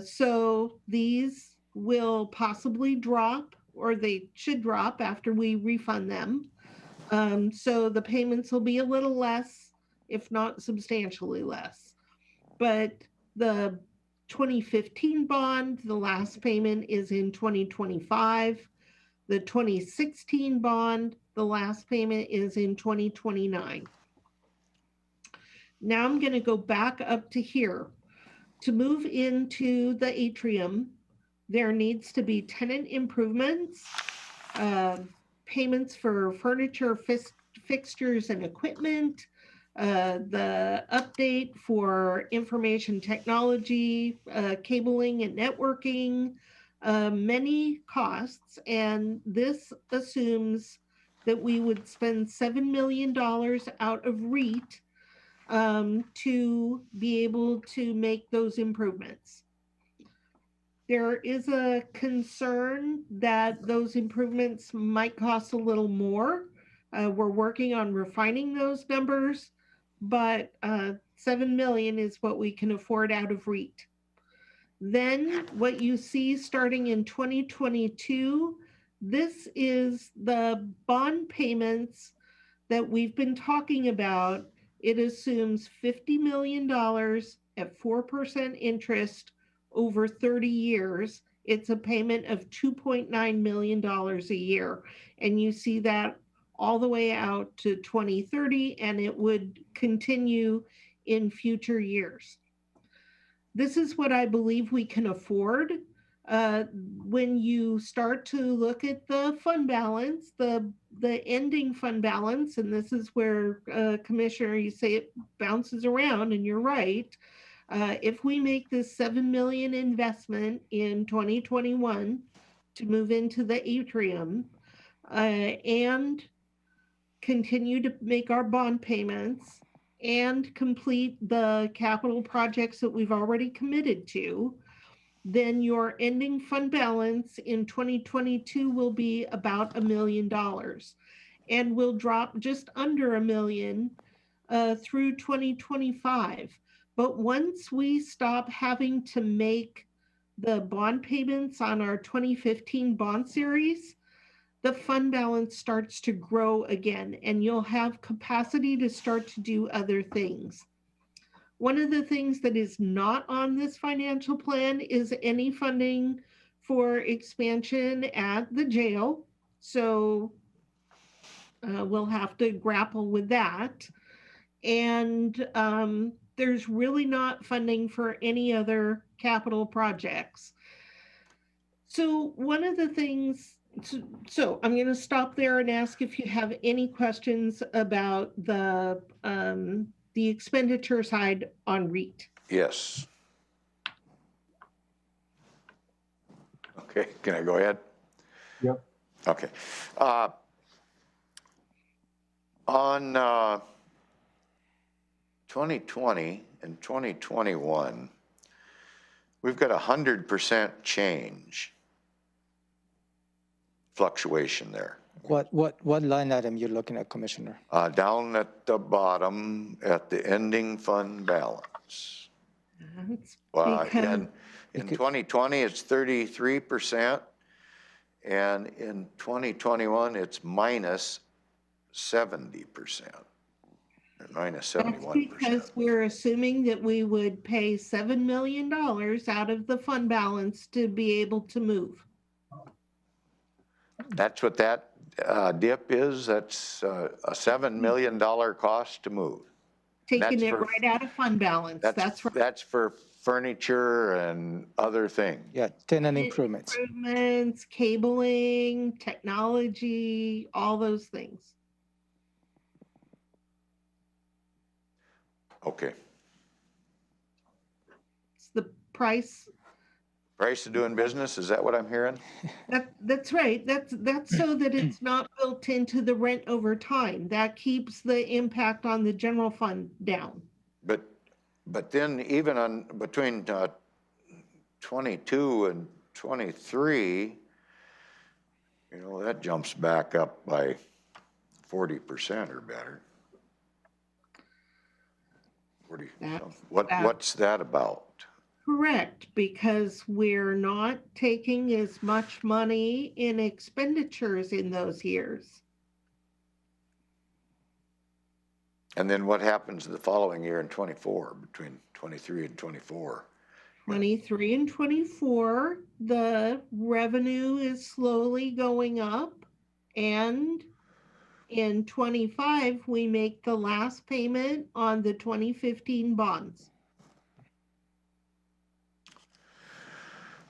So these will possibly drop, or they should drop after we refund them. So the payments will be a little less, if not substantially less. But the 2015 bond, the last payment is in 2025. The 2016 bond, the last payment is in 2029. Now I'm going to go back up to here. To move into the atrium, there needs to be tenant improvements, payments for furniture, fixtures, and equipment, the update for information technology, cabling and networking, many costs. And this assumes that we would spend $7 million out of REIT to be able to make those improvements. There is a concern that those improvements might cost a little more. We're working on refining those numbers, but 7 million is what we can afford out of REIT. Then what you see starting in 2022, this is the bond payments that we've been talking about. It assumes $50 million at 4% interest over 30 years. It's a payment of $2.9 million a year. And you see that all the way out to 2030, and it would continue in future years. This is what I believe we can afford. When you start to look at the fund balance, the ending fund balance, and this is where, Commissioner, you say it bounces around, and you're right. If we make this 7 million investment in 2021 to move into the atrium and continue to make our bond payments and complete the capital projects that we've already committed to, then your ending fund balance in 2022 will be about $1 million and will drop just under $1 million through 2025. But once we stop having to make the bond payments on our 2015 bond series, the fund balance starts to grow again, and you'll have capacity to start to do other things. One of the things that is not on this financial plan is any funding for expansion at the jail. So we'll have to grapple with that. And there's really not funding for any other capital projects. So one of the things, so I'm going to stop there and ask if you have any questions about the expenditure side on REIT. Yes. Okay, can I go ahead? Yep. Okay. On 2020 and 2021, we've got 100% change fluctuation there. What line item you're looking at, Commissioner? Down at the bottom at the ending fund balance. Well, in 2020, it's 33%, and in 2021, it's minus 70%, or minus 71%. That's because we're assuming that we would pay $7 million out of the fund balance to be able to move. That's what that dip is. That's a $7 million cost to move. Taking it right out of fund balance. That's right. That's for furniture and other things. Yeah, tenant improvements. Improvements, cabling, technology, all those things. Okay. It's the price. Price of doing business, is that what I'm hearing? That's right. That's so that it's not built into the rent over time. That keeps the impact on the general fund down. But then even on between 22 and 23, you know, that jumps back up by 40% or better. 40. What's that about? Correct, because we're not taking as much money in expenditures in those years. And then what happens the following year in 24, between 23 and 24? 23 and 24, the revenue is slowly going up, and in 25, we make the last payment on the 2015 bonds.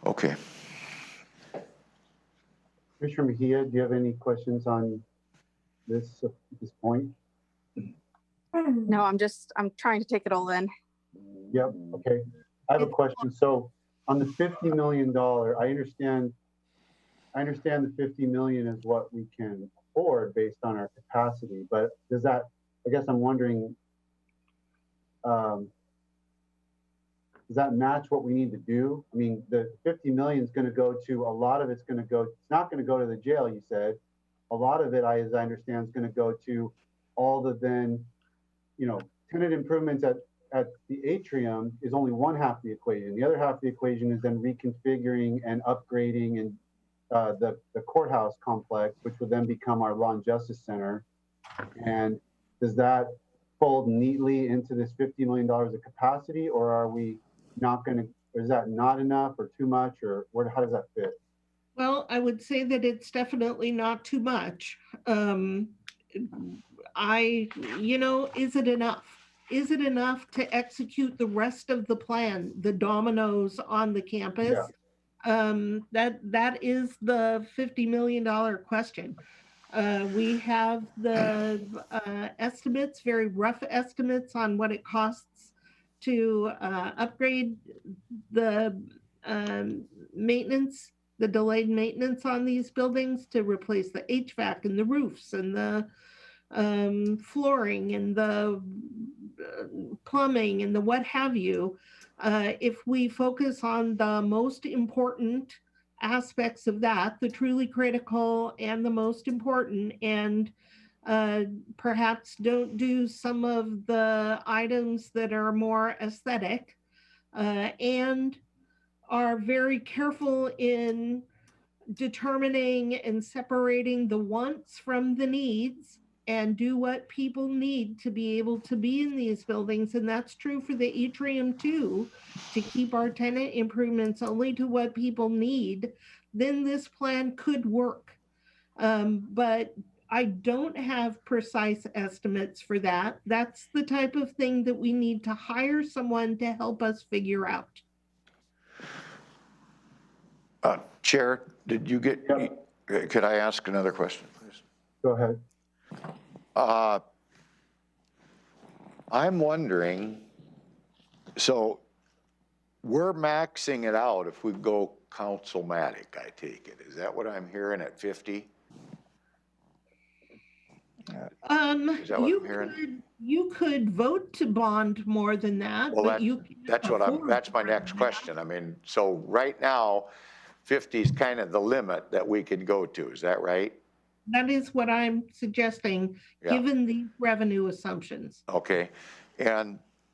Okay. Commissioner Mejia, do you have any questions on this at this point? No, I'm trying to take it all in. Yep, okay. I have a question. So on the $50 million, I understand the 50 million is what we can afford based on our capacity, but does that, I guess I'm wondering, does that match what we need to do? I mean, the 50 million is going to go to, a lot of it's going to go, it's not going to go to the jail, you said. A lot of it, as I understand, is going to go to all the then, you know, tenant improvements at the atrium is only one half the equation. The other half of the equation is then reconfiguring and upgrading and the courthouse complex, which would then become our Law and Justice Center. And does that fold neatly into this $50 million of capacity, or are we not going to, is that not enough or too much, or where, how does that fit? Well, I would say that it's definitely not too much. You know, is it enough? Is it enough to execute the rest of the plan, the dominoes on the campus? Yeah. That is the $50 million question. We have the estimates, very rough estimates on what it costs to upgrade the maintenance, the delayed maintenance on these buildings, to replace the HVAC and the roofs and the flooring and the plumbing and the what have you. If we focus on the most important aspects of that, the truly critical and the most important, and perhaps don't do some of the items that are more aesthetic, and are very careful in determining and separating the wants from the needs and do what people need to be able to be in these buildings. And that's true for the atrium too, to keep our tenant improvements only to what people need, then this plan could work. But I don't have precise estimates for that. That's the type of thing that we need to hire someone to help us figure out. Chair, did you get, could I ask another question, please? Go ahead. I'm wondering, so we're maxing it out if we go council-matic, I take it. Is that what I'm hearing at 50? Is that what I'm hearing? You could vote to bond more than that. Well, but that's my next question. I mean, so right now, 50 is kind of the limit that we could go to. Is that right? That is what I'm suggesting, given the revenue assumptions. Okay.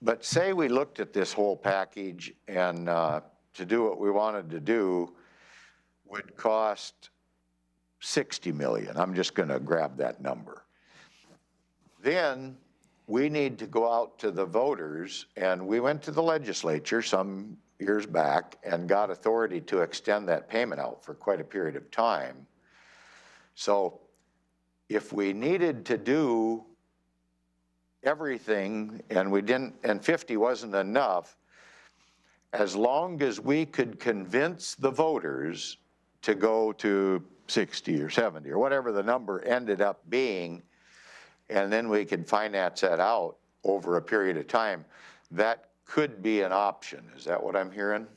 But say we looked at this whole package and to do what we wanted to do would cost 60 million. I'm just going to grab that number. Then we need to go out to the voters, and we went to the legislature some years back and got authority to extend that payment out for quite a period of time. So if we needed to do everything and we didn't, and 50 wasn't enough, as long as we could convince the voters to go to 60 or 70 or whatever the number ended up being, and then we could finance that out over a period of time, that could be an option. Is that what I'm hearing?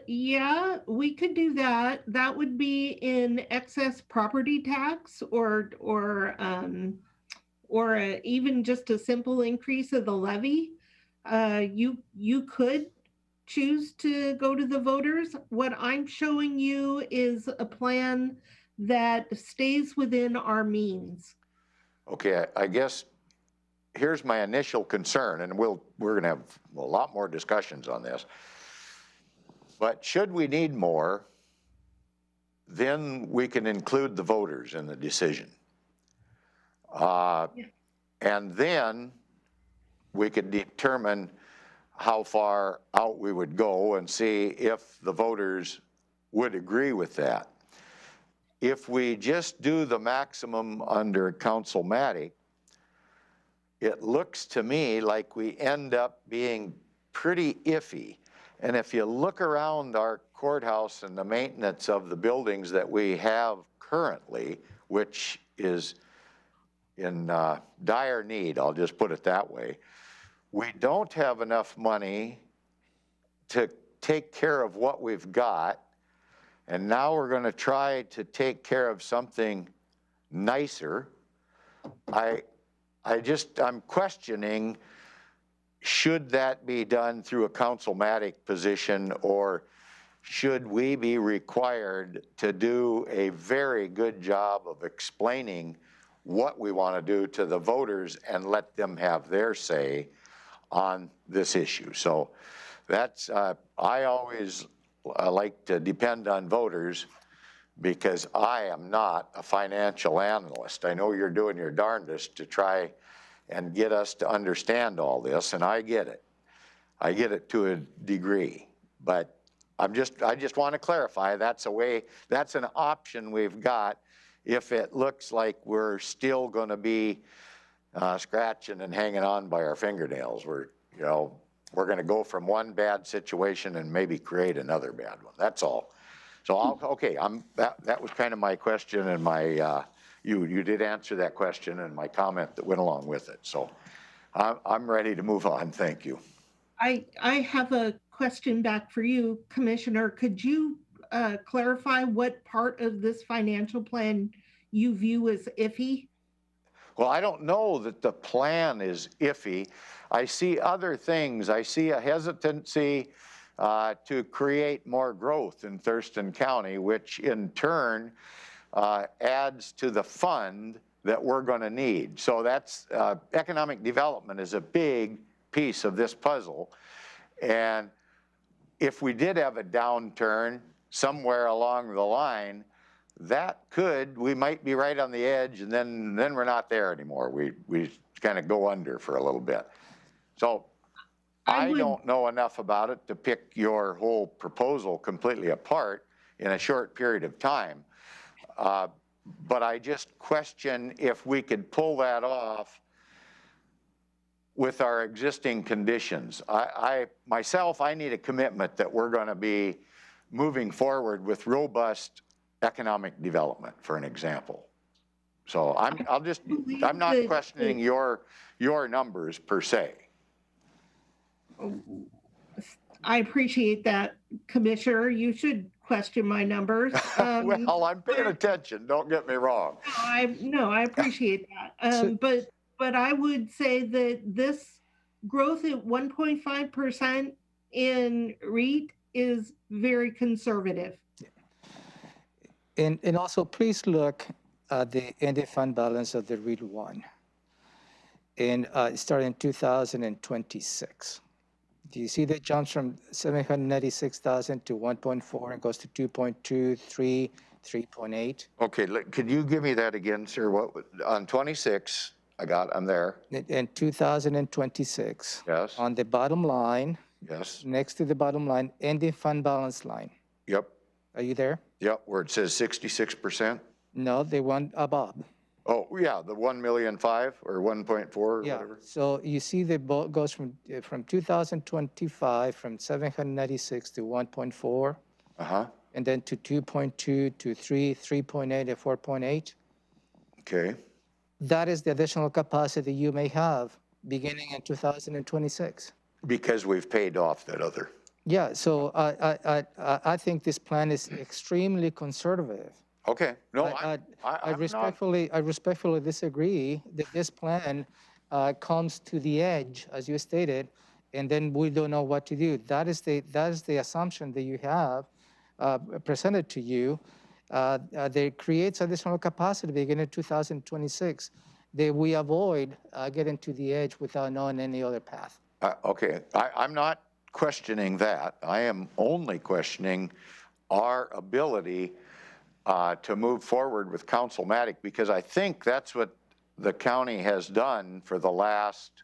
Yeah, we could do that. That would be in excess property tax or even just a simple increase of the levy. You could choose to go to the voters. What I'm showing you is a plan that stays within our means. Okay, I guess here's my initial concern, and we're going to have a lot more discussions on this. But should we need more, then we can include the voters in the decision. And then we could determine how far out we would go and see if the voters would agree with that. If we just do the maximum under council-matic, it looks to me like we end up being pretty iffy. And if you look around our courthouse and the maintenance of the buildings that we have currently, which is in dire need, I'll just put it that way, we don't have enough money to take care of what we've got. And now we're going to try to take care of something nicer. I'm questioning, should that be done through a council-matic position, or should we be required to do a very good job of explaining what we want to do to the voters and let them have their say on this issue? So that's, I always like to depend on voters because I am not a financial analyst. I know you're doing your darndest to try and get us to understand all this, and I get it. I get it to a degree, but I just want to clarify that's an option we've got if it looks like we're still going to be scratching and hanging on by our fingernails. We're going to go from one bad situation and maybe create another bad one. That's all. So that was kind of my question, and my you did answer that question and my comment that went along with it. So I'm ready to move on. Thank you. I have a question back for you, Commissioner. Could you clarify what part of this financial plan you view as iffy? Well, I don't know that the plan is iffy. I see other things. I see a hesitancy to create more growth in Thurston County, which in turn adds to the fund that we're going to need. So that's economic development is a big piece of this puzzle. And if we did have a downturn somewhere along the line, we might be right on the edge, and then we're not there anymore. We kind of go under for a little bit. So I don't know enough about it to pick your whole proposal completely apart in a short period of time. But I just question if we could pull that off with our existing conditions. Myself, I need a commitment that we're going to be moving forward with robust economic development, for an example. So I'm not questioning your numbers per se. I appreciate that, Commissioner. You should question my numbers. Well, I'm paying attention. Don't get me wrong. No, I appreciate that. But I would say that this growth at 1.5% in REIT is very conservative. And also, please look at the ending fund balance of the REIT 1. And starting in 2026. Do you see that jumps from 796,000 to 1.4 and goes to 2.2, 3, 3.8? Okay, could you give me that again, sir? What on 26? I'm there. In 2026. Yes. On the bottom line. Yes. Next to the bottom line, ending fund balance line. Yep. Are you there? Yep, where it says 66%? No, the one above. Oh, yeah, the 1,000,005 or 1.4 or whatever. So you see the goes from 2025 from 796 to 1.4. And then to 2.2 to 3, 3.8 and 4.8. Okay. That is the additional capacity you may have beginning in 2026. Because we've paid off that other. Yeah, so I think this plan is extremely conservative. Okay, no, I respectfully disagree that this plan comes to the edge, as you stated, and then we don't know what to do. That is the assumption that you have presented to you. That creates additional capacity beginning in 2026 that we avoid getting to the edge without knowing any other path. Okay, I'm not questioning that. I am only questioning our ability to move forward with Councilmatic, because I think that's what the county has done for the last,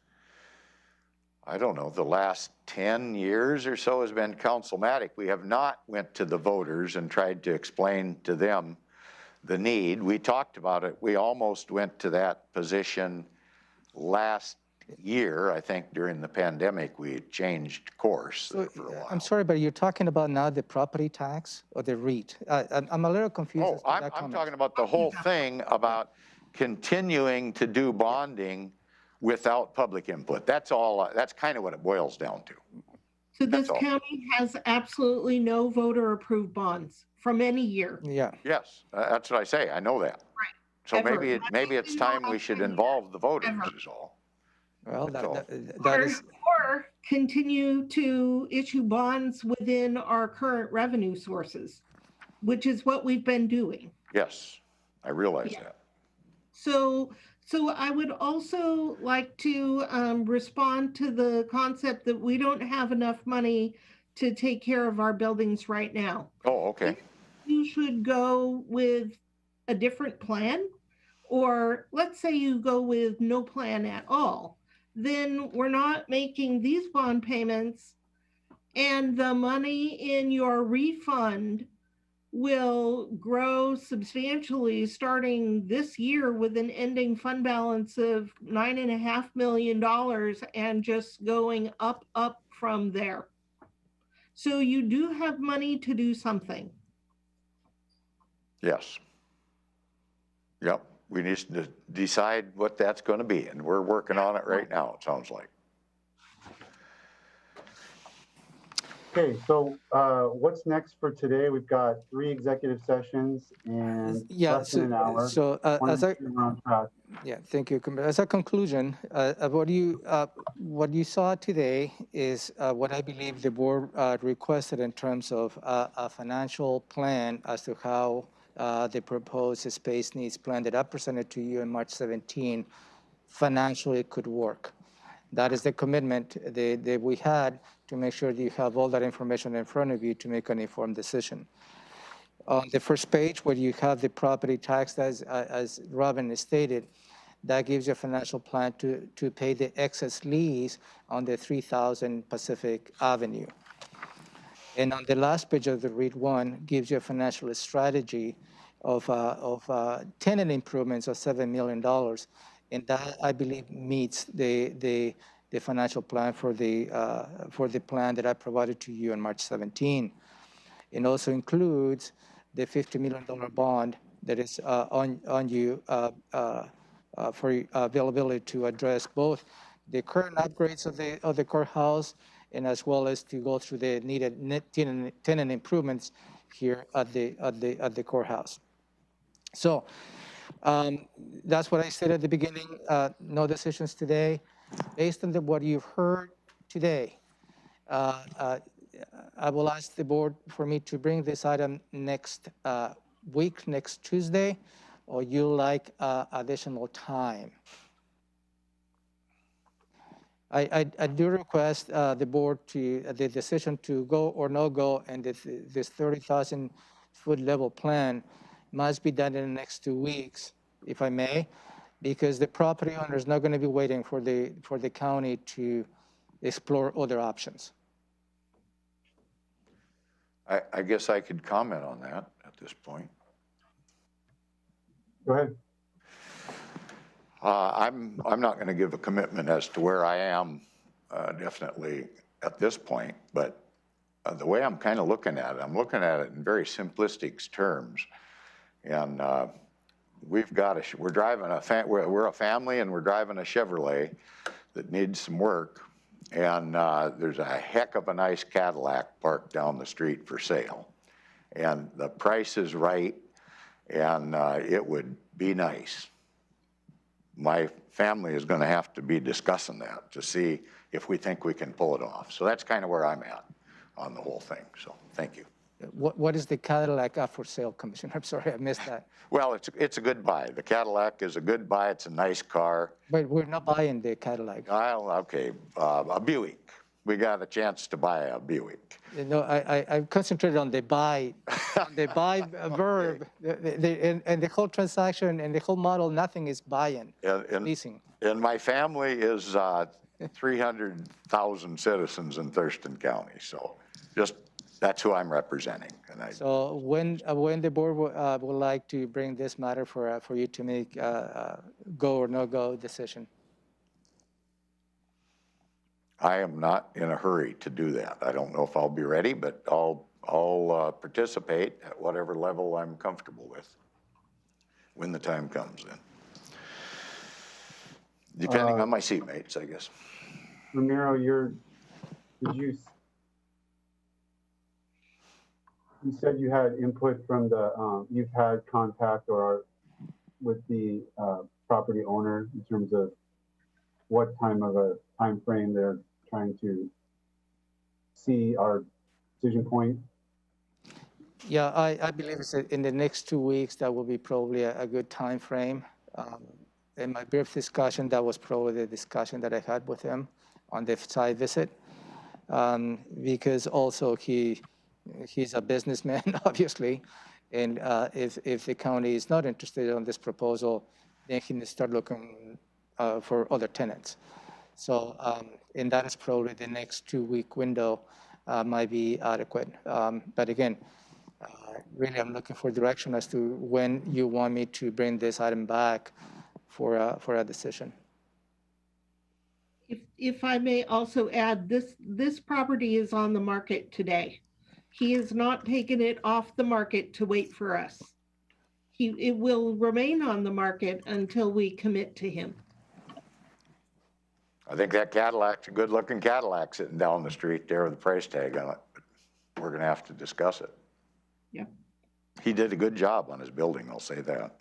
I don't know, the last 10 years or so has been Councilmatic. We have not went to the voters and tried to explain to them the need. We talked about it. We almost went to that position last year. I think during the pandemic, we changed course for a while. I'm sorry, but you're talking about now the property tax or the REIT? I'm a little confused. Oh, I'm talking about the whole thing about continuing to do bonding without public input. That's all. That's kind of what it boils down to. So this county has absolutely no voter-approved bonds from any year. Yeah. Yes, that's what I say. I know that. Right. So maybe it's time we should involve the voters is all. Well, or continue to issue bonds within our current revenue sources, which is what we've been doing. Yes, I realize that. So I would also like to respond to the concept that we don't have enough money to take care of our buildings right now. Oh, okay. You should go with a different plan, or let's say you go with no plan at all. Then we're not making these bond payments, and the money in your refund will grow substantially starting this year with an ending fund balance of $9.5 million and just going up from there. So you do have money to do something. Yes. Yep. We need to decide what that's going to be, and we're working on it right now, it sounds like. Okay, so what's next for today? We've got 3 executive sessions and less than an hour. So thank you. As a conclusion, what you saw today is what I believe the board requested in terms of a financial plan as to how the proposed space needs plan that I presented to you on March 17 financially could work. That is the commitment that we had to make sure that you have all that information in front of you to make an informed decision. On the first page, where you have the property tax, as Robin stated, that gives you a financial plan to pay the excess lease on the 3000 Pacific Avenue. And on the last page of the REIT 1 gives you a financial strategy of tenant improvements of $7 million. And that, I believe, meets the financial plan for the plan that I provided to you on March 17. It also includes the $50 million bond that is on you for availability to address both the current upgrades of the courthouse and as well as to go through the needed tenant improvements here at the courthouse. So that's what I said at the beginning. No decisions today. Based on what you've heard today, I will ask the board for me to bring this item next week, next Tuesday, or you like additional time. I do request the board the decision to go or no go, and this 30,000 foot level plan must be done in the next 2 weeks, if I may, because the property owner is not going to be waiting for the county to explore other options. I guess I could comment on that at this point. Go ahead. I'm not going to give a commitment as to where I am, definitely at this point, but the way I'm kind of looking at it, I'm looking at it in very simplistic terms. And we're a family and we're driving a Chevrolet that needs some work. And there's a heck of a nice Cadillac parked down the street for sale. And the price is right, and it would be nice. My family is going to have to be discussing that to see if we think we can pull it off. So that's kind of where I'm at on the whole thing. So thank you. What is the Cadillac up for sale, Commissioner? I'm sorry, I missed that. Well, it's a good buy. The Cadillac is a good buy. It's a nice car. But we're not buying the Cadillac. Well, okay, a Buick. We got a chance to buy a Buick. You know, I concentrated on the buy, verb, and the whole transaction and the whole model. Nothing is buying, leasing. And my family is 300,000 citizens in Thurston County. So just that's who I'm representing. And so when the board would like to bring this matter for you to make go or no go decision. I am not in a hurry to do that. I don't know if I'll be ready, but I'll participate at whatever level I'm comfortable with when the time comes then. Depending on my seatmates, I guess. Ramiro, you said you had input from you've had contact with the property owner in terms of what time frame they're trying to see our decision point? Yeah, I believe it's in the next 2 weeks. That will be probably a good time frame. In my brief discussion, that was probably the discussion that I had with him on the site visit, because also he's a businessman, obviously, and if the county is not interested in this proposal, then he needs to start looking for other tenants. So, and that is probably the next 2 week window might be adequate. But again, really I'm looking for direction as to when you want me to bring this item back for a decision. If I may also add, this property is on the market today. He has not taken it off the market to wait for us. It will remain on the market until we commit to him. I think that Cadillac's a good-looking Cadillac sitting down the street there with a price tag on it. But we're going to have to discuss it. Yeah. He did a good job on his building, I'll say that.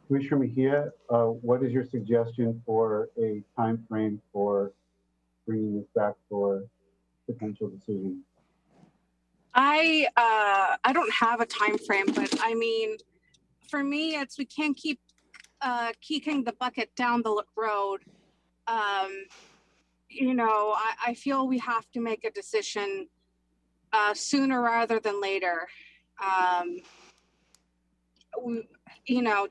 Commissioner Mejia, what is your suggestion for a time frame for bringing this back for potential decision? I don't have a time frame, but I mean, for me, we can't keep kicking the bucket down the road. I feel we have to make a decision sooner rather than later.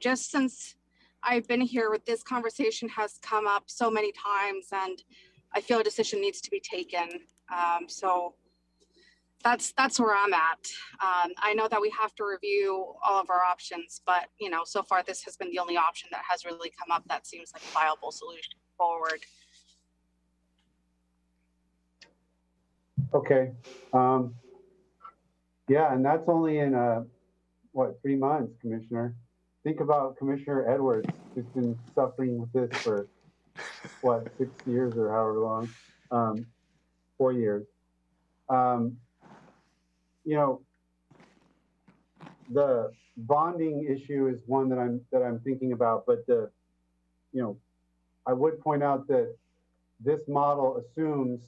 Just since I've been here, this conversation has come up so many times, and I feel a decision needs to be taken. So that's where I'm at. I know that we have to review all of our options, but so far this has been the only option that has really come up that seems like a viable solution forward. Okay. Yeah, and that's only in 3 months, Commissioner. Think about Commissioner Edwards, who's been suffering with this for 6 years or however long, 4 years. The bonding issue is one that I'm thinking about, but I would point out that this model assumes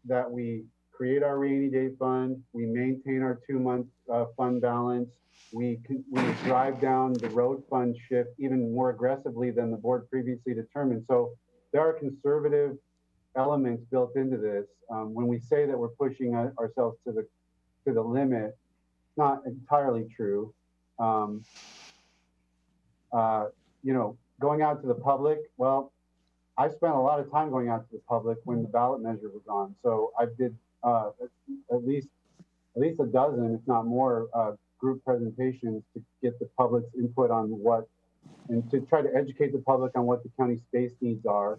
that we create our rainy day fund, we maintain our 2-month fund balance, we drive down the road fund shift even more aggressively than the board previously determined. So there are conservative elements built into this. When we say that we're pushing ourselves to the limit, it's not entirely true. Going out to the public, well, I spent a lot of time going out to the public when the ballot measure was on. So I did at least a dozen, if not more, group presentations to get the public's input on and to try to educate the public on what the county space needs are.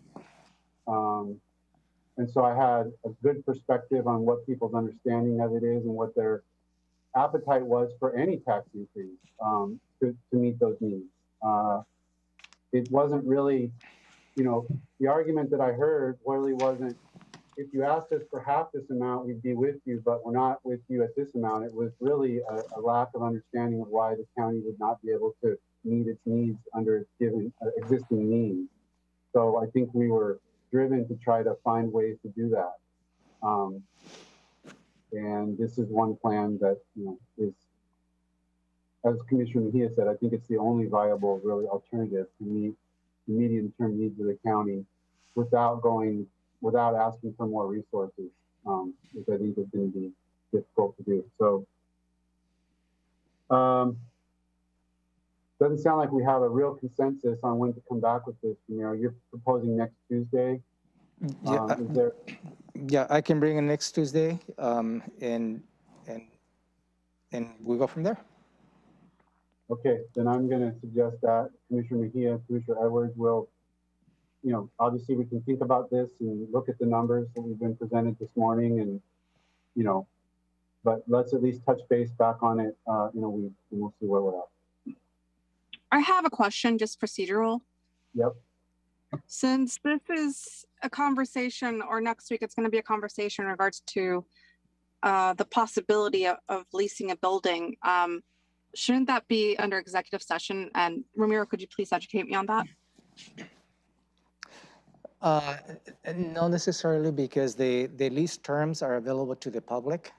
And so I had a good perspective on what people's understanding of it is and what their appetite was for any tax increase to meet those needs. It wasn't really, the argument that I heard really wasn't, if you asked us for half this amount, we'd be with you, but we're not with you at this amount. It was really a lack of understanding of why the county would not be able to meet its needs under its given existing needs. So I think we were driven to try to find ways to do that. And this is one plan that is, as Commissioner Mejia said, I think it's the only viable really alternative to meet the medium-term needs of the county without asking for more resources, which I think is going to be difficult to do. So doesn't sound like we have a real consensus on when to come back with this. You're proposing next Tuesday. Yeah, I can bring it next Tuesday, and we go from there. Okay, then I'm going to suggest that Commissioner Mejia, Commissioner Edwards will, obviously we can think about this and look at the numbers that we've been presented this morning, and but let's at least touch base back on it in a week, and we'll see where we're at. I have a question, just procedural. Yep. Since this is a conversation, or next week it's going to be a conversation in regards to the possibility of leasing a building, shouldn't that be under executive session? And Ramiro, could you please educate me on that? Not necessarily, because the lease terms are available to the public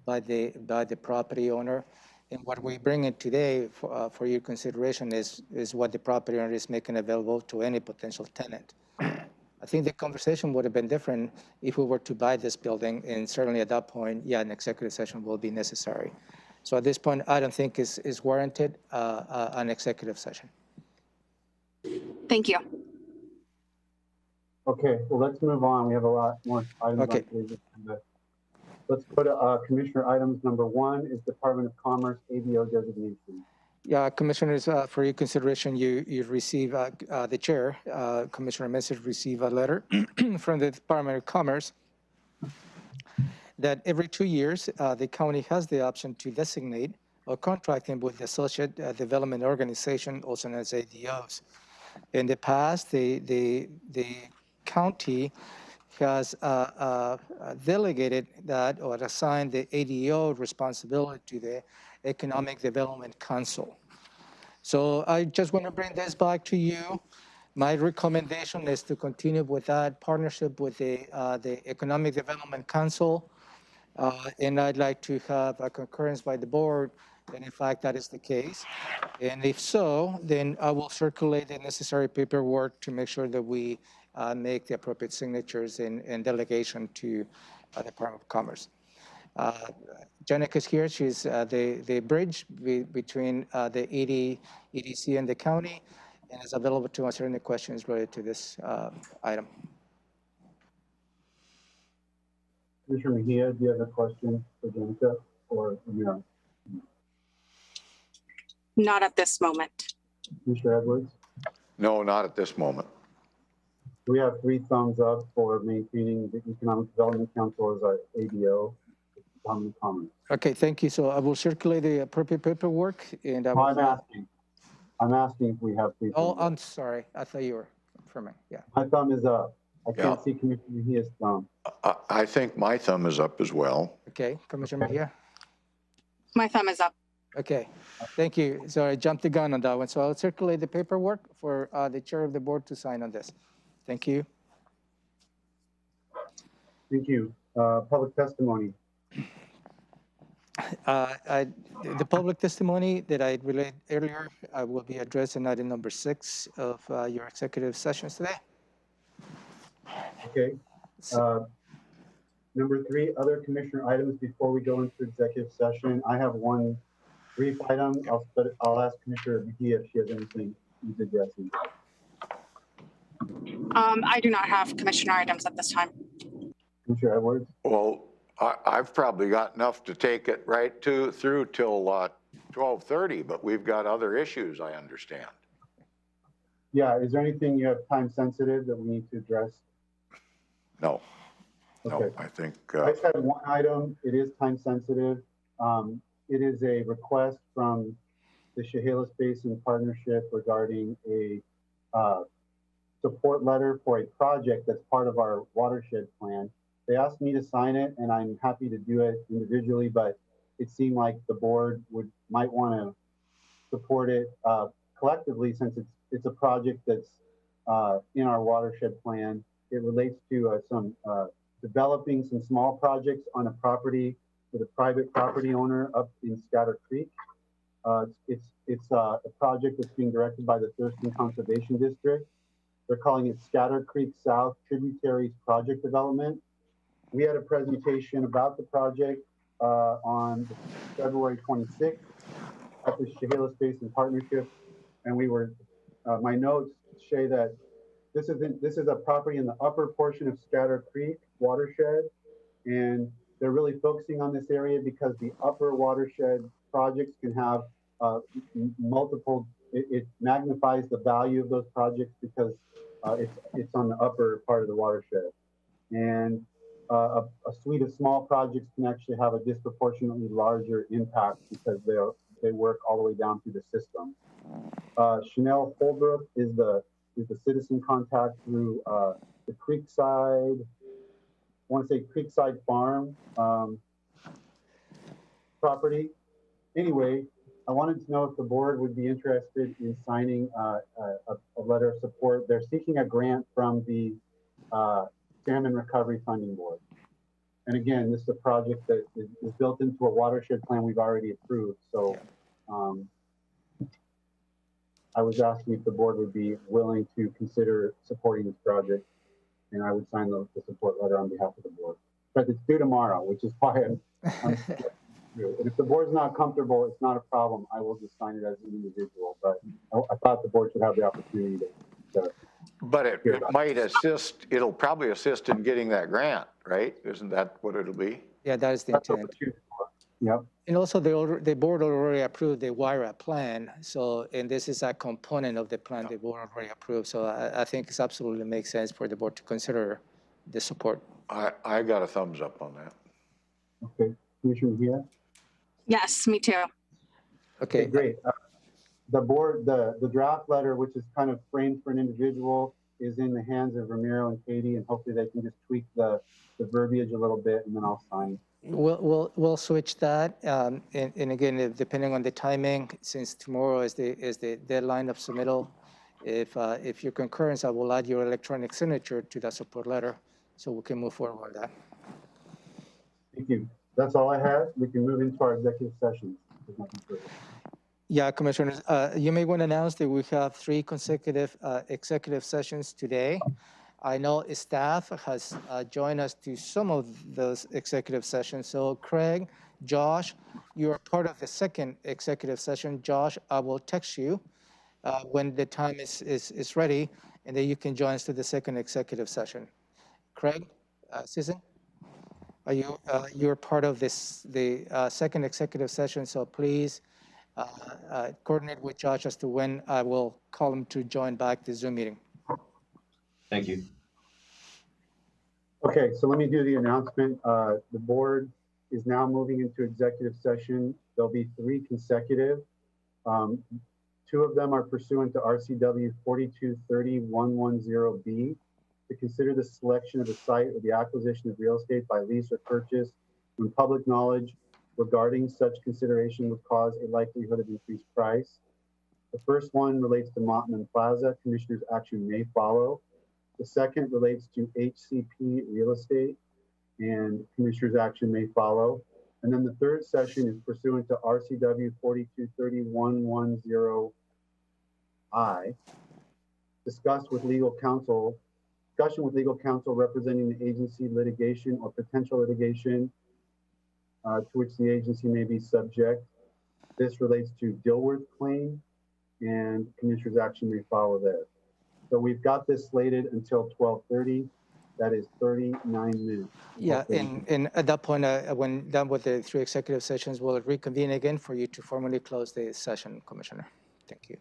by the property owner. And what we bring in today for your consideration is what the property owner is making available to any potential tenant. I think the conversation would have been different if we were to buy this building, and certainly at that point, yeah, an executive session will be necessary. So at this point, I don't think is warranted an executive session. Thank you. Okay, well, let's move on. We have a lot more items on today's agenda. Let's go to Commissioner items number 1 is Department of Commerce ABO designation. Yeah, Commissioners, for your consideration, you receive, the chair, Commissioner Message, receive a letter from the Department of Commerce that every 2 years, the county has the option to designate or contracting with the Associate Development Organization, also known as ADOs. In the past, the county has delegated that or assigned the ADO responsibility to the Economic Development Council. So I just want to bring this back to you. My recommendation is to continue with that partnership with the Economic Development Council. And I'd like to have a concurrence by the board And in fact, that is the case. And if so, then I will circulate the necessary paperwork to make sure that we make the appropriate signatures and delegation to the Department of Commerce. Janek is here. She's the bridge between the EDC and the county, and is available to answer any questions related to this item. Commissioner Mejia, do you have a question for Janica or Amira? Not at this moment. Commissioner Edwards? No, not at this moment. We have 3 thumbs up for maintaining the Economic Development Council as our ADO. Department of Commerce. Okay, thank you. So I will circulate the appropriate paperwork, and I will. I'm asking if we have 3 thumbs up. I'm sorry. I thought you were confirming. Yeah. My thumb is up. I can't see Commissioner Mejia's thumb. I think my thumb is up as well. Okay, Commissioner Mejia. My thumb is up. Okay, thank you. So I jumped the gun on that one. So I'll circulate the paperwork for the chair of the board to sign on this. Thank you. Thank you. Public testimony. The public testimony that I relayed earlier will be addressed in item number 6 of your executive sessions today. Okay. Number 3, other commissioner items before we go into executive session. I have one brief item. I'll ask Commissioner Mejia if she has anything she's addressing. I do not have commissioner items at this time. Commissioner Edwards? Well, I've probably got enough to take it right through till 12:30, but we've got other issues, I understand. Yeah, is there anything you have time sensitive that we need to address? No. Okay. No, I think. I just have one item. It is time sensitive. It is a request from the Chehalis Basin Partnership regarding a support letter for a project that's part of our watershed plan. They asked me to sign it, and I'm happy to do it individually, but it seemed like the board might want to support it collectively, since it's a project that's in our watershed plan. It relates to developing some small projects on a property with a private property owner up in Scatter Creek. It's a project that's being directed by the Thurston Conservation District. They're calling it Scatter Creek South Tributaries Project Development. We had a presentation about the project on February 26th at the Chehalis Basin Partnership, and my notes say that this is a property in the upper portion of Scatter Creek watershed, and they're really focusing on this area because the upper watershed projects can have multiple. It magnifies the value of those projects because it's on the upper part of the watershed, and a suite of small projects can actually have a disproportionately larger impact because they work all the way down through the system. Chanel Holbrook is the citizen contact through the Creekside, I want to say Creekside Farm property. Anyway, I wanted to know if the board would be interested in signing a letter of support. They're seeking a grant from the Salmon Recovery Funding Board. And again, this is a project that is built into a watershed plan we've already approved. So I was asking if the board would be willing to consider supporting this project, and I would sign the support letter on behalf of the board. But it's due tomorrow, which is why I'm and if the board's not comfortable, it's not a problem. I will just sign it as an individual. But I thought the board should have the opportunity to but it might assist, it'll probably assist in getting that grant, right? Isn't that what it'll be? Yeah, that is the intent. Yep. And also the board already approved the WIRA plan. So, and this is a component of the plan the board already approved. So I think it's absolutely makes sense for the board to consider the support. I got a thumbs up on that. Okay, Commissioner here. Yes, me too. Okay, great. The board, the draft letter, which is kind of framed for an individual, is in the hands of Ramiro and Katie, and hopefully they can just tweak the verbiage a little bit, and then I'll sign. We'll switch that, and again, depending on the timing, since tomorrow is the deadline of submittal. If your concurrence, I will add your electronic signature to that support letter, so we can move forward with that. Thank you. That's all I have. We can move into our executive session. There's nothing further. Yeah, Commissioners, you may want to announce that we have 3 consecutive executive sessions today. I know staff has joined us to some of those executive sessions. So Craig, Josh, you are part of the second executive session. Josh, I will text you when the time is ready, and then you can join us to the second executive session. Craig, Susan, are you you're part of the second executive session? So please coordinate with Josh as to when I will call him to join back the Zoom meeting. Thank you. Okay, so let me do the announcement. The board is now moving into executive session. There'll be 3 consecutive. 2 of them are pursuant to RCW 4230110B to consider the selection of the site or the acquisition of real estate by lease or purchase when public knowledge regarding such consideration would cause a likelihood of increased price. The first one relates to Mottman Plaza. Commissioners' action may follow. The second relates to HCP real estate, and Commissioners' action may follow. And then the third session is pursuant to RCW 4230110I, discussion with legal counsel representing the agency litigation or potential litigation to which the agency may be subject. This relates to Dilworth claim, and Commissioners' action may follow there. So we've got this slated until 12:30. That is 39 minutes. Yeah, and at that point, when done with the 3 executive sessions, we'll reconvene again for you to formally close the session, Commissioner. Thank you.